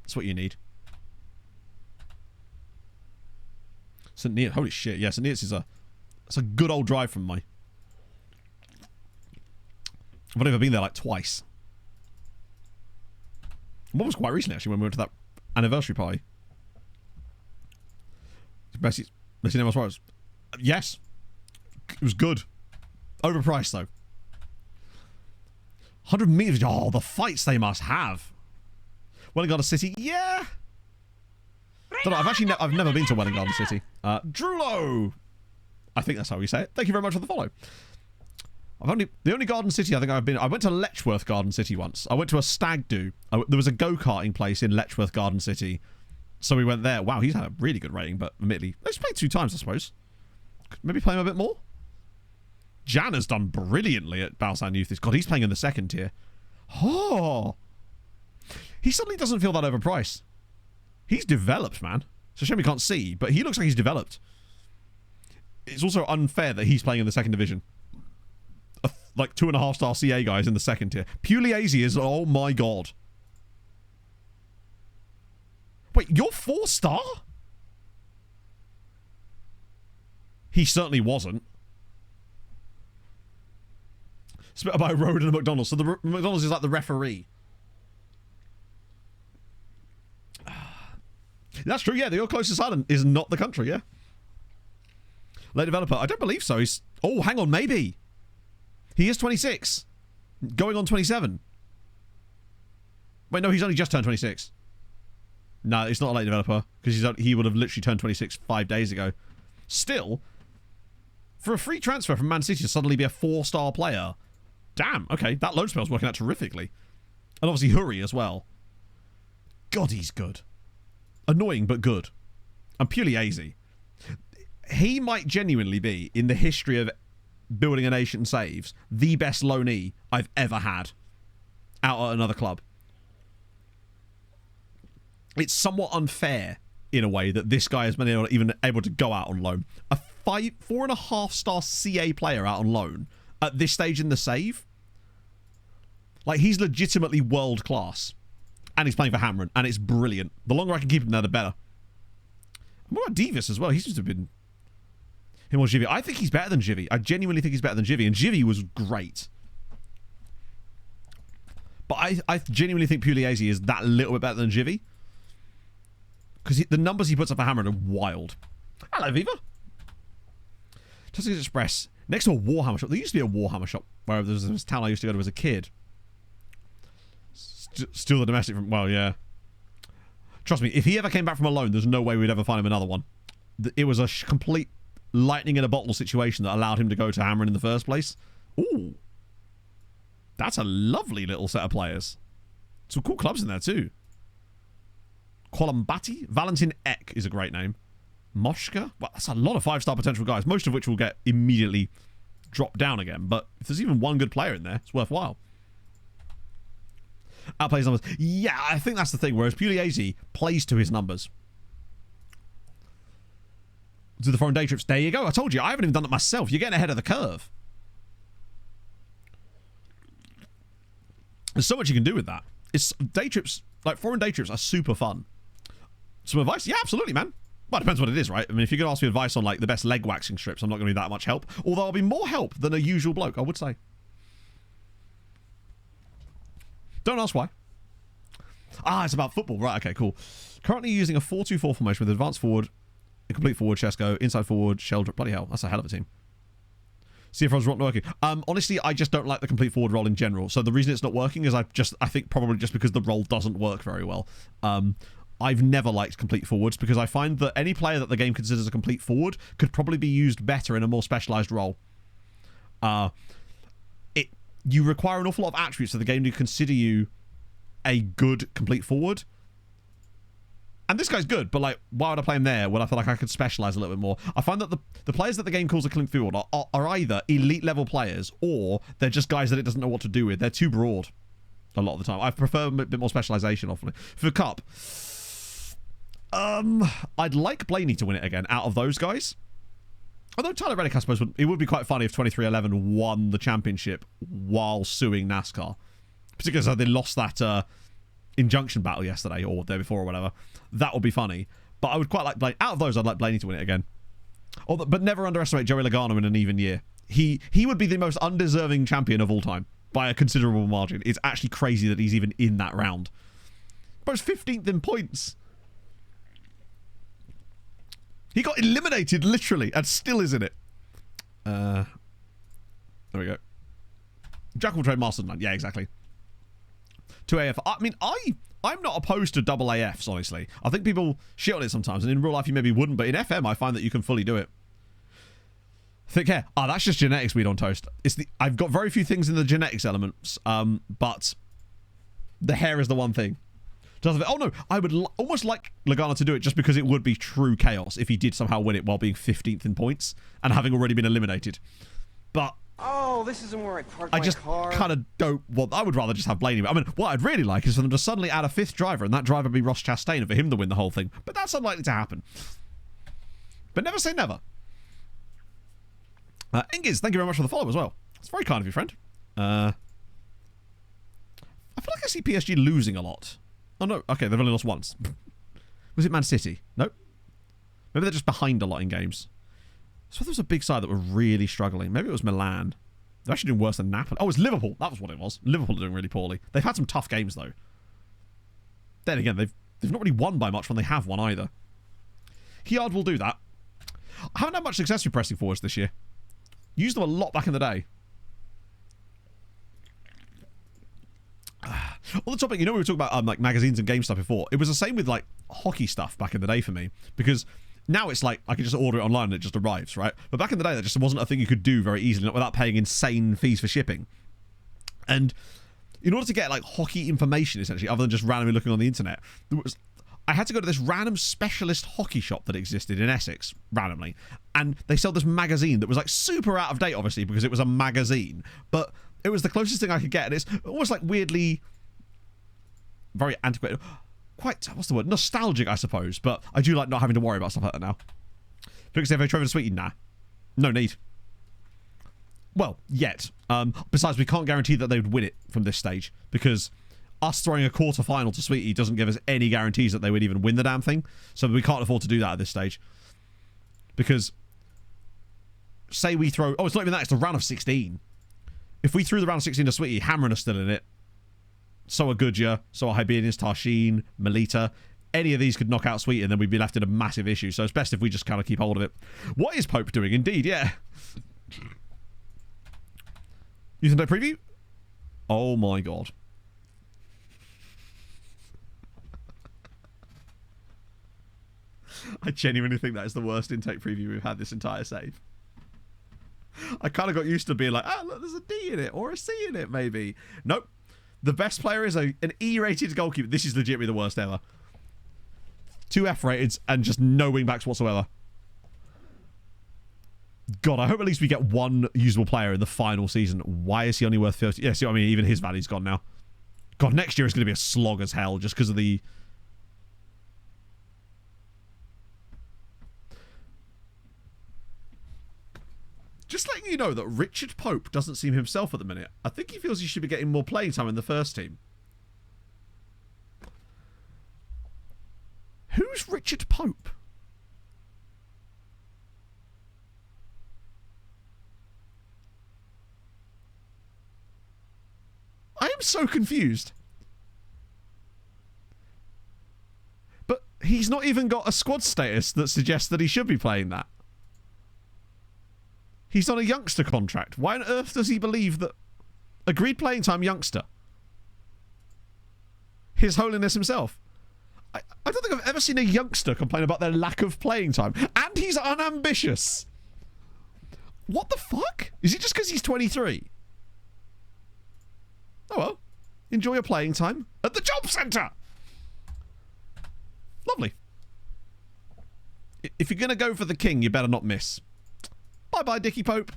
That's what you need. St. Neots, holy shit, yeah, St. Neots it's a good old drive from me. I've only ever been there like twice. One was quite recently actually when we went to that anniversary party. Messi name was yes. It was good. Overpriced though. 100 meters. Oh, the fights they must have. Welling Garden City, yeah. Don't know, I've never been to Welling Garden City. Drulo. I think that's how we say it. Thank you very much for the follow. The only Garden City I think I've been... I went to Letchworth Garden City once. I went to a stag do. There was a go-karting place in Letchworth Garden City So we went there. Wow, he's had a really good rating, but admittedly, let's play 2 times, I suppose. Maybe play him a bit more. Jan has done brilliantly at Balsan Youth. God, he's playing in the 2nd tier. Oh, he suddenly doesn't feel that overpriced. He's developed, man. It's a shame we can't see, but he looks like he's developed. It's also unfair that he's playing in the 2nd division. Like 2.5-star CA guys in the 2nd tier. Pugliese is, oh my god. Wait, you're 4-star? He certainly wasn't. Split by a road and a McDonald's. So the McDonald's is like the referee. That's true, yeah. The closest island is not the country, yeah. Late developer. I don't believe so. He's... Oh, hang on, maybe. He is 26. Going on 27. Wait, no, he's only just turned 26. No, it's not a late developer. Because he would have literally turned 26 5 days ago. Still, for a free transfer from Man City to suddenly be a 4-star player. Damn, okay. That loan spell's working out terrifically. And obviously Hurry as well. God, he's good. Annoying, but good. And Pugliese. He might genuinely be, in the history of building a nation saves, the best loanee I've ever had out at another club. It's somewhat unfair, in a way, that this guy has been even able to go out on loan. A 4.5-star CA player out on loan at this stage in the save? Like, he's legitimately world class. And he's playing for Hamron, and it's brilliant. The longer I can keep him there, the better. What about Davis as well? He seems to have been... Him or Jivy. I think he's better than Jivy. I genuinely think he's better than Jivy, and Jivy was great. But I genuinely think Pugliese is that little bit better than Jivy. Because the numbers he puts up for Hamron are wild. Hello, Viva. Tuscany's Express. Next to a Warhammer shop. There used to be a Warhammer shop where there was this town I used to go to as a kid. Still the domestic from... Well, yeah. Trust me, if he ever came back from a loan, there's no way we'd ever find him another one. It was a complete lightning in a bottle situation that allowed him to go to Hamron in the first place. Ooh. That's a lovely little set of players. Some cool clubs in there, too. Columbati? Valentin Eck is a great name. Moshka? Well, that's a lot of 5-star potential guys, most of which will get immediately dropped down again. But if there's even one good player in there, it's worthwhile. Outplays numbers. Yeah, I think that's the thing. Whereas Pugliese plays to his numbers. To the foreign day trips. There you go. I told you. I haven't even done it myself. You're getting ahead of the curve. There's so much you can do with that. It's day trips, like foreign day trips are super fun. Some advice? Yeah, absolutely, man. Well, it depends what it is, right? I mean, if you're going to ask me advice on like the best leg waxing strips, I'm not going to be that much help. Although I'll be more help than a usual bloke, I would say. Don't ask why. Ah, it's about football. Right, okay, cool. Currently using a 4-2-4 formation with advanced forward, a complete forward, Chesko, inside forward, Sheldrick. Bloody hell, that's a hell of a team. See if I was not working. Honestly, I just don't like the complete forward role in general. So the reason it's not working is I think probably just because the role doesn't work very well. I've never liked complete forwards because I find that any player that the game considers a complete forward could probably be used better in a more specialised role. You require an awful lot of attributes for the game to consider you a good complete forward. And this guy's good, but like, why would I play him there when I feel like I could specialise a little bit more? I find that the players that the game calls a complete forward are either elite level players or they're just guys that it doesn't know what to do with. They're too broad a lot of the time. I prefer a bit more specialisation often. For Cup, I'd like Blaney to win it again out of those guys. Although Tyler Reddick, I suppose, it would be quite funny if 2311 won the championship while suing NASCAR. Particularly as they lost that injunction battle yesterday or the day before or whatever. That would be funny. But I would quite like Blaney. Out of those, I'd like Blaney to win it again. But never underestimate Joey Logano in an even year. He would be the most undeserving champion of all time by a considerable margin. It's actually crazy that he's even in that round. But he's 15th in points. He got eliminated, literally, and still is in it. There we go. Jack will trade Master 9. Yeah, exactly. 2AF. I mean, I'm not opposed to double AFs, honestly. I think people shit on it sometimes, and in real life you maybe wouldn't, but in FM I find that you can fully do it. Thick hair. Ah, that's just genetics weed on toast. I've got very few things in the genetics elements, but the hair is the one thing. Oh no, I would almost like Logano to do it just because it would be true chaos if he did somehow win it while being 15th in points and having already been eliminated. But Oh, this isn't where I parked I my just car. kind of don't want... I would rather just have Blaney. I mean, what I'd really like is for them to suddenly add a 5th driver, and that driver be Ross Chastain, and for him to win the whole thing. But that's unlikely to happen. But never say never. Ingiz, thank you very much for the follow as well. It's very kind of you, friend. I feel like I see PSG losing a lot. Oh, no. Okay, they've only lost once. Was it Man City? Nope. Maybe they're just behind a lot in games. So there was a big side that were really struggling. Maybe it was Milan. They're actually doing worse than Napoli. Oh, it's Liverpool. That was what it was. Liverpool are doing really poorly. They've had some tough games, though. Then again, they've not really won by much when they have won either. Hiard will do that. I haven't had much success with pressing forwards this year. Used them a lot back in the day. On the topic, you know, we were talking about like magazines and game stuff before. It was the same with like hockey stuff back in the day for me, because now it's like I can just order it online and it just arrives, right? But back in the day, that just wasn't a thing you could do very easily, not without paying insane fees for shipping. And in order to get like hockey information, essentially, other than just randomly looking on the internet, I had to go to this random specialist hockey shop that existed in Essex, randomly. And they sold this magazine that was like super out of date, obviously, because it was a magazine. But it was the closest thing I could get. And it's almost like weirdly very antiquated. Quite, what's the word? Nostalgic, I suppose. But I do like not having to worry about stuff like that now. Felix F.A. Trevor Sweetie, nah. No need. Well, yet. Besides, we can't guarantee that they would win it from this stage, because us throwing a quarter-final to Sweetie doesn't give us any guarantees that they would even win the damn thing. So we can't afford to do that at this stage. Because, say we throw... Oh, it's not even that. It's the round of 16. If we threw the round of 16 to Sweetie, Hamron are still in it. So are Goodyear. So are Hibernians, Tarshin, Melita. Any of these could knock out Sweetie, and then we'd be left in a massive issue. So it's best if we just kind of keep hold of it. What is Pope doing? Indeed, yeah. Youth and Day preview? Oh my god. I genuinely think that is the worst intake preview we've had this entire save. I kind of got used to being like, ah, look, there's a D in it, or a C in it, maybe. Nope. The best player is an E-rated goalkeeper. This is legitimately the worst ever. 2 F-rateds and just no wing-backs whatsoever. God, I hope at least we get one usable player in the final season. Why is he only worth 30? Yeah, see what I mean? Even his value's gone now. God, next year is going to be a slog as hell just because of the... Just letting you know that Richard Pope doesn't seem himself at the minute. I think he feels he should be getting more playing time in the first team. Who's Richard Pope? I am so confused. But he's not even got a squad status that suggests that he should be playing that. He's on a youngster contract. Why on earth does he believe that... Agreed playing time youngster. His Holiness himself. I don't think I've ever seen a youngster complain about their lack of playing time. And he's unambitious. What the fuck? Is it just because he's 23? Oh well. Enjoy your playing time at the job centre. Lovely. If you're going to go for the king, you better not miss. Bye-bye, Dickie Pope.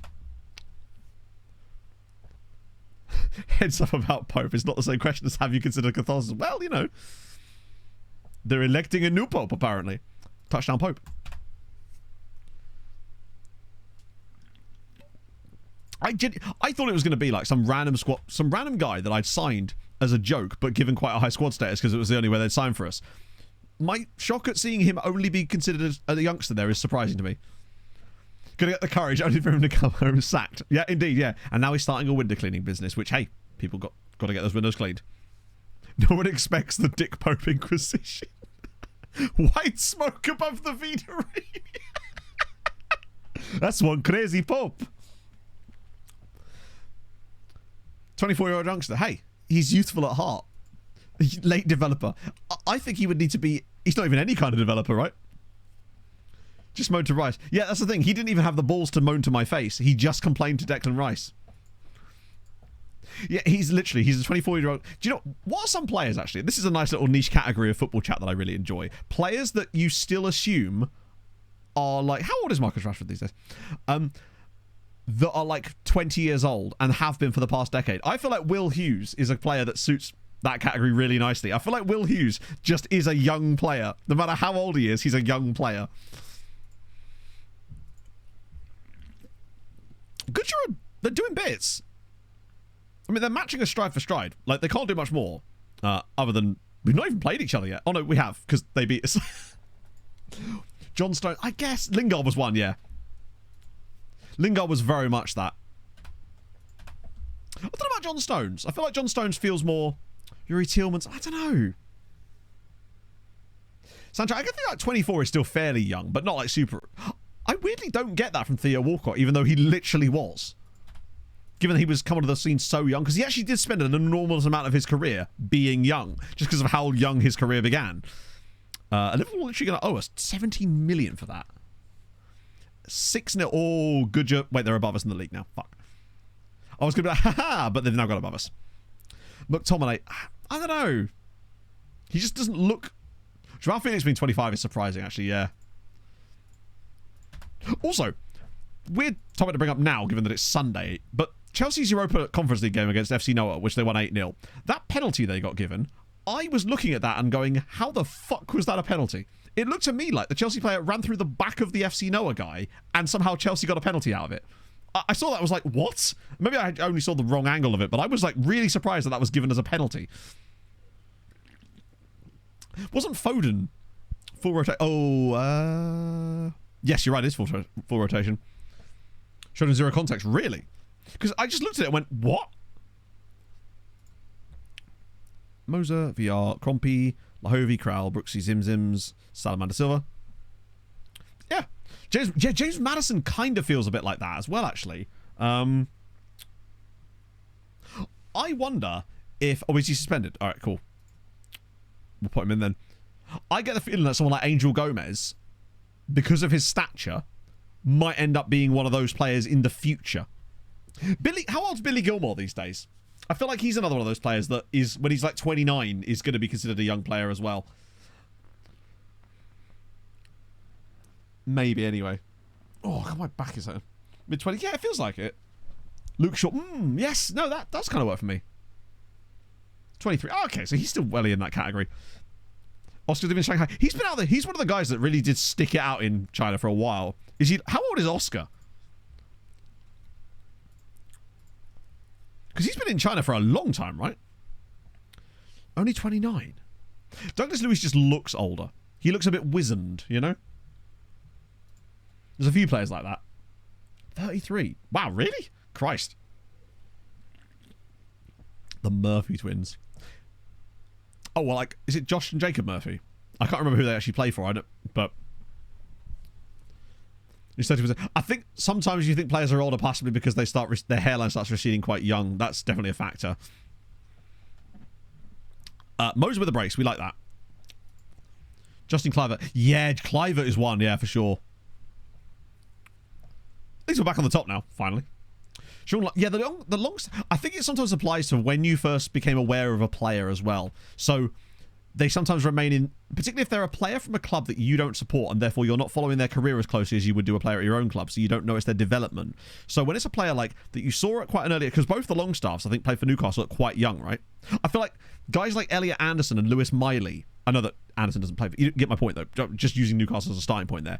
Heads up about Pope. It's not the same question as have you considered Catholicism. Well, you know. They're electing a new Pope, apparently. Touchdown Pope. I thought it was going to be like some random guy that I'd signed as a joke, but given quite a high squad status because it was the only way they'd sign for us. My shock at seeing him only be considered a youngster there is surprising to me. Gonna get the courage only for him to come home sacked. Yeah, indeed, yeah. And now he's starting a window cleaning business, which, hey, people got to get those windows cleaned. No one expects the Dick Pope Inquisition. White smoke above the Vinery. That's one crazy Pope. 24-year-old youngster. Hey, he's youthful at heart. Late developer. I think he would need to be... He's not even any kind of developer, right? Just moan to Rice. Yeah, that's the thing. He didn't even have the balls to moan to my face. He just complained to Declan Rice. Yeah, he's a 24-year-old. Do you know, what are some players, actually? This is a nice little niche category of football chat that I really enjoy. Players that you still assume are like, how old is Marcus Rashford these days? That are like 20 years old and have been for the past decade. I feel like Will Hughes is a player that suits that category really nicely. I feel like Will Hughes just is a young player. No matter how old he is, he's a young player. Good job. They're doing bits. I mean, they're matching us stride for stride. Like, they can't do much more. Other than, we've not even played each other yet. Oh, no, we have, because they beat us. John Stone, I guess. Lingard was one, yeah. Lingard was very much that. I don't know about John Stones. I feel like John Stones feels more Yuri Tielemans. I don't know. Sancho, I think like 24 is still fairly young, but not like super. I weirdly don't get that from Theo Walcott, even though he literally was. Given that he was coming to the scene so young, because he actually did spend an enormous amount of his career being young, just because of how young his career began. Liverpool literally going to owe us 17 million for that. 6-0. Oh, good job. Wait, they're above us in the league now. Fuck. I was going to be like, haha, but they've now got above us. McTominay, I don't know. He just doesn't look. Joao Felix being 25 is surprising, actually, yeah. Also, weird topic to bring up now, given that it's Sunday, but Chelsea's Europa Conference League game against FC Noah, which they won 8-0, that penalty they got given, I was looking at that and going, how the fuck was that a penalty? It looked to me like the Chelsea player ran through the back of the FC Noah guy, and somehow Chelsea got a penalty out of it. I saw that, I was like, what? Maybe I only saw the wrong angle of it, but I was like really surprised that that was given as a penalty. Wasn't Foden full rotation? Oh, yes, you're right, it is full rotation. Showed in zero context, really? Because I just looked at it and went, what? Moser, VR, Kroenke, Lahovi, Kraull, Brooksy, Zimzims, Salamander Silva. Yeah. James Maddison kind of feels a bit like that as well, actually. I wonder if... Oh, is he suspended? All right, cool. We'll put him in then. I get the feeling that someone like Angel Gomez, because of his stature, might end up being one of those players in the future. How old's Billy Gilmore these days? I feel like he's another one of those players that is, when he's like 29, is going to be considered a young player as well. Maybe, anyway. Oh, God, my back is hurting. Mid-20s? Yeah, it feels like it. Luke Shaw. Yes. No, that does kind of work for me. 23. Oh, okay, so he's still well in that category. Oscar lives in Shanghai. He's been out there. He's one of the guys that really did stick it out in China for a while. Is he? How old is Oscar? Because he's been in China for a long time, right? Only 29. Douglas Luiz just looks older. He looks a bit wizened, you know? There's a few players like that. 33. Wow, really? Christ. The Murphy twins. Oh, well, like, is it Josh and Jacob Murphy? I can't remember who they actually play for, but... I think sometimes you think players are older possibly because their hairline starts receding quite young. That's definitely a factor. Moser with a brace. We like that. Justin Cliver. Yeah, Cliver is one. Yeah, for sure. At least we're back on the top now, finally. Sean, yeah, the long... I think it sometimes applies to when you first became aware of a player as well. So... they sometimes remain in, particularly if they're a player from a club that you don't support and therefore you're not following their career as closely as you would do a player at your own club, so you don't notice their development. So when it's a player like that you saw at quite an early, because both the Longstaffs I think played for Newcastle at quite young, right? I feel like guys like Elliot Anderson and Lewis Miley, I know that Anderson doesn't play, but you get my point though, just using Newcastle as a starting point there.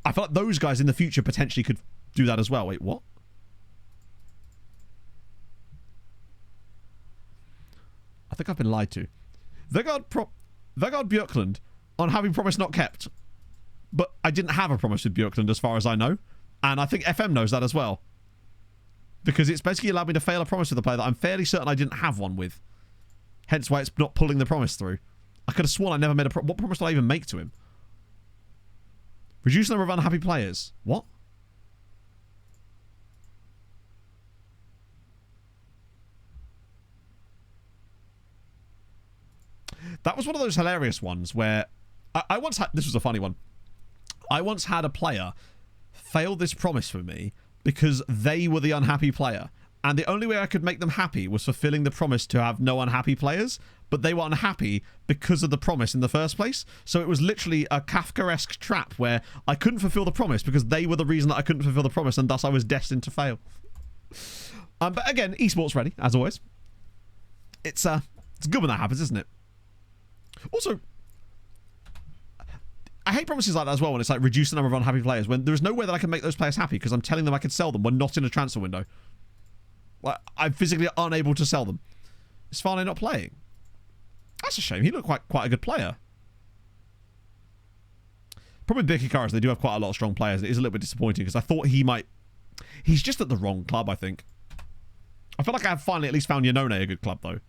I feel like those guys in the future potentially could do that as well. Wait, what? I think I've been lied to. Vegard Björklund on having promise not kept. But I didn't have a promise with Björklund as far as I know. And I think FM knows that as well. Because it's basically allowed me to fail a promise with a player that I'm fairly certain I didn't have one with. Hence why it's not pulling the promise through. I could have sworn I never made a what promise did I even make to him? Reduce the number of unhappy players. What? That was one of those hilarious ones where I once had... This was a funny one. I once had a player fail this promise for me because they were the unhappy player. And the only way I could make them happy was fulfilling the promise to have no unhappy players, but they were unhappy because of the promise in the first place. So it was literally a Kafkaesque trap where I couldn't fulfill the promise because they were the reason that I couldn't fulfill the promise, and thus I was destined to fail. But again, esports ready, as always. It's good when that happens, isn't it? Also, I hate promises like that as well when it's like reduce the number of unhappy players, when there's no way that I can make those players happy because I'm telling them I could sell them when not in a transfer window. Like, I'm physically unable to sell them. Is Farley not playing? That's a shame. He looked quite a good player. Probably big Icarus, they do have quite a lot of strong players. It is a little bit disappointing because I thought he might... He's just at the wrong club, I think. I feel like I have finally at least found Yannone a good club, though.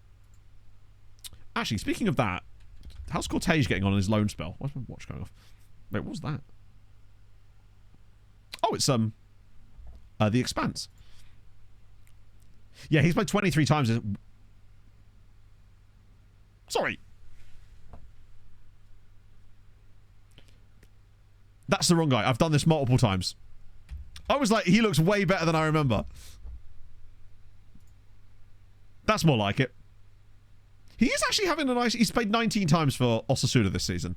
Actually, speaking of that, how's Cortege getting on in his loan spell? Why's my watch going off? Wait, what was that? Oh, it's The Expanse. Yeah, he's played 23 times. Sorry. That's the wrong guy. I've done this multiple times. I was like, he looks way better than I remember. That's more like it. He is actually having a nice... He's played 19 times for Osasuna this season.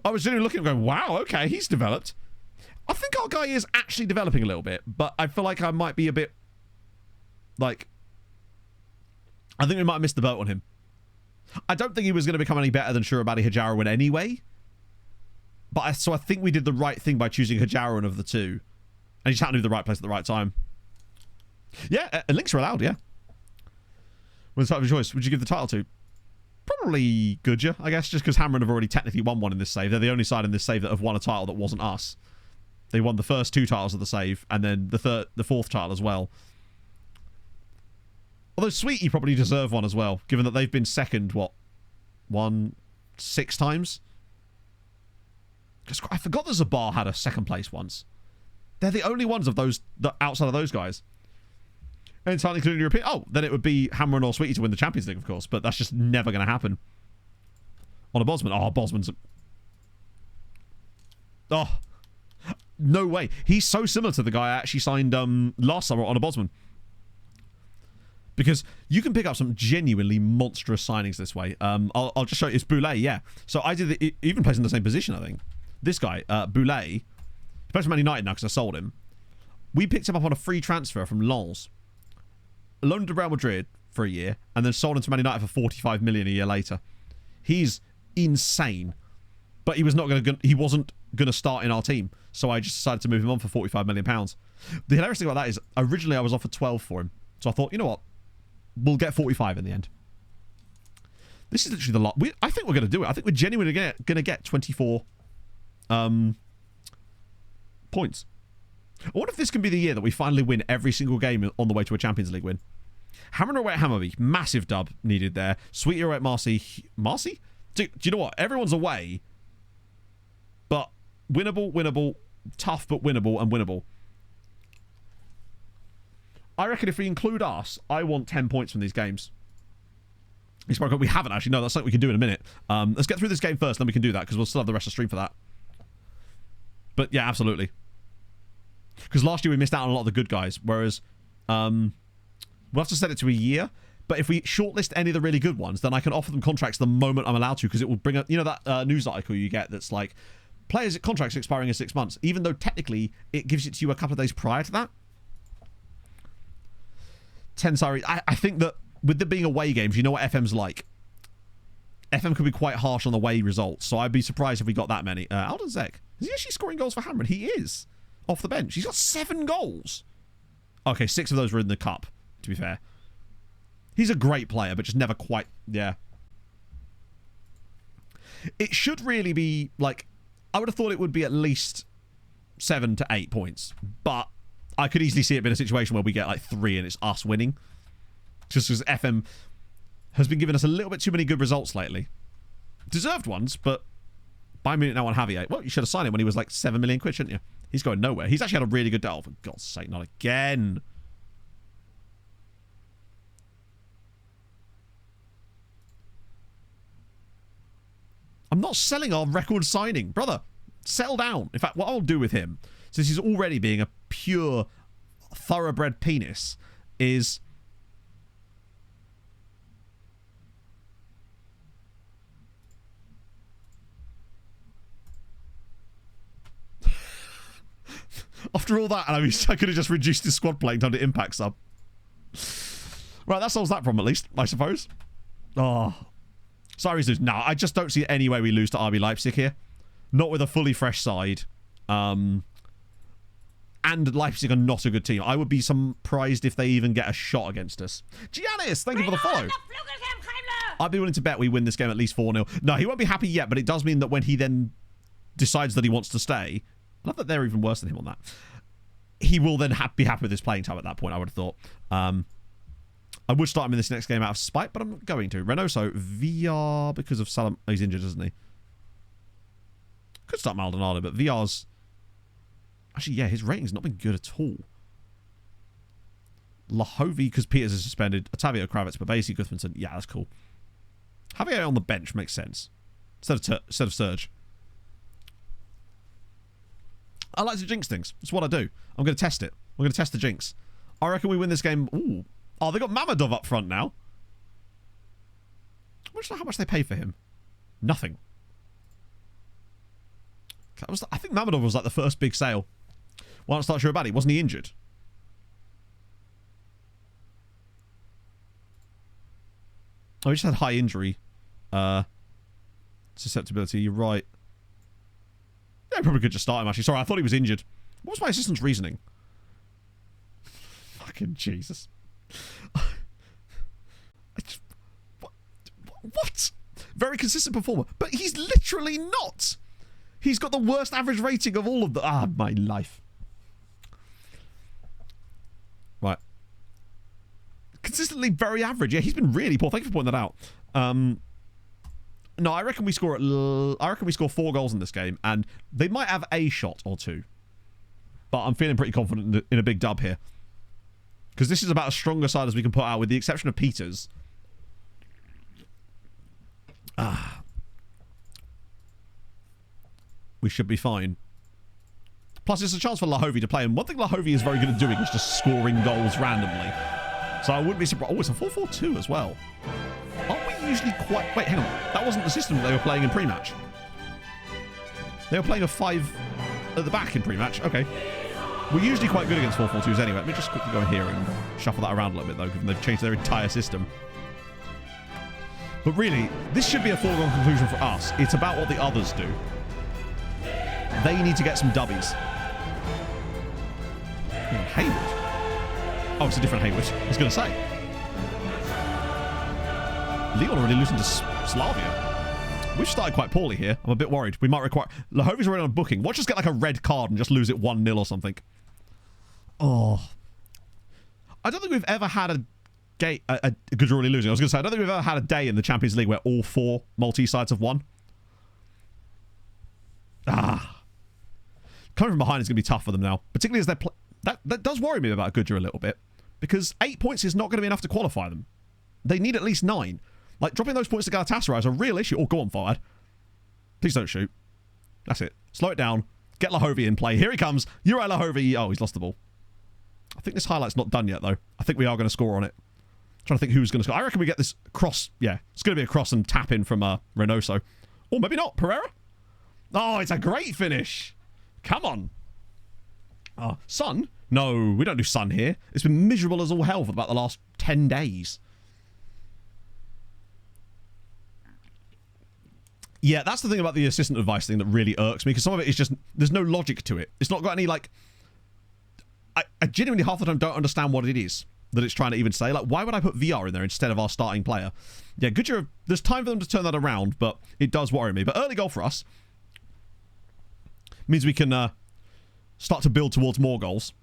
I was generally looking and going, wow, okay, he's developed. I think our guy is actually developing a little bit, but I feel like I might be a bit... Like... I think we might have missed the boat on him. I don't think he was going to become any better than Shurabadi Hajaruan anyway. But so I think we did the right thing by choosing Hajaruan of the two. And he just happened to be the right place at the right time. Yeah, links are allowed, yeah. With the title of choice, would you give the title to? Probably Goodyear, I guess, just because Hamron have already technically won one in this save. They're the only side in this save that have won a title that wasn't us. They won the first 2 titles of the save, and then the fourth title as well. Although Sweetie probably deserve one as well, given that they've been second, what, 6 times? I forgot that Zabar had a second place once. They're the only ones of those outside of those guys. Entirely including European. Oh, then it would be Hamron or Sweetie to win the Champions League, of course, but that's just never going to happen. On a Bosman. Oh, Bosman's... Oh. No way. He's so similar to the guy I actually signed last summer on a Bosman. Because you can pick up some genuinely monstrous signings this way. I'll just show you. It's Boulay, yeah. So I did it, even plays in the same position, I think. This guy, Boulay, he plays for Man United now because I sold him. We picked him up on a free transfer from Lens. Loaned to Real Madrid for a year, and then sold him to Man United for 45 million a year later. He's insane. But he wasn't going to start in our team. So I just decided to move him on for 45 million pounds. The hilarious thing about that is, originally I was offered 12 for him. So I thought, you know what? We'll get 45 in the end. This is literally the lot. I think we're going to do it. I think we're genuinely going to get 24 points. I wonder if this can be the year that we finally win every single game on the way to a Champions League win. Hammer away at Hammarby. Massive dub needed there. Sweetie away at Marcy. Marcy? Do you know what? Everyone's away. But winnable. Tough, but winnable and winnable. I reckon if we include us, I want 10 points from these games. We haven't actually. No, that's something we can do in a minute. Let's get through this game first, then we can do that, because we'll still have the rest of the stream for that. But yeah, absolutely. Because last year we missed out on a lot of the good guys, whereas we'll have to set it to a year. But if we shortlist any of the really good ones, then I can offer them contracts the moment I'm allowed to, because it will bring up, you know, that news article you get that's like, players' contracts expiring in 6 months, even though technically it gives it to you a couple of days prior to that. Tensari, I think that with there being away games, you know what FM's like. FM could be quite harsh on the away results, so I'd be surprised if we got that many. Alden Zek, is he actually scoring goals for Hamron? He is. Off the bench. He's got 7 goals. Okay, 6 of those were in the cup, to be fair. He's a great player, but just never quite... Yeah. It should really be, like... I would have thought it would be at least 7 to 8 points, but I could easily see it being a situation where we get like 3 and it's us winning. Just because FM has been giving us a little bit too many good results lately. Deserved ones, but Bayern Munich now on Javier. Well, you should have signed him when he was like 7 million quid, shouldn't you? He's going nowhere. He's actually had a really good day. Oh, for God's sake, not again. I'm not selling our record signing. Brother, settle down. In fact, what I'll do with him, since he's already being a pure thoroughbred penis is... After all that, I could have just reduced his squad playing time to impact sub. Right, that solves that problem at least, I suppose. Oh. Sorry, lose. No, I just don't see any way we lose to RB Leipzig here. Not with a fully fresh side. And Leipzig are not a good team. I would be surprised if they even get a shot against us. Giannis, thank you for the follow. I'd be willing to bet we win this game at least 4-0. No, he won't be happy yet, but it does mean that when he then decides that he wants to stay... I love that they're even worse than him on that. He will then be happy with his playing time at that point, I would have thought. I would start him in this next game out of spite, but I'm not going to. Reynoso, VR because of Salam. Oh, he's injured, isn't he? Could start Maldonado, but VR's... Actually, yeah, his rating's not been good at all. Lahovi because Peters is suspended. Otavio, Kravitz, Babasi, Gudmundsson. Yeah, that's cool. Javier on the bench makes sense. Instead of Serge. I like to jinx things. That's what I do. I'm going to test it. We're going to test the jinx. I reckon we win this game. Ooh. Oh, they got Mamadov up front now. How much they pay for him? Nothing. I think Mamadov was like the first big sale. Why not start Shirobadi? Wasn't he injured? Oh, he just had high injury. Susceptibility. You're right. Yeah, I probably could just start him, actually. Sorry, I thought he was injured. What was my assistant's reasoning? Fucking Jesus. What? Very consistent performer. But he's literally not. He's got the worst average rating of all of the... Ah, my life. Right. Consistently very average. Yeah, he's been really poor. Thank you for pointing that out. No, I reckon we score 4 goals in this game, and they might have a shot or two. But I'm feeling pretty confident in a big dub here. Because this is about as strong a side as we can put out, with the exception of Peters. We should be fine. Plus, it's a chance for Lahovi to play, and one thing Lahovi is very good at doing is just scoring goals randomly. So I wouldn't be surprised. Oh, it's a 4-4-2 as well. Aren't we usually quite... Wait, hang on. That wasn't the system they were playing in pre-match. They were playing a 5 at the back in pre-match. Okay. We're usually quite good against 4-4-2s anyway. Let me just quickly go in here and shuffle that around a little bit, though, given they've changed their entire system. But really, this should be a foregone conclusion for us. It's about what the others do. They need to get some dubbies. Hayward. Oh, it's a different Hayward. I was going to say. Leon already losing to Slavia. We've started quite poorly here. I'm a bit worried. We might require... Lahovi's already on booking. Watch us get like a red card and just lose it 1-0 or something. Oh. I don't think we've ever had a good draw losing. I was going to say, I don't think we've ever had a day in the Champions League where all 4 Maltese sides have won. Coming from behind is going to be tough for them now. Particularly as they're... That does worry me about Goodyear a little bit. Because 8 points is not going to be enough to qualify them. They need at least 9. Like, dropping those points to Galatasaray is a real issue. Oh, go on, forward. Please don't shoot. That's it. Slow it down. Get Lahovi in play. Here he comes. Uri Lahovi. Oh, he's lost the ball. I think this highlight's not done yet, though. I think we are going to score on it. I'm trying to think who's going to score. I reckon we get this cross. Yeah, it's going to be a cross and tap in from Reynoso. Or maybe not. Pereira? Oh, it's a great finish. Come on. Sun? No, we don't do sun here. It's been miserable as all hell for about the last 10 days. Yeah, that's the thing about the assistant advice thing that really irks me, because some of it is just... There's no logic to it. It's not got any, like... I genuinely half the time don't understand what it is that it's trying to even say. Like, why would I put VR in there instead of our starting player? Yeah, Goodyear... There's time for them to turn that around, but it does worry me. But early goal for us means we can start to build towards more goals.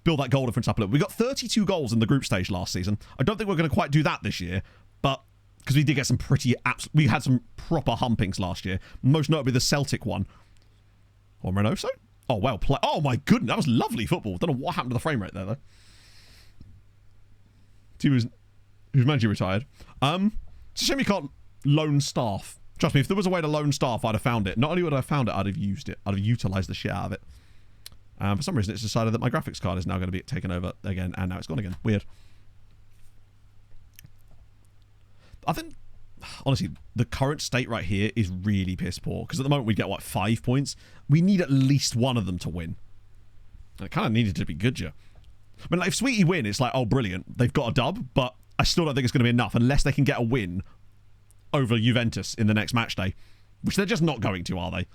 Build that goal difference up a little. We got 32 goals in the group stage last season. I don't think we're going to quite do that this year, but... Because we did get some pretty... We had some proper humpings last year. Most notably the Celtic one. Or Reynoso? Oh, well played. Oh, my goodness. That was lovely football. Don't know what happened to the frame rate there, though. Who's manager retired. It's a shame you can't loan staff. Trust me, if there was a way to loan staff, I'd have found it. Not only would I have found it, I'd have used it. I'd have utilised the shit out of it. And for some reason, it's decided that my graphics card is now going to be taken over again, and now it's gone again. Weird. I think, honestly, the current state right here is really piss poor. Because at the moment, we get, what, 5 points? We need at least one of them to win. And it kind of needed to be Goodyear. I mean, like, if Sweetie win, it's like, oh, brilliant. They've got a dub, but I still don't think it's going to be enough unless they can get a win over Juventus in the next match day. Which they're just not going to, are they?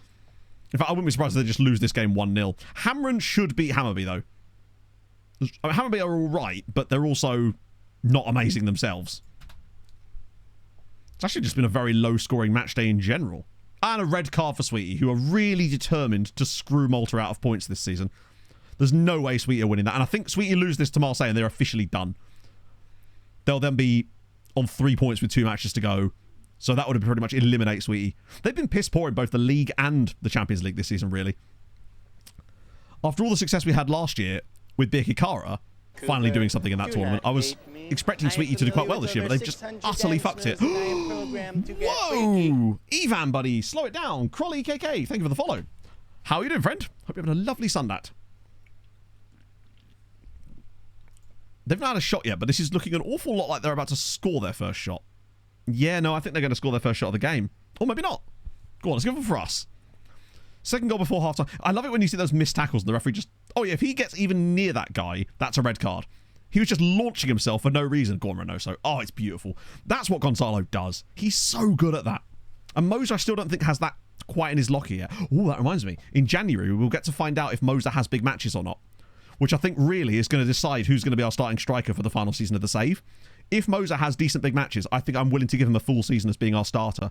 In fact, I wouldn't be surprised if they just lose this game 1-0. Hamron should beat Hammarby, though. I mean, Hammarby are all right, but they're also not amazing themselves. It's actually just been a very low-scoring match day in general. And a red card for Sweetie, who are really determined to screw Malta out of points this season. There's no way Sweetie are winning that. And I think Sweetie lose this to Marseille and they're officially done. They'll then be on 3 points with 2 matches to go. So that would pretty much eliminate Sweetie. They've been piss poor in both the league and the Champions League this season, really. After all the success we had last year with Birkirkara finally doing something in that tournament, I was expecting Sweetie to do quite well this year, but they've just utterly fucked it. Whoa! Evan, buddy, slow it down. Crolly KK, thank you for the follow. How are you doing, friend? Hope you're having a lovely Sundat. They've not had a shot yet, but this is looking an awful lot like they're about to score their first shot. Yeah, no, I think they're going to score their first shot of the game. Or maybe not. Go on, let's go for us. Second goal before half-time. I love it when you see those missed tackles and the referee just... Oh, yeah, if he gets even near that guy, that's a red card. He was just launching himself for no reason. Go on, Reynoso. Oh, it's beautiful. That's what Gonzalo does. He's so good at that. And Moser, I still don't think has that quite in his locker yet. Oh, that reminds me. In January, we'll get to find out if Moser has big matches or not. Which I think really is going to decide who's going to be our starting striker for the final season of the Save. If Moser has decent big matches, I think I'm willing to give him a full season as being our starter.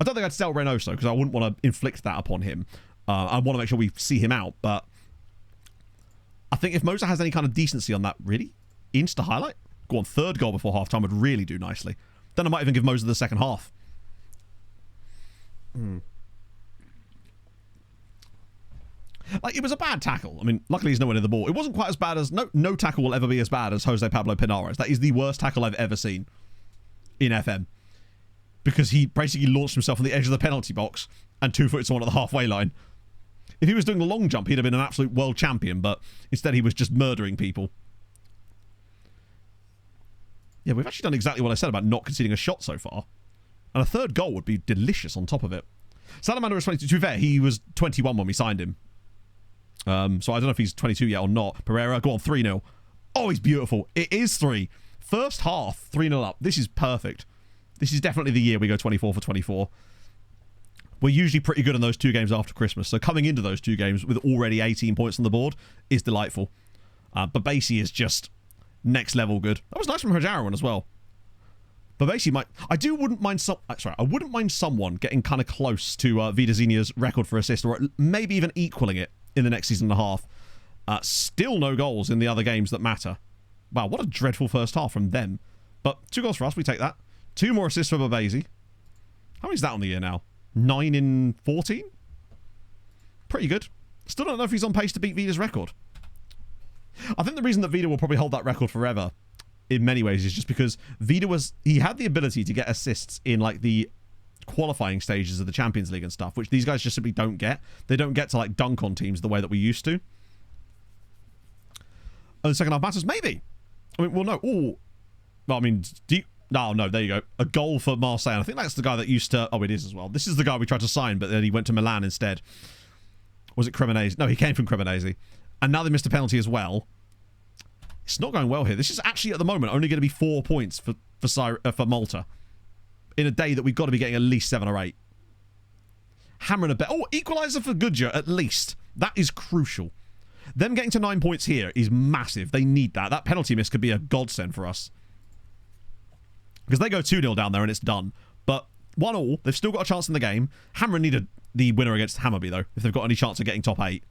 I don't think I'd sell Reynoso because I wouldn't want to inflict that upon him. I want to make sure we see him out, but I think if Moser has any kind of decency on that, really, insta highlight, go on, third goal before half-time would really do nicely. Then I might even give Moser the second half. Like, it was a bad tackle. I mean, luckily he's nowhere near the ball. It wasn't quite as bad as... No tackle will ever be as bad as Jose Pablo Pinares. That is the worst tackle I've ever seen in FM. Because he basically launched himself on the edge of the penalty box and 2-footed someone at the halfway line. If he was doing the long jump, he'd have been an absolute world champion, but instead he was just murdering people. Yeah, we've actually done exactly what I said about not conceding a shot so far. And a third goal would be delicious on top of it. Salamander was 22. To be fair, he was 21 when we signed him. So I don't know if he's 22 yet or not. Pereira, go on, 3-0. Oh, he's beautiful. It is 3. First half, 3-0 up. This is perfect. This is definitely the year we go 24 for 24. We're usually pretty good in those 2 games after Christmas. So coming into those 2 games with already 18 points on the board is delightful. But Basie is just next level good. That was nice from Hajarawan as well. But Basie might... I wouldn't mind someone getting kind of close to Vida Zinha's record for assist, or maybe even equaling it in the next season and a half. Still no goals in the other games that matter. Wow, what a dreadful first half from them. But 2 goals for us, we take that. 2 more assists for Babasi. How many is that on the year now? 9 in 14? Pretty good. Still don't know if he's on pace to beat Vida's record. I think the reason that Vida will probably hold that record forever, in many ways, is just because Vida he had the ability to get assists in like the qualifying stages of the Champions League and stuff, which these guys just simply don't get. They don't get to like dunk on teams the way that we used to. And the second half matters, maybe. I mean, well, no. Oh, well, I mean, no, there you go. A goal for Marseille. And I think that's the guy that used to... Oh, it is as well. This is the guy we tried to sign, but then he went to Milan instead. Was it Cremonese? No, he came from Cremonese. And now they missed a penalty as well. It's not going well here. This is actually, at the moment, only going to be 4 points for Malta. In a day that we've got to be getting at least 7 or 8. Hammering a bet. Oh, equaliser for Goodyear, at least. That is crucial. Them getting to 9 points here is massive. They need that. That penalty miss could be a godsend for us. Because they go 2-0 down there and it's done. But 1-1, they've still got a chance in the game. Hammer needed the winner against Hammarby, though, if they've got any chance of getting top 8.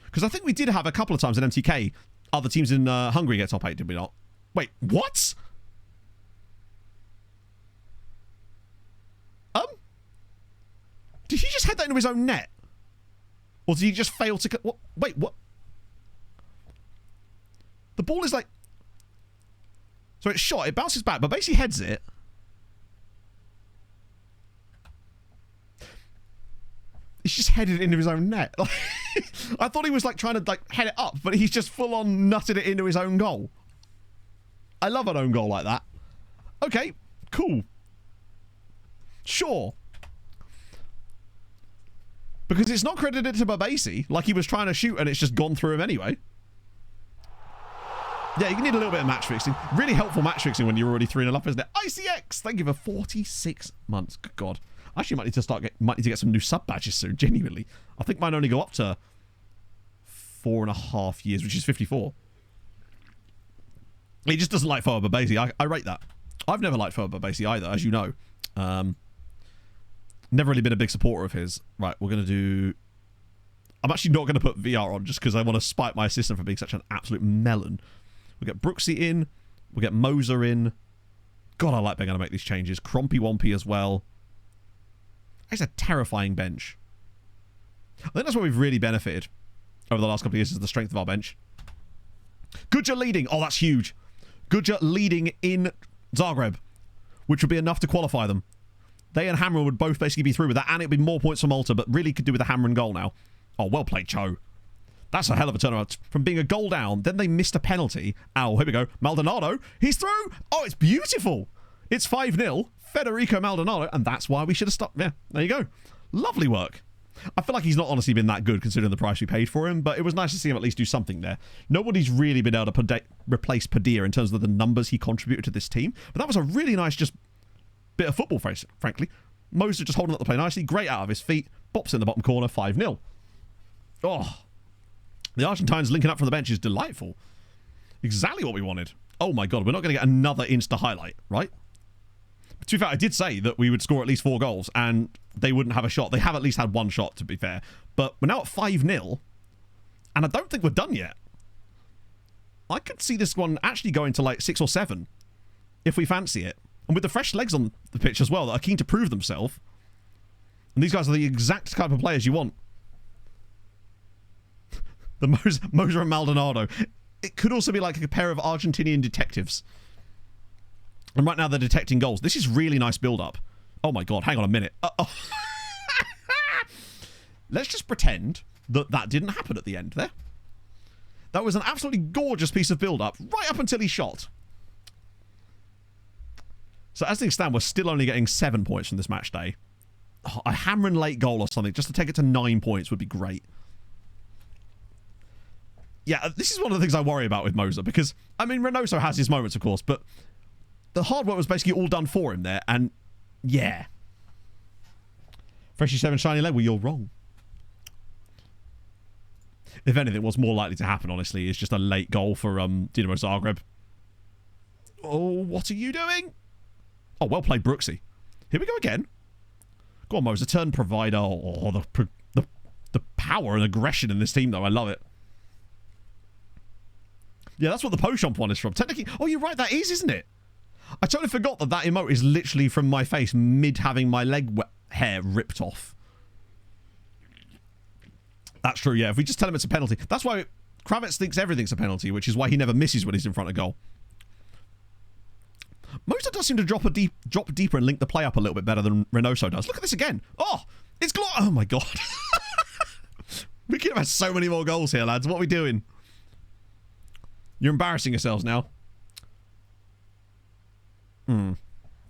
Because I think we did have a couple of times in MTK, other teams in Hungary get top 8, did we not? Wait, what? Did he just head that into his own net? Or did he just fail to... What? Wait, what? The ball is like... So it's shot, it bounces back, but basically heads it. He's just headed it into his own net. I thought he was like trying to like head it up, but he's just full on nutted it into his own goal. I love an own goal like that. Okay, cool. Sure. Because it's not credited to Babasi, like he was trying to shoot and it's just gone through him anyway. Yeah, you need a little bit of match fixing. Really helpful match fixing when you're already 3-0 up, isn't it? ICX, thank you for 46 months. Good God. I actually might need to get some new sub badges soon, genuinely. I think mine only go up to 4.5 years, which is 54. He just doesn't like Foa Babasi. I rate that. I've never liked Foa Babasi either, as you know. Never really been a big supporter of his. Right, we're going to do... I'm actually not going to put VR on just because I want to spite my assistant for being such an absolute melon. We'll get Brooksy in. We'll get Moser in. God, I like being able to make these changes. Crompy Wompy as well. It's a terrifying bench. I think that's what we've really benefited over the last couple of years is the strength of our bench. Gudja leading. Oh, that's huge. Gudja leading in Zagreb, which would be enough to qualify them. They and Hammer would both basically be through with that, and it'd be more points for Malta, but really could do with a Hammer and goal now. Oh, well played, Cho. That's a hell of a turnaround. From being a goal down, then they missed a penalty. Ow, here we go. Maldonado, he's through. Oh, it's beautiful. It's 5-0. Federico Maldonado, and that's why we should have stopped. Yeah, there you go. Lovely work. I feel like he's not honestly been that good considering the price we paid for him, but it was nice to see him at least do something there. Nobody's really been able to replace Padilla in terms of the numbers he contributed to this team, but that was a really nice just bit of football, frankly. Moser just holding up the play nicely, great out of his feet, bops in the bottom corner, 5-0. Oh, the Argentines linking up from the bench is delightful. Exactly what we wanted. Oh my God, we're not going to get another Insta highlight, right? But to be fair, I did say that we would score at least 4 goals and they wouldn't have a shot. They have at least had 1 shot, to be fair. But we're now at 5-0 and I don't think we're done yet. I could see this one actually going to like 6 or 7 if we fancy it. And with the fresh legs on the pitch as well that are keen to prove themselves. And these guys are the exact type of players you want. The Moser and Maldonado. It could also be like a pair of Argentinian detectives. And right now they're detecting goals. This is really nice build-up. Oh my God, hang on a minute. Let's just pretend that that didn't happen at the end there. That was an absolutely gorgeous piece of build-up right up until he shot. So as things stand, we're still only getting 7 points from this match day. Oh, a hammering late goal or something just to take it to 9 points would be great. Yeah, this is one of the things I worry about with Moser because, I mean, Reynoso has his moments, of course, but the hard work was basically all done for him there, and yeah. Freshie 7 shiny leg, well, you're wrong. If anything, what's more likely to happen, honestly, is just a late goal for Dinamo Zagreb. Oh, what are you doing? Oh, well played, Brooksy. Here we go again. Go on, Moser, turn provider. Oh, the power and aggression in this team, though. I love it. Yeah, that's what the Pochomp one is from. Technically, oh, you're right, that is, isn't it? I totally forgot that that emote is literally from my face mid having my leg hair ripped off. That's true, yeah. If we just tell him it's a penalty. That's why Kravitz thinks everything's a penalty, which is why he never misses when he's in front of goal. Moser does seem to drop deeper and link the play up a little bit better than Reynoso does. Look at this again. Oh, it's oh my God. We could have had so many more goals here, lads. What are we doing? You're embarrassing yourselves now.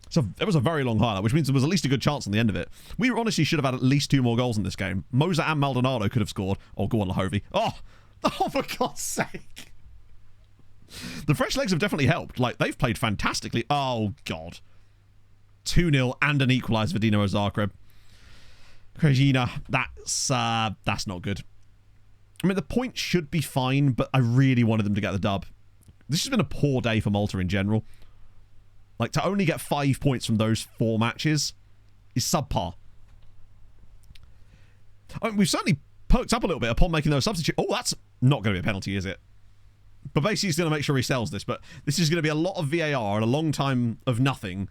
So it was a very long highlight, which means there was at least a good chance on the end of it. We honestly should have had at least 2 more goals in this game. Moser and Maldonado could have scored. Oh, go on, Lahovy. Oh, for God's sake. The fresh legs have definitely helped. Like, they've played fantastically. Oh, God. 2-0 and an equaliser for Dinamo Zagreb. Krajina, that's not good. I mean, the point should be fine, but I really wanted them to get the dub. This has been a poor day for Malta in general. Like, to only get 5 points from those 4 matches is subpar. I mean, we've certainly perked up a little bit upon making those substitutes. Oh, that's not going to be a penalty, is it? But basically, he's going to make sure he sells this. But this is going to be a lot of VAR and a long time of nothing,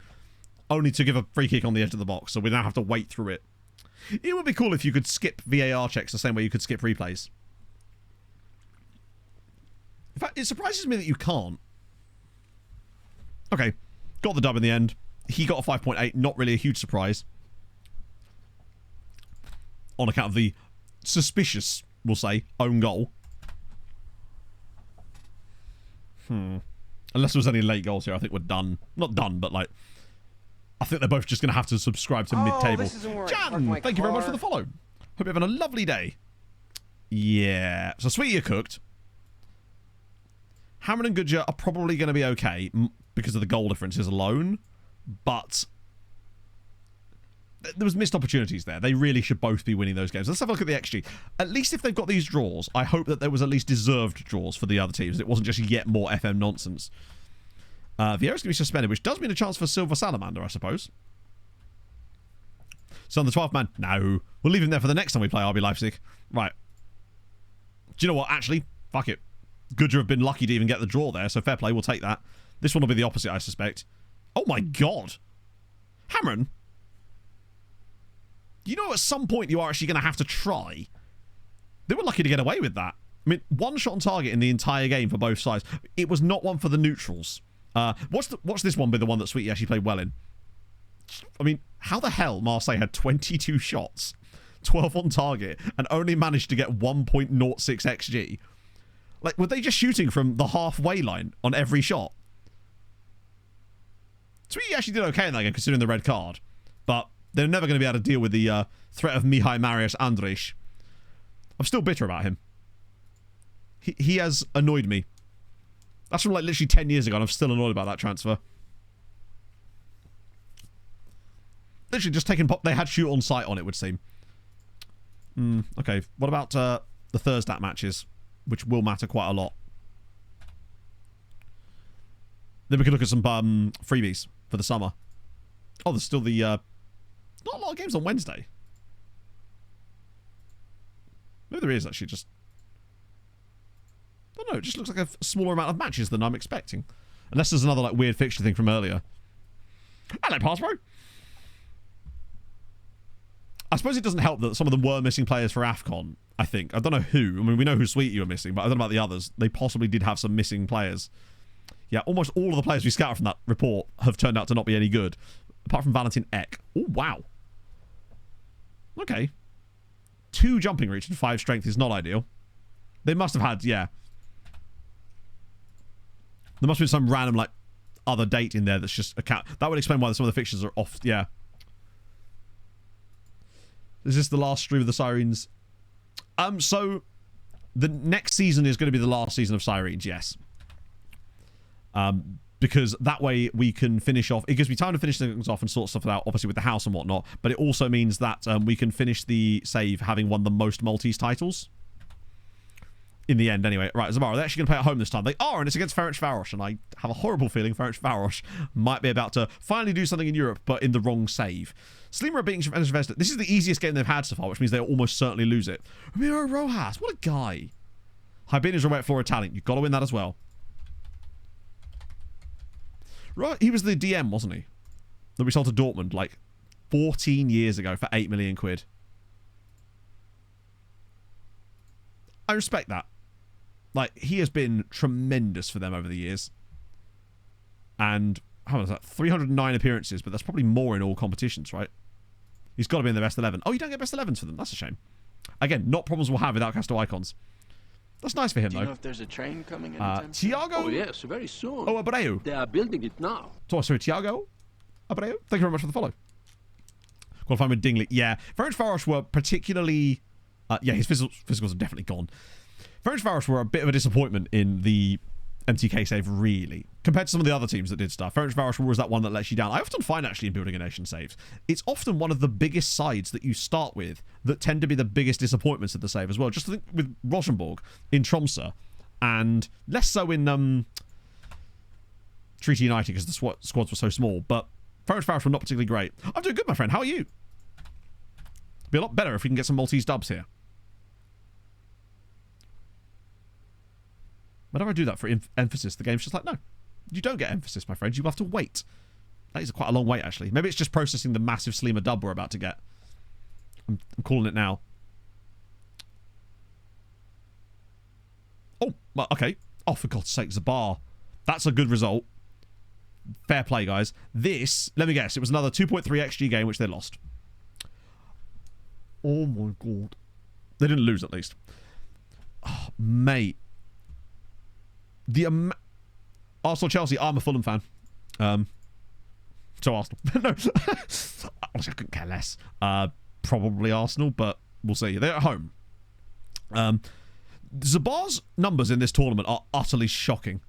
only to give a free kick on the edge of the box. So we now have to wait through it. It would be cool if you could skip VAR checks the same way you could skip replays. In fact, it surprises me that you can't. Okay, got the dub in the end. He got a 5.8, not really a huge surprise. on account of the suspicious, we'll say, own goal. Unless there was any late goals here, I think we're done. Not done, but like, I think they're both just going to have to subscribe to mid-table. Jan, thank you very much for the follow. Hope you're having a lovely day. Yeah. So Sweetie are cooked. Hammond and Goodyear are probably going to be okay because of the goal differences alone, but there was missed opportunities there. They really should both be winning those games. Let's have a look at the XG. At least if they've got these draws, I hope that there was at least deserved draws for the other teams. It wasn't just yet more FM nonsense. Vieira's going to be suspended, which does mean a chance for Silver Salamander, I suppose. So on the 12th man, no. We'll leave him there for the next time we play RB Leipzig. Right. Do you know what? Actually, fuck it. Goodyear have been lucky to even get the draw there, so fair play, we'll take that. This one will be the opposite, I suspect. Oh my god. Hamron? You know at some point you are actually going to have to try. They were lucky to get away with that. I mean, one shot on target in the entire game for both sides. It was not one for the neutrals. Watch this one be the one that Sweetie actually played well in. I mean, how the hell Marseille had 22 shots, 12 on target, and only managed to get 1.06 XG? Like, were they just shooting from the halfway line on every shot? Sweetie actually did okay in that game, considering the red card. But they're never going to be able to deal with the threat of Mihai Marius Andrich. I'm still bitter about him. He has annoyed me. That's from like literally 10 years ago, and I'm still annoyed about that transfer. Literally just taking pop. They had shoot on sight on it, would seem. Okay, what about the Thursday matches, which will matter quite a lot? Then we can look at some freebies for the summer. Oh, there's still the... not a lot of games on Wednesday. Maybe there is, actually, just... I don't know, it just looks like a smaller amount of matches than I'm expecting. Unless there's another, like, weird fixture thing from earlier. Hello, Passbro. I suppose it doesn't help that some of them were missing players for AFCON, I think. I don't know who. I mean, we know who Sweetie were missing, but I don't know about the others. They possibly did have some missing players. Yeah, almost all of the players we scouted from that report have turned out to not be any good. Apart from Valentin Eck. Oh, wow. Okay. 2 jumping reach and 5 strength is not ideal. They must have had, yeah. There must have been some random, like, other date in there that's just a count. That would explain why some of the fixtures are off, yeah. Is this the last stream of the Sirens? So, the next season is going to be the last season of Sirens, yes. Because that way we can finish off. It gives me time to finish things off and sort stuff out, obviously with the house and whatnot. But it also means that we can finish the save having won the most Maltese titles. In the end, anyway. Right, Zamara, they're actually going to play at home this time. They are, and it's against Ferencvaros. And I have a horrible feeling Ferencvaros might be about to finally do something in Europe, but in the wrong save. Slima are beating Juventus Vesta. This is the easiest game they've had so far, which means they'll almost certainly lose it. Ramiro Rojas, what a guy. Hibinia's a wet floor Italian. You've got to win that as well. Right, he was the DM, wasn't he? That we sold to Dortmund like 14 years ago for 8 million quid. I respect that. Like, he has been tremendous for them over the years. And, how was that? 309 appearances, but that's probably more in all competitions, right? He's got to be in the best 11. Oh, you don't get best 11s for them. That's a shame. Again, not problems we'll have without Castle Icons. That's nice for him, though. Do you know if there's a train coming anytime Tiago? Oh, yes, very soon. Oh, Abreu. They are building it now. Oh, sorry, Tiago? Abreu? Thank you very much for the follow. Qualifying with Dingley. Yeah, Ferencvaros were particularly... yeah, his physicals are definitely gone. Ferencvaros were a bit of a disappointment in the MTK save, really, compared to some of the other teams that did stuff. Ferencvaros was that one that lets you down. I often find, actually, in building a nation saves, it's often one of the biggest sides that you start with that tend to be the biggest disappointments at the save as well. Just think with Rosenborg in Tromsø, and less so in Treaty United because the squads were so small, but Ferencvaros were not particularly great. I'm doing good, my friend. How are you? It'd be a lot better if we can get some Maltese dubs here. Whenever I do that for emphasis, the game's just like, no, you don't get emphasis, my friend. You have to wait. That is quite a long wait, actually. Maybe it's just processing the massive Slima dub we're about to get. I'm calling it now. Oh, well, okay. Oh, for God's sake, Zabar. That's a good result. Fair play, guys. This, let me guess, it was another 2.3 XG game, which they lost. Oh my god. They didn't lose at least. Oh, mate. Arsenal Chelsea. I'm a Fulham fan. So Arsenal. No. Honestly, I couldn't care less. Probably Arsenal, but we'll see. They're at home. Zabar's numbers in this tournament are utterly shocking.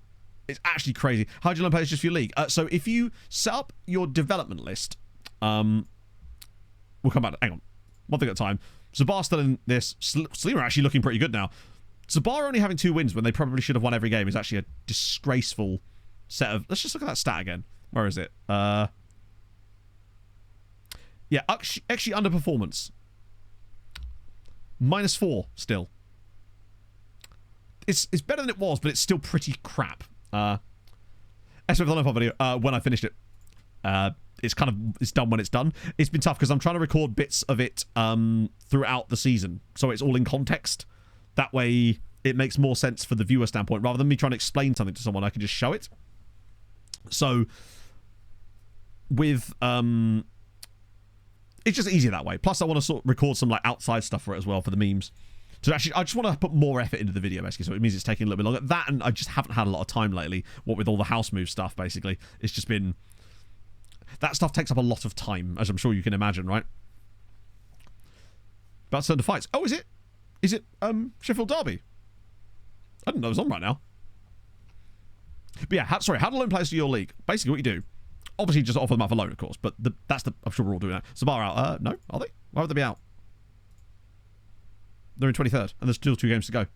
It's actually crazy. How do you learn players just for your league? So if you set up your development list, we'll come back. Hang on. One thing at a time. Zabar's still in this. Sleemer actually looking pretty good now. Zabar only having 2 wins when they probably should have won every game is actually a disgraceful set of... Let's just look at that stat again. Where is it? Yeah, actually underperformance. -4 still. It's better than it was, but it's still pretty crap. SW the Lone video, when I finished it. It's done when it's done. It's been tough because I'm trying to record bits of it throughout the season, so it's all in context. That way it makes more sense for the viewer standpoint. Rather than me trying to explain something to someone, I can just show it. So with it's just easier that way. Plus I want to sort of record some like outside stuff for it as well for the memes. So actually, I just want to put more effort into the video, basically, so it means it's taking a little bit longer. That, and I just haven't had a lot of time lately, what with all the house move stuff, basically. It's just been... That stuff takes up a lot of time, as I'm sure you can imagine, right? About to turn to fights. Oh, is it? Is it Sheffield Derby? I didn't know it was on right now. But yeah, how to loan players to your league. Basically, what you do, obviously just offer them out for loan, of course, but I'm sure we're all doing that. Sabar out. No, are they? Why would they be out? They're in 23rd, and there's still 2 games to go.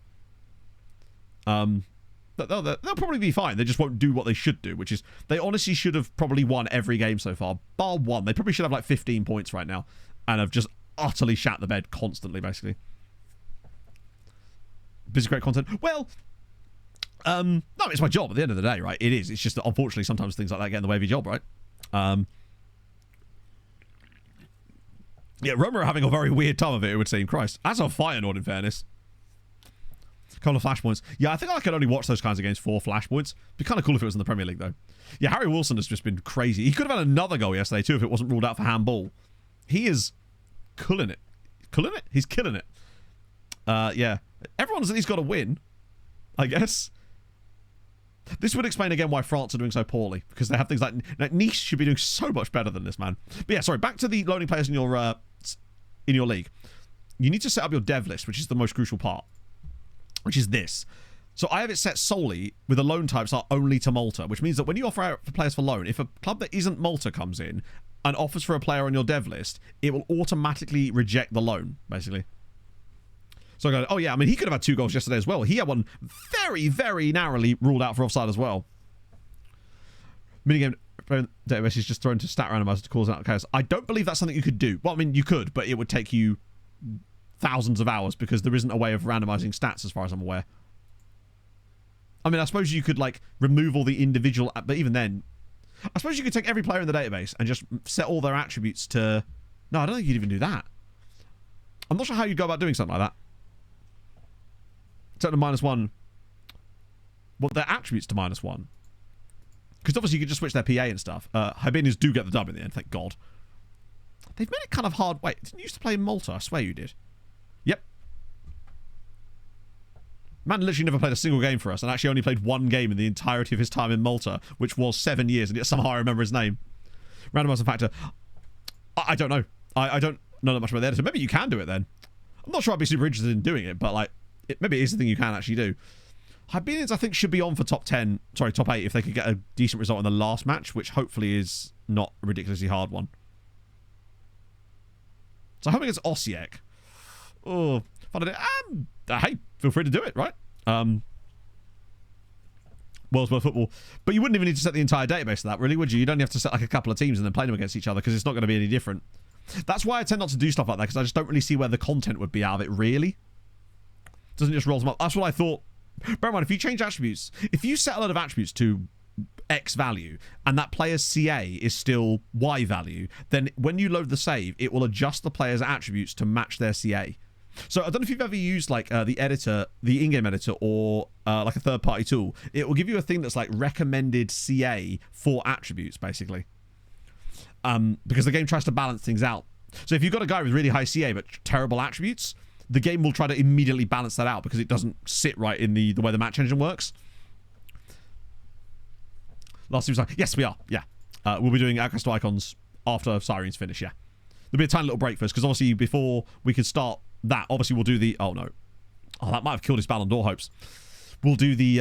They'll probably be fine. They just won't do what they should do, which is they honestly should have probably won every game so far, bar one. They probably should have like 15 points right now, and have just utterly shat the bed constantly, basically. Busy great content. Well, no, it's my job at the end of the day, right? It is. It's just that unfortunately sometimes things like that get in the way of your job, right? Yeah, Roma are having a very weird time of it, it would seem. Christ. That's a Feyenoord, in fairness. A couple of flashpoints. Yeah, I think I could only watch those kinds of games for flashpoints. It'd be kind of cool if it was in the Premier League, though. Yeah, Harry Wilson has just been crazy. He could have had another goal yesterday, too, if it wasn't ruled out for handball. He is killing it. Killing it? He's killing it. Yeah. Everyone's at least got a win, I guess. This would explain again why France are doing so poorly, because they have things like Nice should be doing so much better than this, man. But yeah, sorry, back to the loaning players in your league. You need to set up your dev list, which is the most crucial part, which is this. So I have it set solely with the loan types are only to Malta, which means that when you offer out for players for loan, if a club that isn't Malta comes in and offers for a player on your dev list, it will automatically reject the loan, basically. So I go, oh yeah, I mean, he could have had 2 goals yesterday as well. He had one very, very narrowly ruled out for offside as well. Minigame database is just thrown to stat randomizer to cause out chaos. I don't believe that's something you could do. Well, I mean, you could, but it would take you thousands of hours because there isn't a way of randomizing stats as far as I'm aware. I mean, I suppose you could, like, remove all the individual... But even then, I suppose you could take every player in the database and just set all their attributes to... No, I don't think you'd even do that. I'm not sure how you'd go about doing something like that. Set to -1. What, their attributes to -1? Because obviously you could just switch their PA and stuff. Hibanians do get the dub in the end, thank God. They've made it kind of hard. Wait, didn't you used to play in Malta? I swear you did. Yep. Man literally never played a single game for us and actually only played 1 game in the entirety of his time in Malta, which was 7 years, and yet somehow I remember his name. Randomizer factor. I don't know. I don't know that much about the editor. Maybe you can do it then. I'm not sure I'd be super interested in doing it, but like, maybe it is the thing you can actually do. Hibanians, I think, should be on for top 8 if they could get a decent result in the last match, which hopefully is not a ridiculously hard one. So hoping it's Osijek. Oh, fun to do. Hey, feel free to do it, right? World's World Football. But you wouldn't even need to set the entire database to that, really, would you? You'd only have to set like a couple of teams and then play them against each other, because it's not going to be any different. That's why I tend not to do stuff like that, because I just don't really see where the content would be out of it, really. Doesn't just roll them up. That's what I thought. Bear in mind, if you change attributes, if you set a lot of attributes to X value and that player's CA is still Y value, then when you load the save, it will adjust the player's attributes to match their CA. So I don't know if you've ever used like the editor, the in-game editor, or like a third-party tool. It will give you a thing that's like recommended CA for attributes, basically. Because the game tries to balance things out So if you've got a guy with really high CA but terrible attributes, the game will try to immediately balance that out because it doesn't sit right in the way the match engine works. Last team's like, yes, we are. Yeah. We'll be doing Outcast to Icons after Sirens finish, yeah. There'll be a tiny little break first because obviously before we could start that, obviously we'll do the... Oh, no. Oh, that might have killed his Ballon d'Or hopes. We'll do the...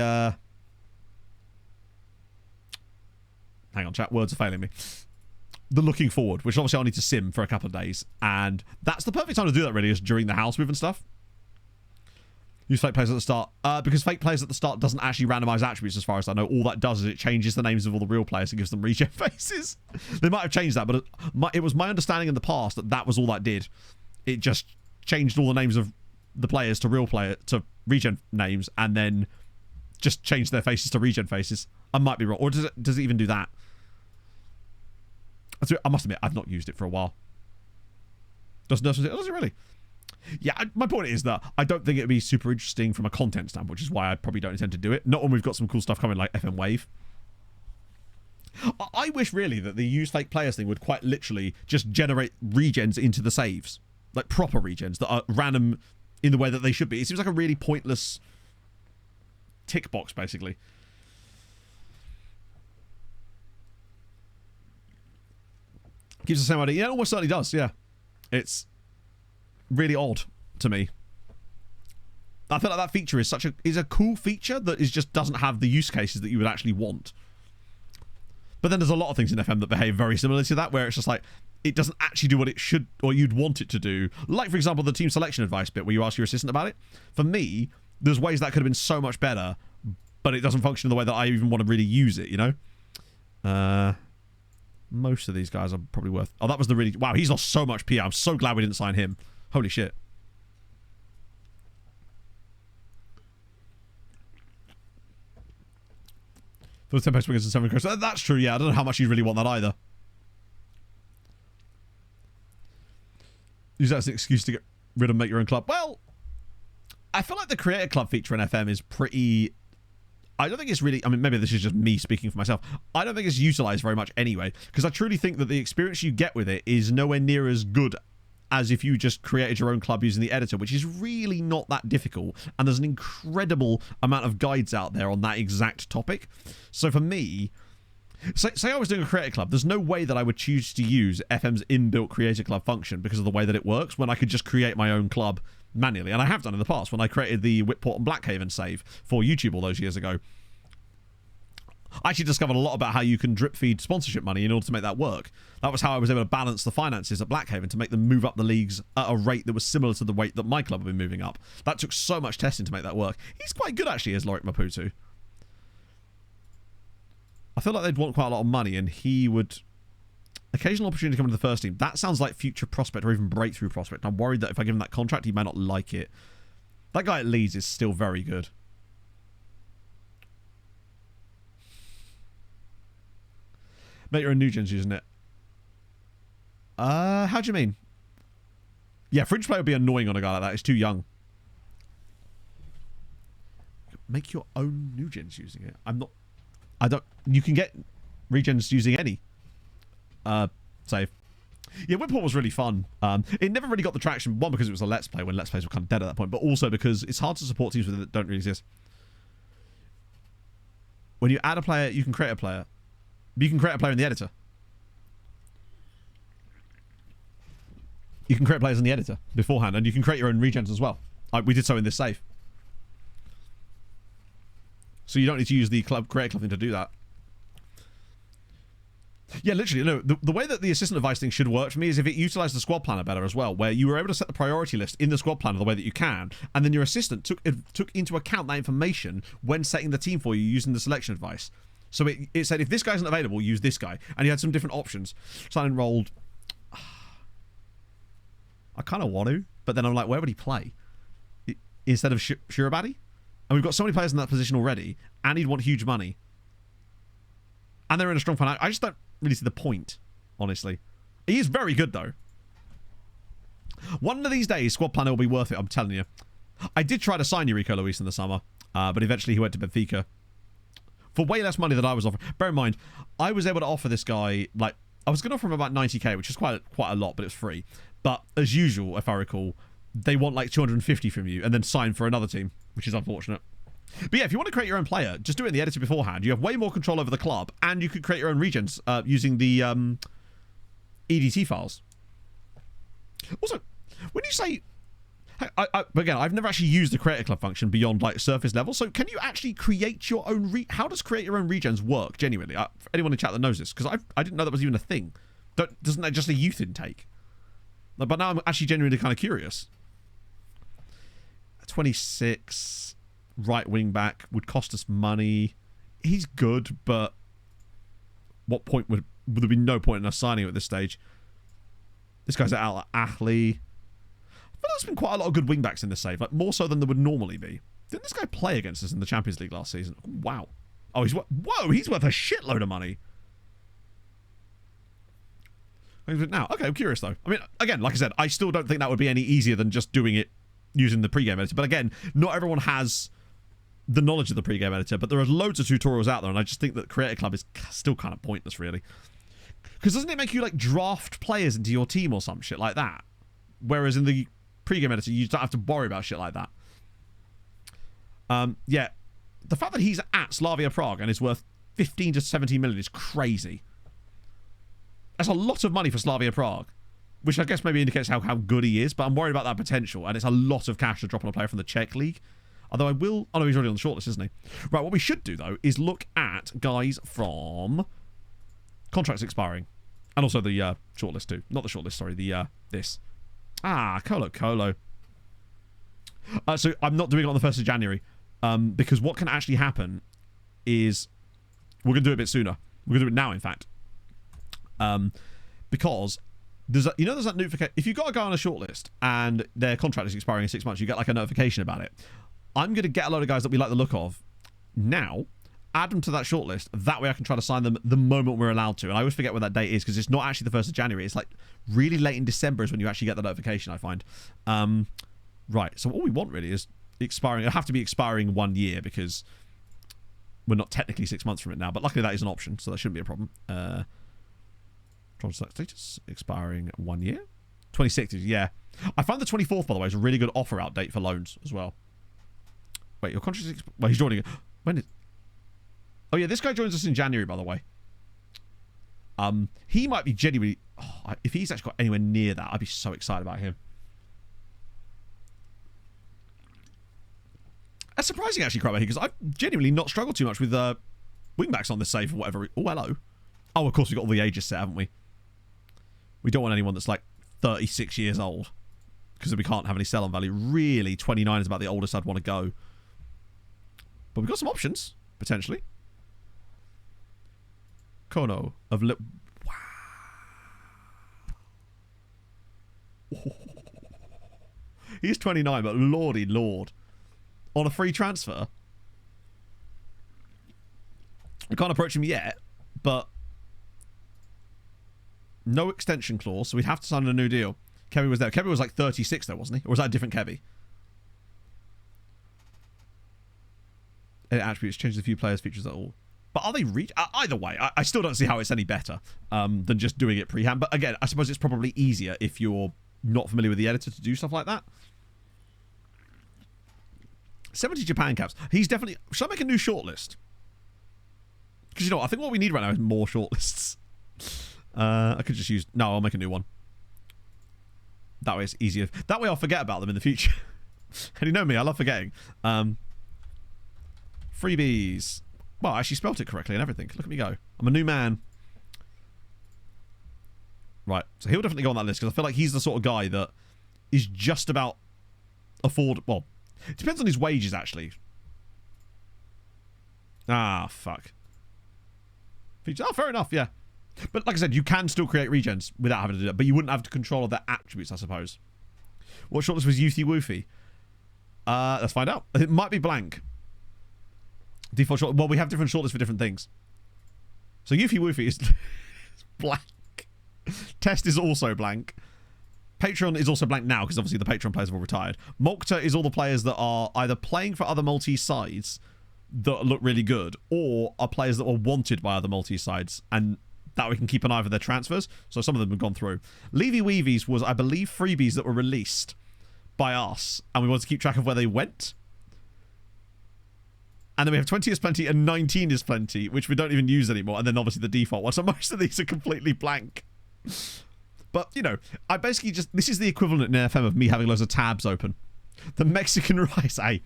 Hang on, chat. Words are failing me. The looking forward, which obviously I'll need to sim for a couple of days. And that's the perfect time to do that, really, is during the house move and stuff. Use fake players at the start. Because fake players at the start doesn't actually randomize attributes as far as I know. All that does is it changes the names of all the real players and gives them regen faces. They might have changed that, but it was my understanding in the past that that was all that did. It just changed all the names of the players to to regen names and then just changed their faces to regen faces. I might be wrong. Or does it even do that? I must admit, I've not used it for a while. Does it really? Yeah, my point is that I don't think it would be super interesting from a content standpoint, which is why I probably don't intend to do it. Not when we've got some cool stuff coming like FM Wave. I wish really that the use fake players thing would quite literally just generate regens into the saves. Like proper regens that are random in the way that they should be. It seems like a really pointless tick box, basically. Gives the same idea. Yeah, it almost certainly does, yeah. It's really odd to me. I feel like that feature is is a cool feature that just doesn't have the use cases that you would actually want. But then there's a lot of things in FM that behave very similarly to that, where it's just like it doesn't actually do what it should or you'd want it to do. Like, for example, the team selection advice bit where you ask your assistant about it. For me, there's ways that could have been so much better, but it doesn't function in the way that I even want to really use it, you know? Most of these guys are probably worth... Oh, that was the really... Wow, he's lost so much PR. I'm so glad we didn't sign him. Holy shit. For the 10 post wingers and 7 crosses. That's true, yeah. I don't know how much you'd really want that either. Use that as an excuse to get rid of make your own club. Well, I feel like the creator club feature in FM is pretty... I don't think it's really... I mean, maybe this is just me speaking for myself. I don't think it's utilized very much anyway, because I truly think that the experience you get with it is nowhere near as good as if you just created your own club using the editor, which is really not that difficult, and there's an incredible amount of guides out there on that exact topic. So for me... Say I was doing a creator club, there's no way that I would choose to use FM's inbuilt creator club function because of the way that it works, when I could just create my own club manually, and I have done in the past when I created the Whitport and Blackhaven save for YouTube all those years ago. I actually discovered a lot about how you can drip feed sponsorship money in order to make that work. That was how I was able to balance the finances at Blackhaven to make them move up the leagues at a rate that was similar to the rate that my club had been moving up. That took so much testing to make that work. He's quite good actually as Lorik Maputo. I feel like they'd want quite a lot of money, and he would... Occasional opportunity to come into the first team. That sounds like future prospect or even breakthrough prospect. I'm worried that if I give him that contract, he might not like it. That guy at Leeds is still very good. Mate, you're a new gens using it. How do you mean? Yeah, fringe play would be annoying on a guy like that. He's too young. Make your own new gens using it. You can get regens using any save. Yeah, Whitport was really fun. It never really got the traction, one, because it was a Let's Play when Let's Plays were kind of dead at that point, but also because it's hard to support teams that don't really exist. When you add a player, you can create a player. But you can create a player in the editor. You can create players in the editor beforehand, and you can create your own regens as well. We did so in this save. So you don't need to use the creator club thing to do that. Yeah, literally, no. The way that the assistant advice thing should work for me is if it utilized the squad planner better as well, where you were able to set the priority list in the squad planner the way that you can, and then your assistant took into account that information when setting the team for you using the selection advice. So it said, if this guy isn't available, use this guy. And you had some different options. So I enrolled... I kind of want to, but then I'm like, where would he play? Instead of Shirabadi? And we've got so many players in that position already, and he'd want huge money. And they're in a strong financial... I just don't really see the point, honestly. He is very good, though. One of these days, squad planner will be worth it, I'm telling you. I did try to sign Eurico Luis in the summer, but eventually he went to Benfica. For way less money than I was offering. Bear in mind, I was able to offer this guy, like, I was going to offer him about 90k, which is quite a lot, but it's free. But as usual, if I recall, they want like 250 from you and then sign for another team, which is unfortunate. But yeah, if you want to create your own player, just do it in the editor beforehand. You have way more control over the club, and you could create your own regions using the EDT files. Also, when you say... again, I've never actually used the create a club function beyond like surface level, so can you actually create your own... How does create your own regions work, genuinely? For anyone in chat that knows this, because I didn't know that was even a thing. Doesn't that just a youth intake? But now I'm actually genuinely kind of curious. 26... right wing back would cost us money. He's good, but what point would there be no point in us signing him at this stage? This guy's at Al Ahly. But there's been quite a lot of good wing backs in this save, like more so than there would normally be. Didn't this guy play against us in the Champions League last season? Wow. Oh, he's worth a shitload of money. Now, okay, I'm curious though. I mean, again, like I said, I still don't think that would be any easier than just doing it using the pregame editor. But again, not everyone has the knowledge of the pregame editor, but there are loads of tutorials out there, and I just think that Create a Club is still kind of pointless, really. Because doesn't it make you like draft players into your team or some shit like that? Whereas in the pregame editor, you don't have to worry about shit like that. Yeah, the fact that he's at Slavia Prague and is worth 15 to 17 million is crazy. That's a lot of money for Slavia Prague, which I guess maybe indicates how good he is, but I'm worried about that potential, and it's a lot of cash to drop on a player from the Czech League. Although I will... Oh, no, he's already on the shortlist, isn't he? Right, what we should do, though, is look at guys from contracts expiring. And also the shortlist, too. Not the shortlist, sorry. This. Colo. So I'm not doing it on the 1st of January. Because what can actually happen is... We're going to do it a bit sooner. We're going to do it now, in fact. Because... there's that notification. If you've got a guy on a shortlist and their contract is expiring in 6 months, you get like a notification about it. I'm going to get a load of guys that we like the look of now, add them to that shortlist. That way I can try to sign them the moment we're allowed to. And I always forget when that date is because it's not actually the 1st of January. It's like really late in December is when you actually get the notification, I find. Right, so all we want really is expiring. It'll have to be expiring 1 year because we're not technically 6 months from it now. But luckily that is an option, so that shouldn't be a problem. Contract status expiring 1 year. 26th, yeah. I find the 24th, by the way, is a really good offer out date for loans as well. Wait, your contract is... Well, he's joining... When is... Oh, yeah, this guy joins us in January, by the way. He might be genuinely... Oh, if he's actually got anywhere near that, I'd be so excited about him. That's surprising, actually, Crowbar, because I've genuinely not struggled too much with wingbacks on this save or whatever. Oh, hello. Oh, of course, we've got all the ages set, haven't we? We don't want anyone that's like 36 years old because we can't have any sell-on value. Really, 29 is about the oldest I'd want to go. But we've got some options, potentially. Kono of... Wow. He's 29, but lordy lord. On a free transfer. We can't approach him yet, but... No extension clause, so we'd have to sign a new deal. Kevy was there. Kevy was like 36 though, wasn't he? Or was that a different Kevy? Attributes changes a few players' features at all. But are they either way, I still don't see how it's any better than just doing it pre-hand. But again, I suppose it's probably easier if you're not familiar with the editor to do stuff like that. 70 Japan caps. He's definitely... Should I make a new shortlist? Because, you know, I think what we need right now is more shortlists. I could just use... No, I'll make a new one. That way it's easier. That way I'll forget about them in the future. And you know me, I love forgetting. Freebies. Well, I actually spelt it correctly and everything. Look at me go. I'm a new man. Right. So he'll definitely go on that list because I feel like he's the sort of guy that is just about Well, it depends on his wages, actually. Fuck. Oh, fair enough, yeah. But like I said, you can still create regens without having to do that, but you wouldn't have control of their attributes, I suppose. What shortlist was Youthy Woofy? Let's find out. It might be blank. Default short. Well, we have different shortlists for different things. So Youthy Woofy is blank. Test is also blank. Patreon is also blank now because obviously the Patreon players have all retired. Malta is all the players that are either playing for other Maltese sides that look really good, or are players that were wanted by other Maltese sides and that we can keep an eye for their transfers. So some of them have gone through. Levy Weevies was, I believe, freebies that were released by us, and we wanted to keep track of where they went. And then we have 20 is plenty and 19 is plenty, which we don't even use anymore. And then obviously the default one. So most of these are completely blank. But, you know, I basically just... This is the equivalent in FM of me having loads of tabs open. The Mexican rice, hey.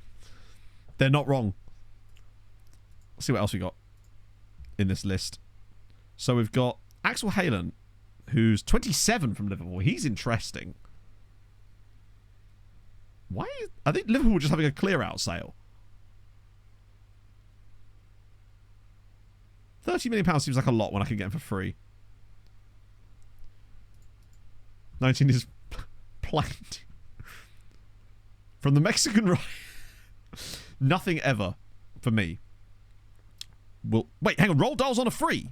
They're not wrong. Let's see what else we got in this list. So we've got Axel Halen, who's 27 from Liverpool. He's interesting. Why? I think Liverpool were just having a clear-out sale. £30 million seems like a lot when I can get them for free. 19 is planked. From the Mexican right. Nothing ever for me. Well, wait, hang on. Roll Dahl's on a free.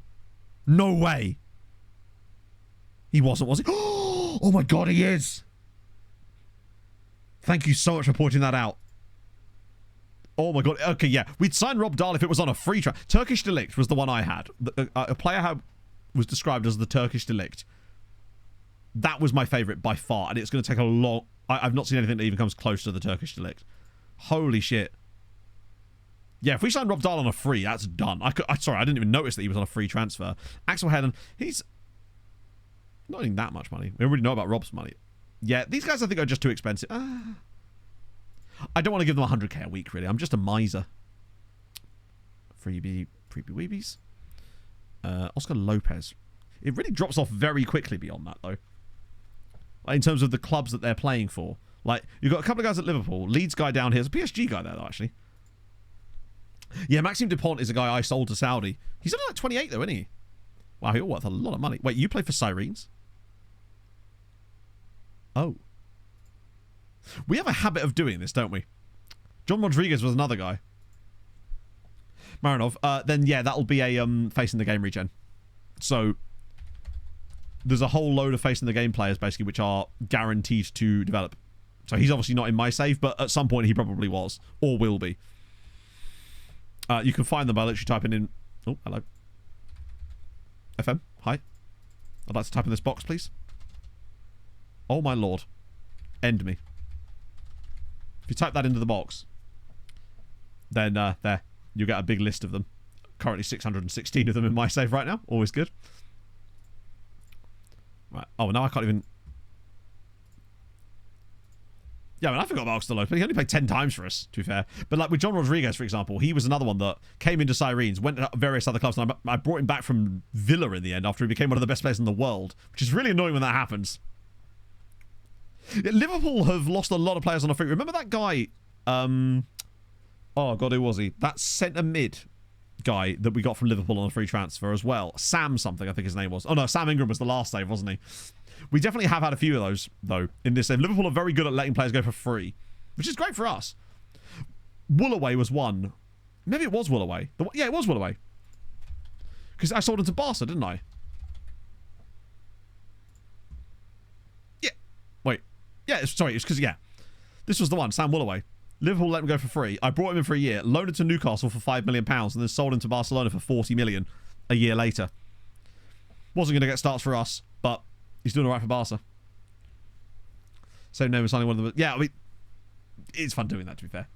No way. He wasn't, was he? Oh my god, he is. Thank you so much for pointing that out. Oh my god. Okay, yeah. We'd sign Rob Dahl if it was on a free track. Turkish Delict was the one I had. A player was described as the Turkish Delict. That was my favourite by far, and it's going to take a long... I've not seen anything that even comes close to the Turkish Delict. Holy shit. Yeah, if we sign Rob Dahl on a free, that's done. Sorry, I didn't even notice that he was on a free transfer. Axel Hedden, he's not even that much money. We already know about Rob's money. Yeah, these guys I think are just too expensive. I don't want to give them 100k a week, really. I'm just a miser. Freebie Weebies. Oscar Lopez. It really drops off very quickly beyond that, though. Like, in terms of the clubs that they're playing for. Like, you've got a couple of guys at Liverpool. Leeds guy down here. There's a PSG guy there, though, actually. Yeah, Maxime Dupont is a guy I sold to Saudi. He's only like 28, though, isn't he? Wow, he'll worth a lot of money. Wait, you play for Sirens? Oh. We have a habit of doing this, don't we? John Rodriguez was another guy. Marinov. Then, yeah, that'll be a facing the game regen. So, there's a whole load of facing the game players, basically, which are guaranteed to develop. So, he's obviously not in my save, but at some point he probably was. Or will be. You can find them by literally typing in... Oh, hello. FM, hi. I'd like to type in this box, please. Oh, my lord. End me. If you type that into the box, then there, you get a big list of them. Currently 616 of them in my save right now. Always good. Right. Oh, now I can't even... Yeah, I mean, I forgot about Oxlade. He only played 10 times for us, to be fair. But like with John Rodriguez, for example, he was another one that came into Sirens, went to various other clubs, and I brought him back from Villa in the end after he became one of the best players in the world, which is really annoying when that happens. Liverpool have lost a lot of players on a free. Remember that guy? Oh god, who was he? That centre mid guy that we got from Liverpool on a free transfer as well. Sam something, I think his name was. Oh no, Sam Ingram was the last save, wasn't he? We definitely have had a few of those though in this save. Liverpool are very good at letting players go for free, which is great for us. Woolaway was one. Maybe it was Woolaway. Yeah, it was Woolaway. Because I sold him to Barca, didn't I? Yeah. Wait. Yeah, sorry, it's because, yeah. This was the one, Sam Woolaway. Liverpool let him go for free. I brought him in for a year, loaned him to Newcastle for £5 million, and then sold him to Barcelona for 40 million a year later. Wasn't going to get starts for us, but he's doing all right for Barca. Same name as signing one of them. Yeah, I mean, it's fun doing that, to be fair.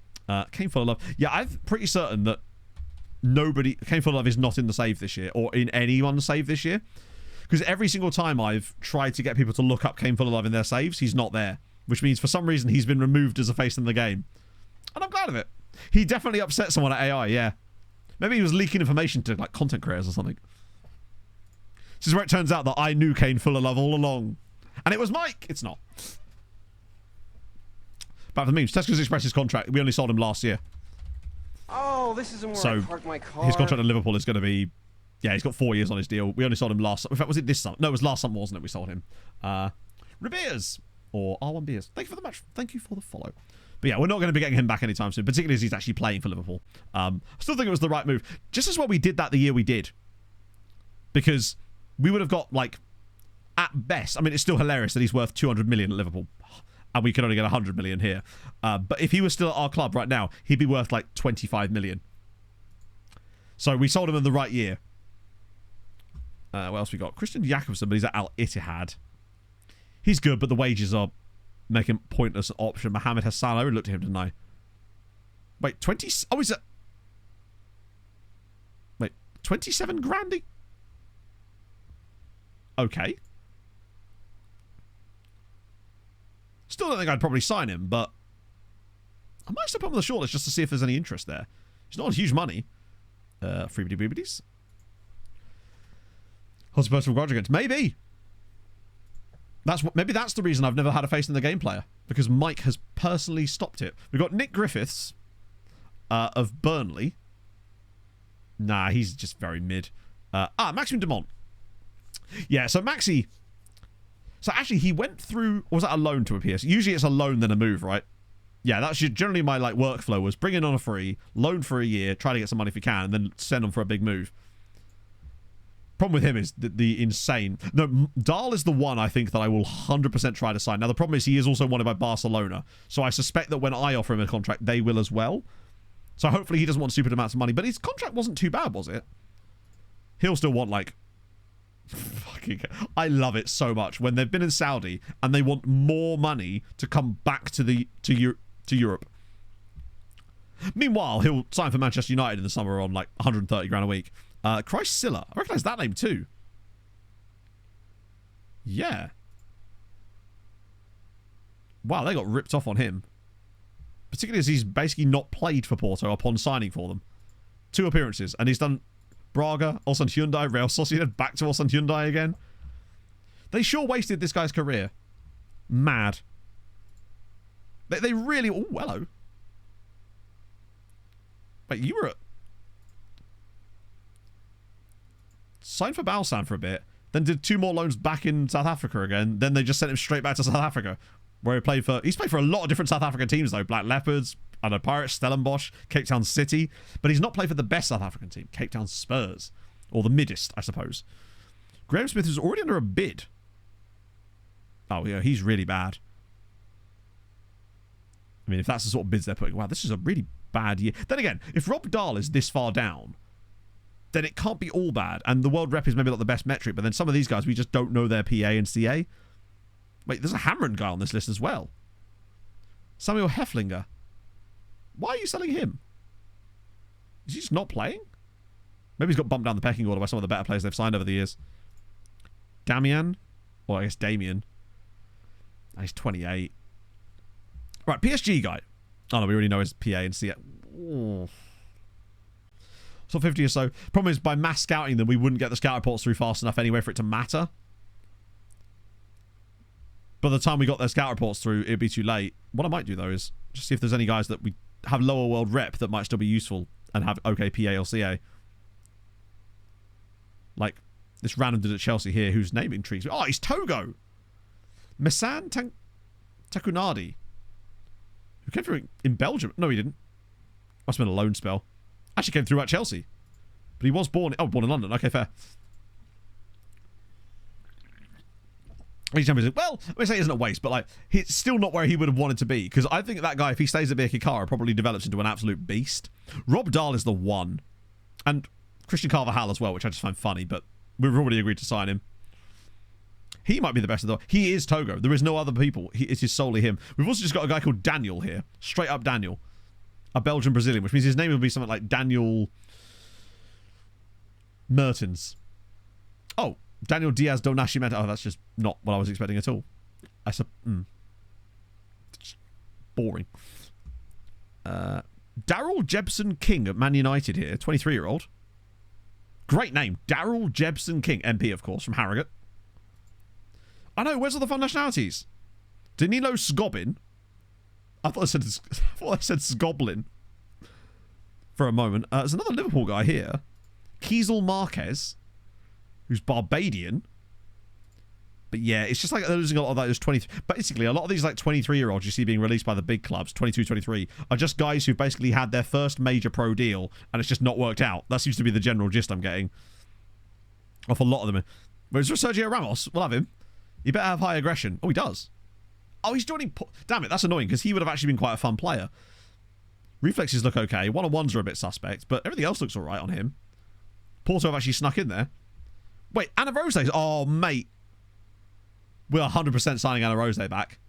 Kane Full of Love. Yeah, I'm pretty certain that Kane Full of Love is not in the save this year, or in anyone's save this year. Because every single time I've tried to get people to look up Kane Full of Love in their saves, he's not there. Which means for some reason he's been removed as a face in the game. And I'm glad of it. He definitely upset someone at AI, yeah. Maybe he was leaking information to like content creators or something. This is where it turns out that I knew Kane Full of Love all along. And it was Mike! It's not. Back for the memes. Tesco's expressed his contract. We only sold him last year. Oh, this isn't where I parked my car. His contract at Liverpool is going to be... Yeah, he's got 4 years on his deal. We only sold him last... In fact, was it this summer? No, it was last summer, wasn't it? We sold him. Rebeers. Or R1 Beers. Thank you for the match. Thank you for the follow. But yeah, we're not going to be getting him back anytime soon, particularly as he's actually playing for Liverpool. I still think it was the right move. Just as well we did that the year we did. Because we would have got, like, at best... I mean, it's still hilarious that he's worth 200 million at Liverpool. And we can only get 100 million here. But if he was still at our club right now, he'd be worth, like, 25 million. So we sold him in the right year. What else we got? Christian Jakobsen, but he's at Al Ittihad. He's good, but the wages are making pointless option. Mohamed Hassan, I already looked at him, didn't I? Wait, 20... Oh, is it... Wait, 27 grand? Okay. Still don't think I'd probably sign him, but I might still put him on the shortlist just to see if there's any interest there. He's not on huge money. Freebity boobities. What's the personal grudge against? Maybe. Maybe that's the reason I've never had a face in the game player, because Mike has personally stopped it. We've got Nick Griffiths of Burnley. Nah, he's just very mid. Maxime Dumont. Yeah, so Maxi... So actually, he went through... Or was that a loan to a PS? Usually it's a loan then a move, right? Yeah, that's generally my workflow was bring in on a free, loan for a year, try to get some money if you can, and then send them for a big move. Problem with him is the insane... No, Dahl is the one I think that I will 100% try to sign. Now, the problem is he is also wanted by Barcelona, so I suspect that when I offer him a contract, they will as well. So hopefully he doesn't want stupid amounts of money, but his contract wasn't too bad, was it? He'll still want, fucking... I love it so much when they've been in Saudi and they want more money to come back to Europe. Meanwhile, he'll sign for Manchester United in the summer on 130 grand a week. Christ Silla. I recognise that name too. Yeah. Wow, they got ripped off on him. Particularly as he's basically not played for Porto upon signing for them. 2 appearances, and he's done Braga, Ulsan Hyundai, Real Sociedad, back to Ulsan Hyundai again. They sure wasted this guy's career. Mad. They really... Oh, hello. Wait, you were at... Signed for Balsan for a bit, then did 2 more loans back in South Africa again, then they just sent him straight back to South Africa, where he played for... He's played for a lot of different South African teams, though. Black Leopards, I know, Pirates, Stellenbosch, Cape Town City, but he's not played for the best South African team, Cape Town Spurs, or the middest, I suppose. Graham Smith is already under a bid. Oh, yeah, he's really bad. I mean, if that's the sort of bids they're putting... Wow, this is a really bad year. Then again, if Rob Dahl is this far down, then it can't be all bad. And the world rep is maybe not the best metric, but then some of these guys, we just don't know their PA and CA. Wait, there's a Hamren guy on this list as well. Samuel Heflinger. Why are you selling him? Is he just not playing? Maybe he's got bumped down the pecking order by some of the better players they've signed over the years. Damian? Or I guess Damien. He's 28. Right, PSG guy. Oh no, we already know his PA and CA. Oh. So 50 or so. Problem is, by mass scouting them, we wouldn't get the scout reports through fast enough anyway for it to matter. By the time we got their scout reports through, it'd be too late. What I might do, though, is just see if there's any guys that we have lower world rep that might still be useful and have okay PA or CA. Like this random dude at Chelsea here whose name intrigues me. Oh, he's Togo! Mesan Takunadi. Who came through in Belgium. No, he didn't. Must have been a loan spell. Actually came through at Chelsea. But he was born... Oh, born in London. Okay, fair. Well, I would say it isn't a waste, but he's still not where he would have wanted to be. Because I think that guy, if he stays at Birkirkara, probably develops into an absolute beast. Rob Dahl is the one. And Christian Carvajal as well, which I just find funny, but we've already agreed to sign him. He might be the best of the... He is Togo. There is no other people. It is solely him. We've also just got a guy called Daniel here. Straight up Daniel. A Belgian Brazilian, which means his name will be something like Daniel Mertens. Oh, Daniel Diaz do Nascimento. Oh, that's just not what I was expecting at all. Boring. Daryl Jebson King at Man United here. 23-year-old. Great name. Daryl Jebson King. MP, of course, from Harrogate. I know, where's all the fun nationalities? Danilo Sgobin. I thought I said Sgoblin for a moment. There's another Liverpool guy here. Kiesel Marquez, who's Barbadian. But yeah, it's just like they're losing a lot of those 23... Basically, a lot of these 23-year-olds you see being released by the big clubs, 22, 23, are just guys who've basically had their first major pro deal and it's just not worked out. That seems to be the general gist I'm getting off a lot of them. Whereas for Sergio Ramos, we'll have him. You better have high aggression. Oh, he does. Oh, he's joining... Damn it, that's annoying, because he would have actually been quite a fun player. Reflexes look okay. One-on-ones are a bit suspect, but everything else looks all right on him. Porto have actually snuck in there. Wait, Anna Rose's? Oh, mate. We're 100% signing Anna Rose back.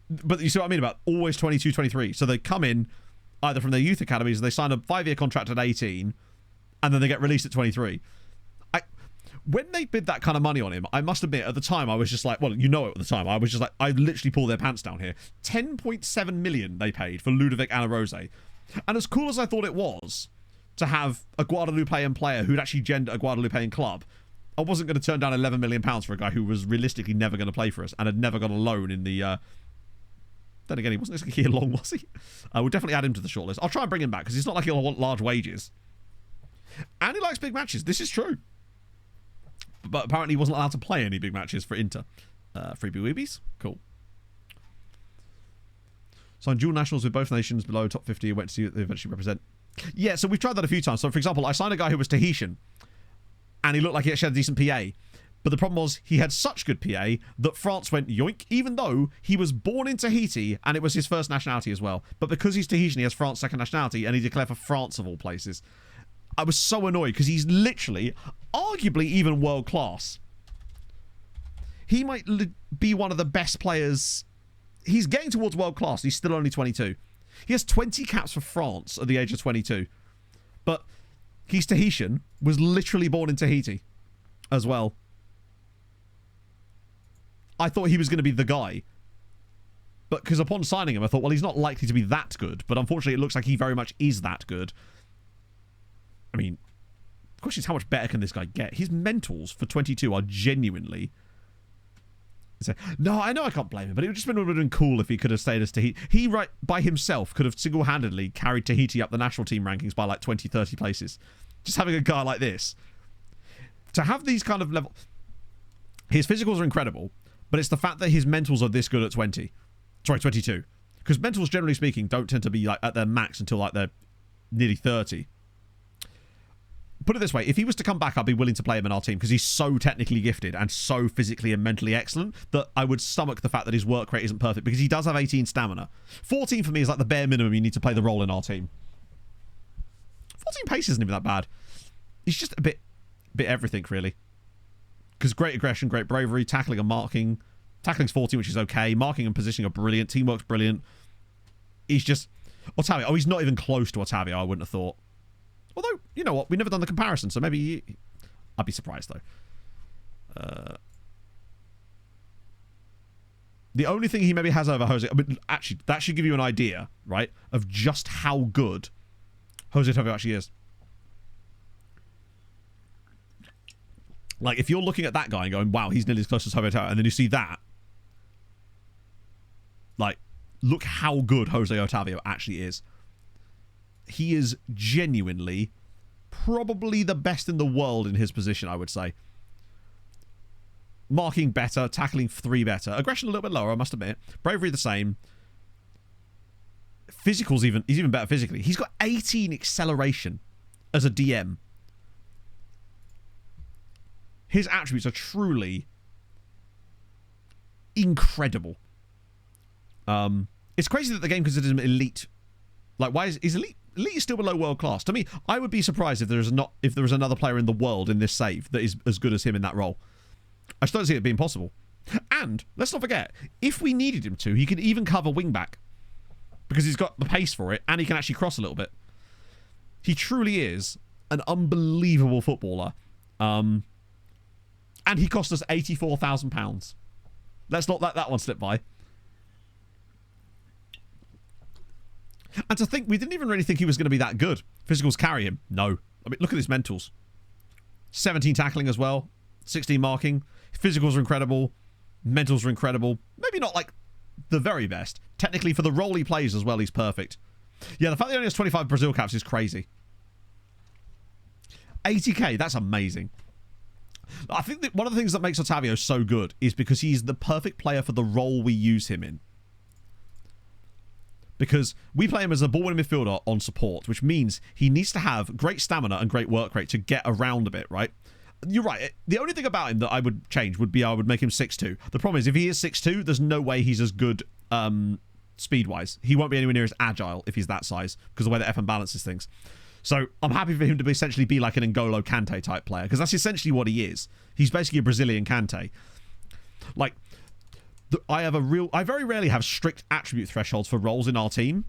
But you see what I mean about always 22, 23. So they come in either from their youth academies, they sign a 5-year contract at 18, and then they get released at 23. When they bid that kind of money on him, I must admit, at the time, I was just like, well, you know it at the time, I was just like, I literally pulled their pants down here. 10.7 million they paid for Ludovic Anna Rose. And as cool as I thought it was to have a Guadalupean player who'd actually gender a Guadalupean club, I wasn't going to turn down £11 million for a guy who was realistically never going to play for us and had never got a loan in the... Then again, he wasn't exactly long, was he? We'll definitely add him to the shortlist. I'll try and bring him back because it's not like he'll want large wages. And he likes big matches. This is true. But apparently he wasn't allowed to play any big matches for Inter. Freebie Weebies? Cool. Signed dual nationals with both nations below top 50. Went to see what they eventually represent. Yeah, so we've tried that a few times. So, for example, I signed a guy who was Tahitian. And he looked like he actually had a decent PA. But the problem was he had such good PA that France went yoink, even though he was born in Tahiti and it was his first nationality as well. But because he's Tahitian, he has France's second nationality and he declared for France of all places. I was so annoyed because he's literally, arguably even world class. He might be one of the best players. He's getting towards world class. He's still only 22. He has 20 caps for France at the age of 22. But he's Tahitian, was literally born in Tahiti as well. I thought he was going to be the guy. But because upon signing him, I thought, well, he's not likely to be that good. But unfortunately, it looks like he very much is that good. I mean, the question is how much better can this guy get? His mentals for 22 are genuinely... No, I know I can't blame him, but it would just been been cool if he could have stayed as Tahiti. He, right by himself, could have single-handedly carried Tahiti up the national team rankings by like 20, 30 places. Just having a guy like this. To have these kind of level... His physicals are incredible, but it's the fact that his mentals are this good at 20. Sorry, 22. Because mentals, generally speaking, don't tend to be like at their max until like they're nearly 30. Put it this way, if he was to come back, I'd be willing to play him in our team because he's so technically gifted and so physically and mentally excellent that I would stomach the fact that his work rate isn't perfect because he does have 18 stamina. 14 for me is like the bare minimum you need to play the role in our team. 14 pace isn't even that bad. He's just a bit everything, really. Because great aggression, great bravery, tackling and marking. Tackling's 14, which is okay. Marking and positioning are brilliant. Teamwork's brilliant. He's just... Ottavio. Oh, he's not even close to Ottavio, I wouldn't have thought. Although, you know what? We've never done the comparison, so maybe... I'd be surprised, though. The only thing he maybe has over Jose... I mean, actually, that should give you an idea, right, of just how good Jose Ottavio actually is. Like, if you're looking at that guy and going, wow, he's nearly as close as Jose Ottavio, and then you see that, like, look how good Jose Ottavio actually is. He is genuinely probably the best in the world in his position, I would say. Marking better, tackling 3 better. Aggression a little bit lower, I must admit. Bravery the same. Physical's even... He's even better physically. He's got 18 acceleration as a DM. His attributes are truly incredible. It's crazy that the game considers him elite. Like, why is elite? Elite is still below world class. To me, I would be surprised if there was another player in the world in this save that is as good as him in that role. I still don't see it being possible. And let's not forget, if we needed him to, he could even cover wingback because he's got the pace for it and he can actually cross a little bit. He truly is an unbelievable footballer. And he cost us £84,000. Let's not let that one slip by. And to think, we didn't even really think he was going to be that good. Physicals carry him. No. I mean, look at his mentals. 17 tackling as well. 16 marking. Physicals are incredible. Mentals are incredible. Maybe not like the very best. Technically, for the role he plays as well, he's perfect. Yeah, the fact that he only has 25 Brazil caps is crazy. 80k, that's amazing. I think that one of the things that makes Ottavio so good is because he's the perfect player for the role we use him in. Because we play him as a ball-winning midfielder on support, which means he needs to have great stamina and great work rate to get around a bit, right? You're right. The only thing about him that I would change would be I would make him 6'2". The problem is if he is 6'2", there's no way he's as good speed-wise. He won't be anywhere near as agile if he's that size because of the way that FM balances things. So I'm happy for him to essentially be like an N'Golo Kante type player, because that's essentially what he is. He's basically a Brazilian Kante. Like, I very rarely have strict attribute thresholds for roles in our team,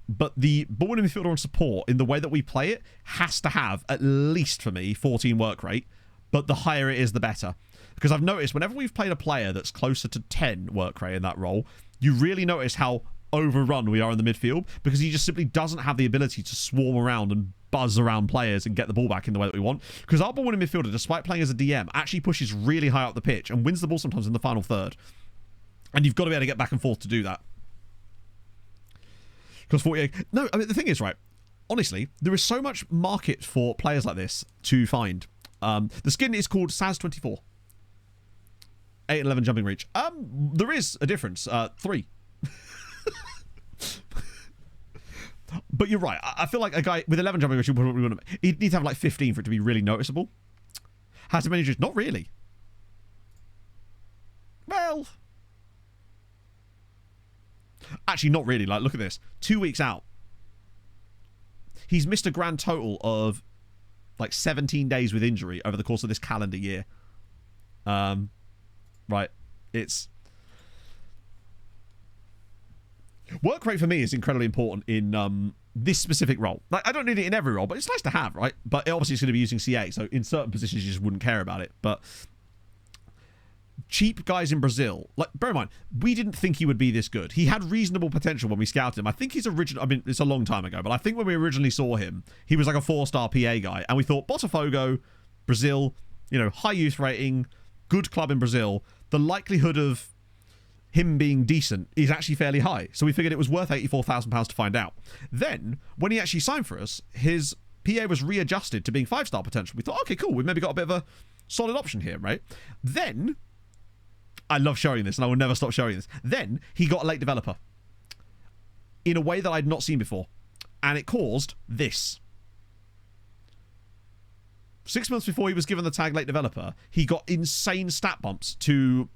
but the ball in midfielder and support, in the way that we play it, has to have, at least for me, 14 work rate, but the higher it is, the better. Because I've noticed whenever we've played a player that's closer to 10 work rate in that role, you really notice how overrun we are in the midfield, because he just simply doesn't have the ability to swarm around and buzz around players and get the ball back in the way that we want. Because our ball winning midfielder, despite playing as a DM, actually pushes really high up the pitch and wins the ball sometimes in the final third. And you've got to be able to get back and forth to do that. Because 48... No, I mean, the thing is, right, honestly, there is so much market for players like this to find. The skin is called Saz24. 8 and 11 jumping reach. There is a difference. 3. But you're right. I feel like a guy with 11 jumping reach, he'd need to have like 15 for it to be really noticeable. Has many injuries? Not really. Well... Actually, not really. Like, look at this. 2 weeks out. He's missed a grand total of like 17 days with injury over the course of this calendar year. Right. It's... Work rate for me is incredibly important in this specific role. Like, I don't need it in every role, but it's nice to have, right? But obviously it's going to be using CA, so in certain positions you just wouldn't care about it. But cheap guys in Brazil, like, bear in mind, we didn't think he would be this good. He had reasonable potential when we scouted him. I think he's original. I mean, it's a long time ago, but I think when we originally saw him, he was like a 4-star PA guy, and we thought Botafogo, Brazil, you know, high youth rating, good club in Brazil. The likelihood of him being decent is actually fairly high. So we figured it was worth £84,000 to find out. Then, when he actually signed for us, his PA was readjusted to being 5-star potential. We thought, okay, cool, we've maybe got a bit of a solid option here, right? Then, I love showing this, and I will never stop showing this. Then, he got a late developer in a way that I'd not seen before. And it caused this. 6 months before he was given the tag late developer, he got insane stat bumps to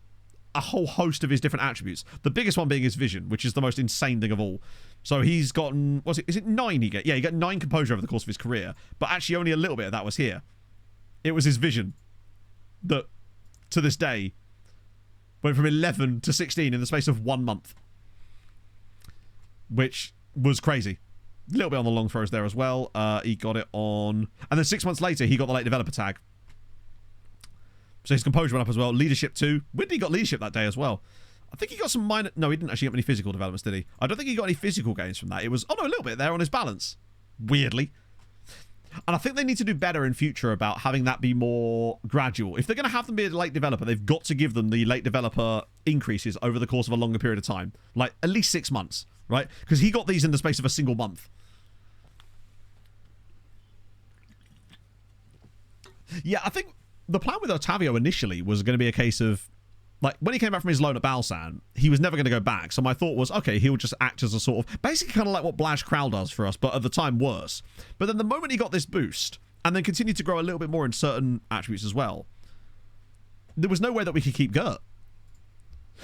a whole host of his different attributes. The biggest one being his vision, which is the most insane thing of all. So he's gotten, is it 9 he get? Yeah, he got 9 composure over the course of his career, but actually only a little bit of that was here. It was his vision that, to this day, went from 11 to 16 in the space of 1 month. Which was crazy. A little bit on the long throws there as well. He got it on... And then 6 months later, he got the late developer tag. So his composure went up as well. Leadership 2. Whitney got leadership that day as well. I think he got some minor... No, he didn't actually get any physical developments, did he? I don't think he got any physical gains from that. It was... Oh, no, a little bit there on his balance. Weirdly. And I think they need to do better in future about having that be more gradual. If they're going to have them be a late developer, they've got to give them the late developer increases over the course of a longer period of time. Like, at least 6 months, right? Because he got these in the space of a single month. Yeah, I think the plan with Otavio initially was going to be a case of, like, when he came back from his loan at Balsan, he was never going to go back. So my thought was, okay, he'll just act as a sort of, basically kind of like what Blash Crowell does for us, but at the time worse. But then the moment he got this boost, and then continued to grow a little bit more in certain attributes as well, there was no way that we could keep Gert.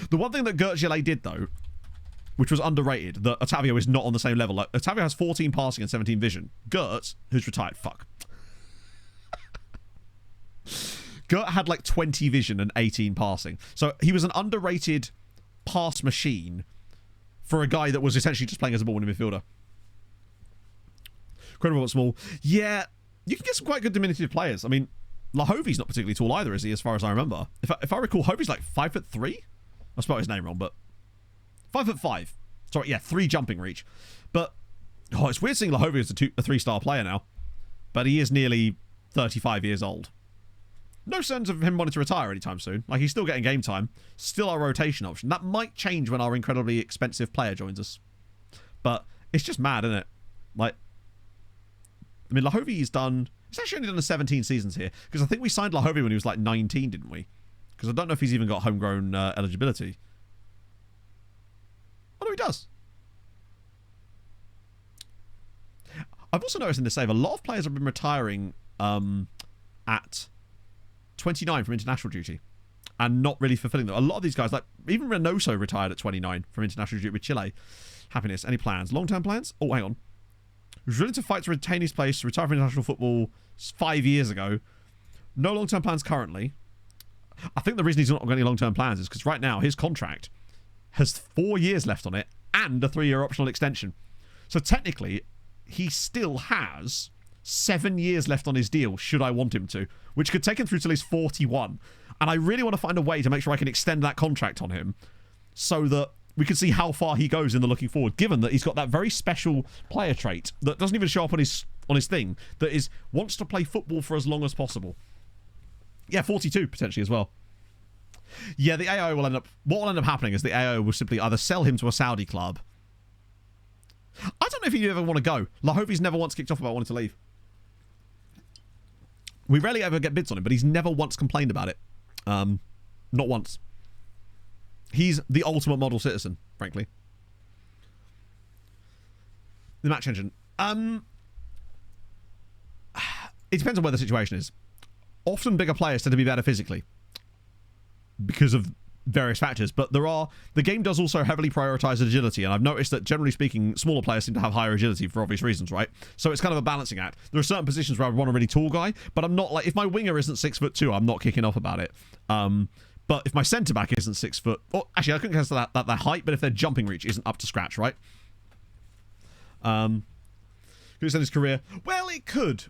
The one thing that Gert Gillet did, though, which was underrated, that Otavio is not on the same level. Like, Otavio has 14 passing and 17 vision. Gert, who's retired, Gert had like 20 vision and 18 passing. So he was an underrated pass machine for a guy that was essentially just playing as a ball-winning midfielder. Incredible but small. Yeah, you can get some quite good diminutive players. I mean, Lahovi's not particularly tall either, is he, as far as I remember? If I recall, Hovey's like 5'3". I spelled his name wrong, but 5'5". Sorry, yeah, 3 jumping reach. But, oh, it's weird seeing Lahovey as a 3-star player now. But he is nearly 35 years old. No sense of him wanting to retire anytime soon. Like, he's still getting game time. Still our rotation option. That might change when our incredibly expensive player joins us. But it's just mad, isn't it? Like, I mean, Lahovey's done... He's actually only done the 17 seasons here. Because I think we signed Lahovey when he was like 19, didn't we? Because I don't know if he's even got homegrown eligibility. Oh, no, he does. I've also noticed in this save, a lot of players have been retiring at 29 from international duty and not really fulfilling them. A lot of these guys, like even Reynoso retired at 29 from international duty with Chile. Happiness. Any plans? Long-term plans? Oh, hang on. He was willing to fight to retain his place, retire from international football 5 years ago. No long-term plans currently. I think the reason he's not got any long-term plans is because right now his contract has 4 years left on it and a 3-year optional extension. So technically, he still has 7 years left on his deal, should I want him to, which could take him through till he's 41. And I really want to find a way to make sure I can extend that contract on him so that we can see how far he goes in the looking forward, given that he's got that very special player trait that doesn't even show up on his thing, that is wants to play football for as long as possible. Yeah, 42 potentially as well. Yeah, the AO will end up... What will end up happening is the AO will simply either sell him to a Saudi club. I don't know if he'd ever want to go. Lahovi's never once kicked off about wanting to leave. We rarely ever get bids on him, but he's never once complained about it. Not once. He's the ultimate model citizen, frankly. The match engine. It depends on where the situation is. Often bigger players tend to be better physically because of various factors, but the game does also heavily prioritize agility, and I've noticed that generally speaking smaller players seem to have higher agility for obvious reasons, right? So it's kind of a balancing act. There are certain positions where I want a really tall guy, but I'm not like, if my winger isn't 6'2", I'm not kicking off about it. But if my centre back isn't 6 foot, or actually I couldn't consider that height, but if their jumping reach isn't up to scratch, right? Could extend his career? Well, it could.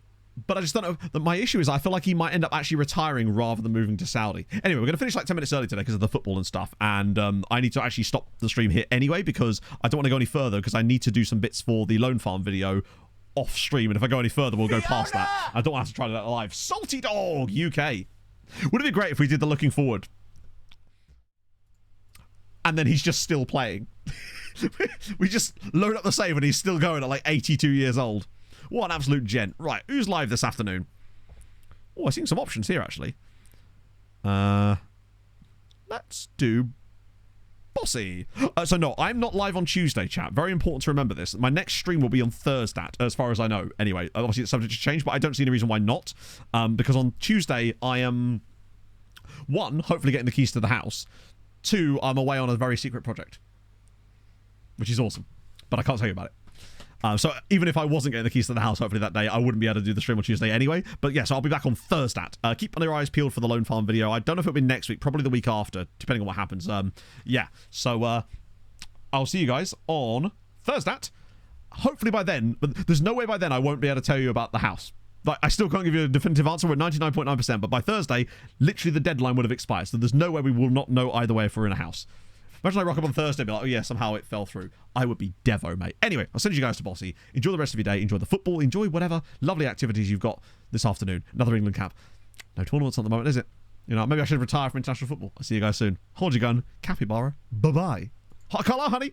But I just don't know. My issue is I feel like he might end up actually retiring rather than moving to Saudi. Anyway, we're going to finish like 10 minutes early today because of the football and stuff. And I need to actually stop the stream here anyway because I don't want to go any further because I need to do some bits for the Lone Farm video off stream. And if I go any further, we'll go past that. I don't want to have to try that live. Salty Dog UK. Would it be great if we did the looking forward? And then he's just still playing. We just load up the save and he's still going at like 82 years old. What an absolute gent. Right, who's live this afternoon? Oh, I've seen some options here, actually. Let's do Bossy. So, no, I'm not live on Tuesday, chat. Very important to remember this. My next stream will be on Thursday, as far as I know. Anyway, obviously it's subject to change, but I don't see any reason why not. Because on Tuesday, I am, 1, hopefully getting the keys to the house. 2, I'm away on a very secret project. Which is awesome. But I can't tell you about it. So even if I wasn't getting the keys to the house, hopefully that day, I wouldn't be able to do the stream on Tuesday anyway. But yeah, so I'll be back on Thursday. Keep your eyes peeled for the Lone Farm video. I don't know if it'll be next week, probably the week after, depending on what happens. Yeah, so I'll see you guys on Thursday. Hopefully by then, but there's no way by then I won't be able to tell you about the house. Like, I still can't give you a definitive answer. We're at 99.9%, but by Thursday, literally the deadline would have expired. So there's no way we will not know either way if we're in a house. Imagine I rock up on Thursday and be like, oh yeah, somehow it fell through. I would be devo, mate. Anyway, I'll send you guys to Bossy. Enjoy the rest of your day. Enjoy the football. Enjoy whatever lovely activities you've got this afternoon. Another England cap. No tournaments at the moment, is it? You know, maybe I should retire from international football. I'll see you guys soon. Hold your gun. Capybara. Bye-bye. Hot collar, honey.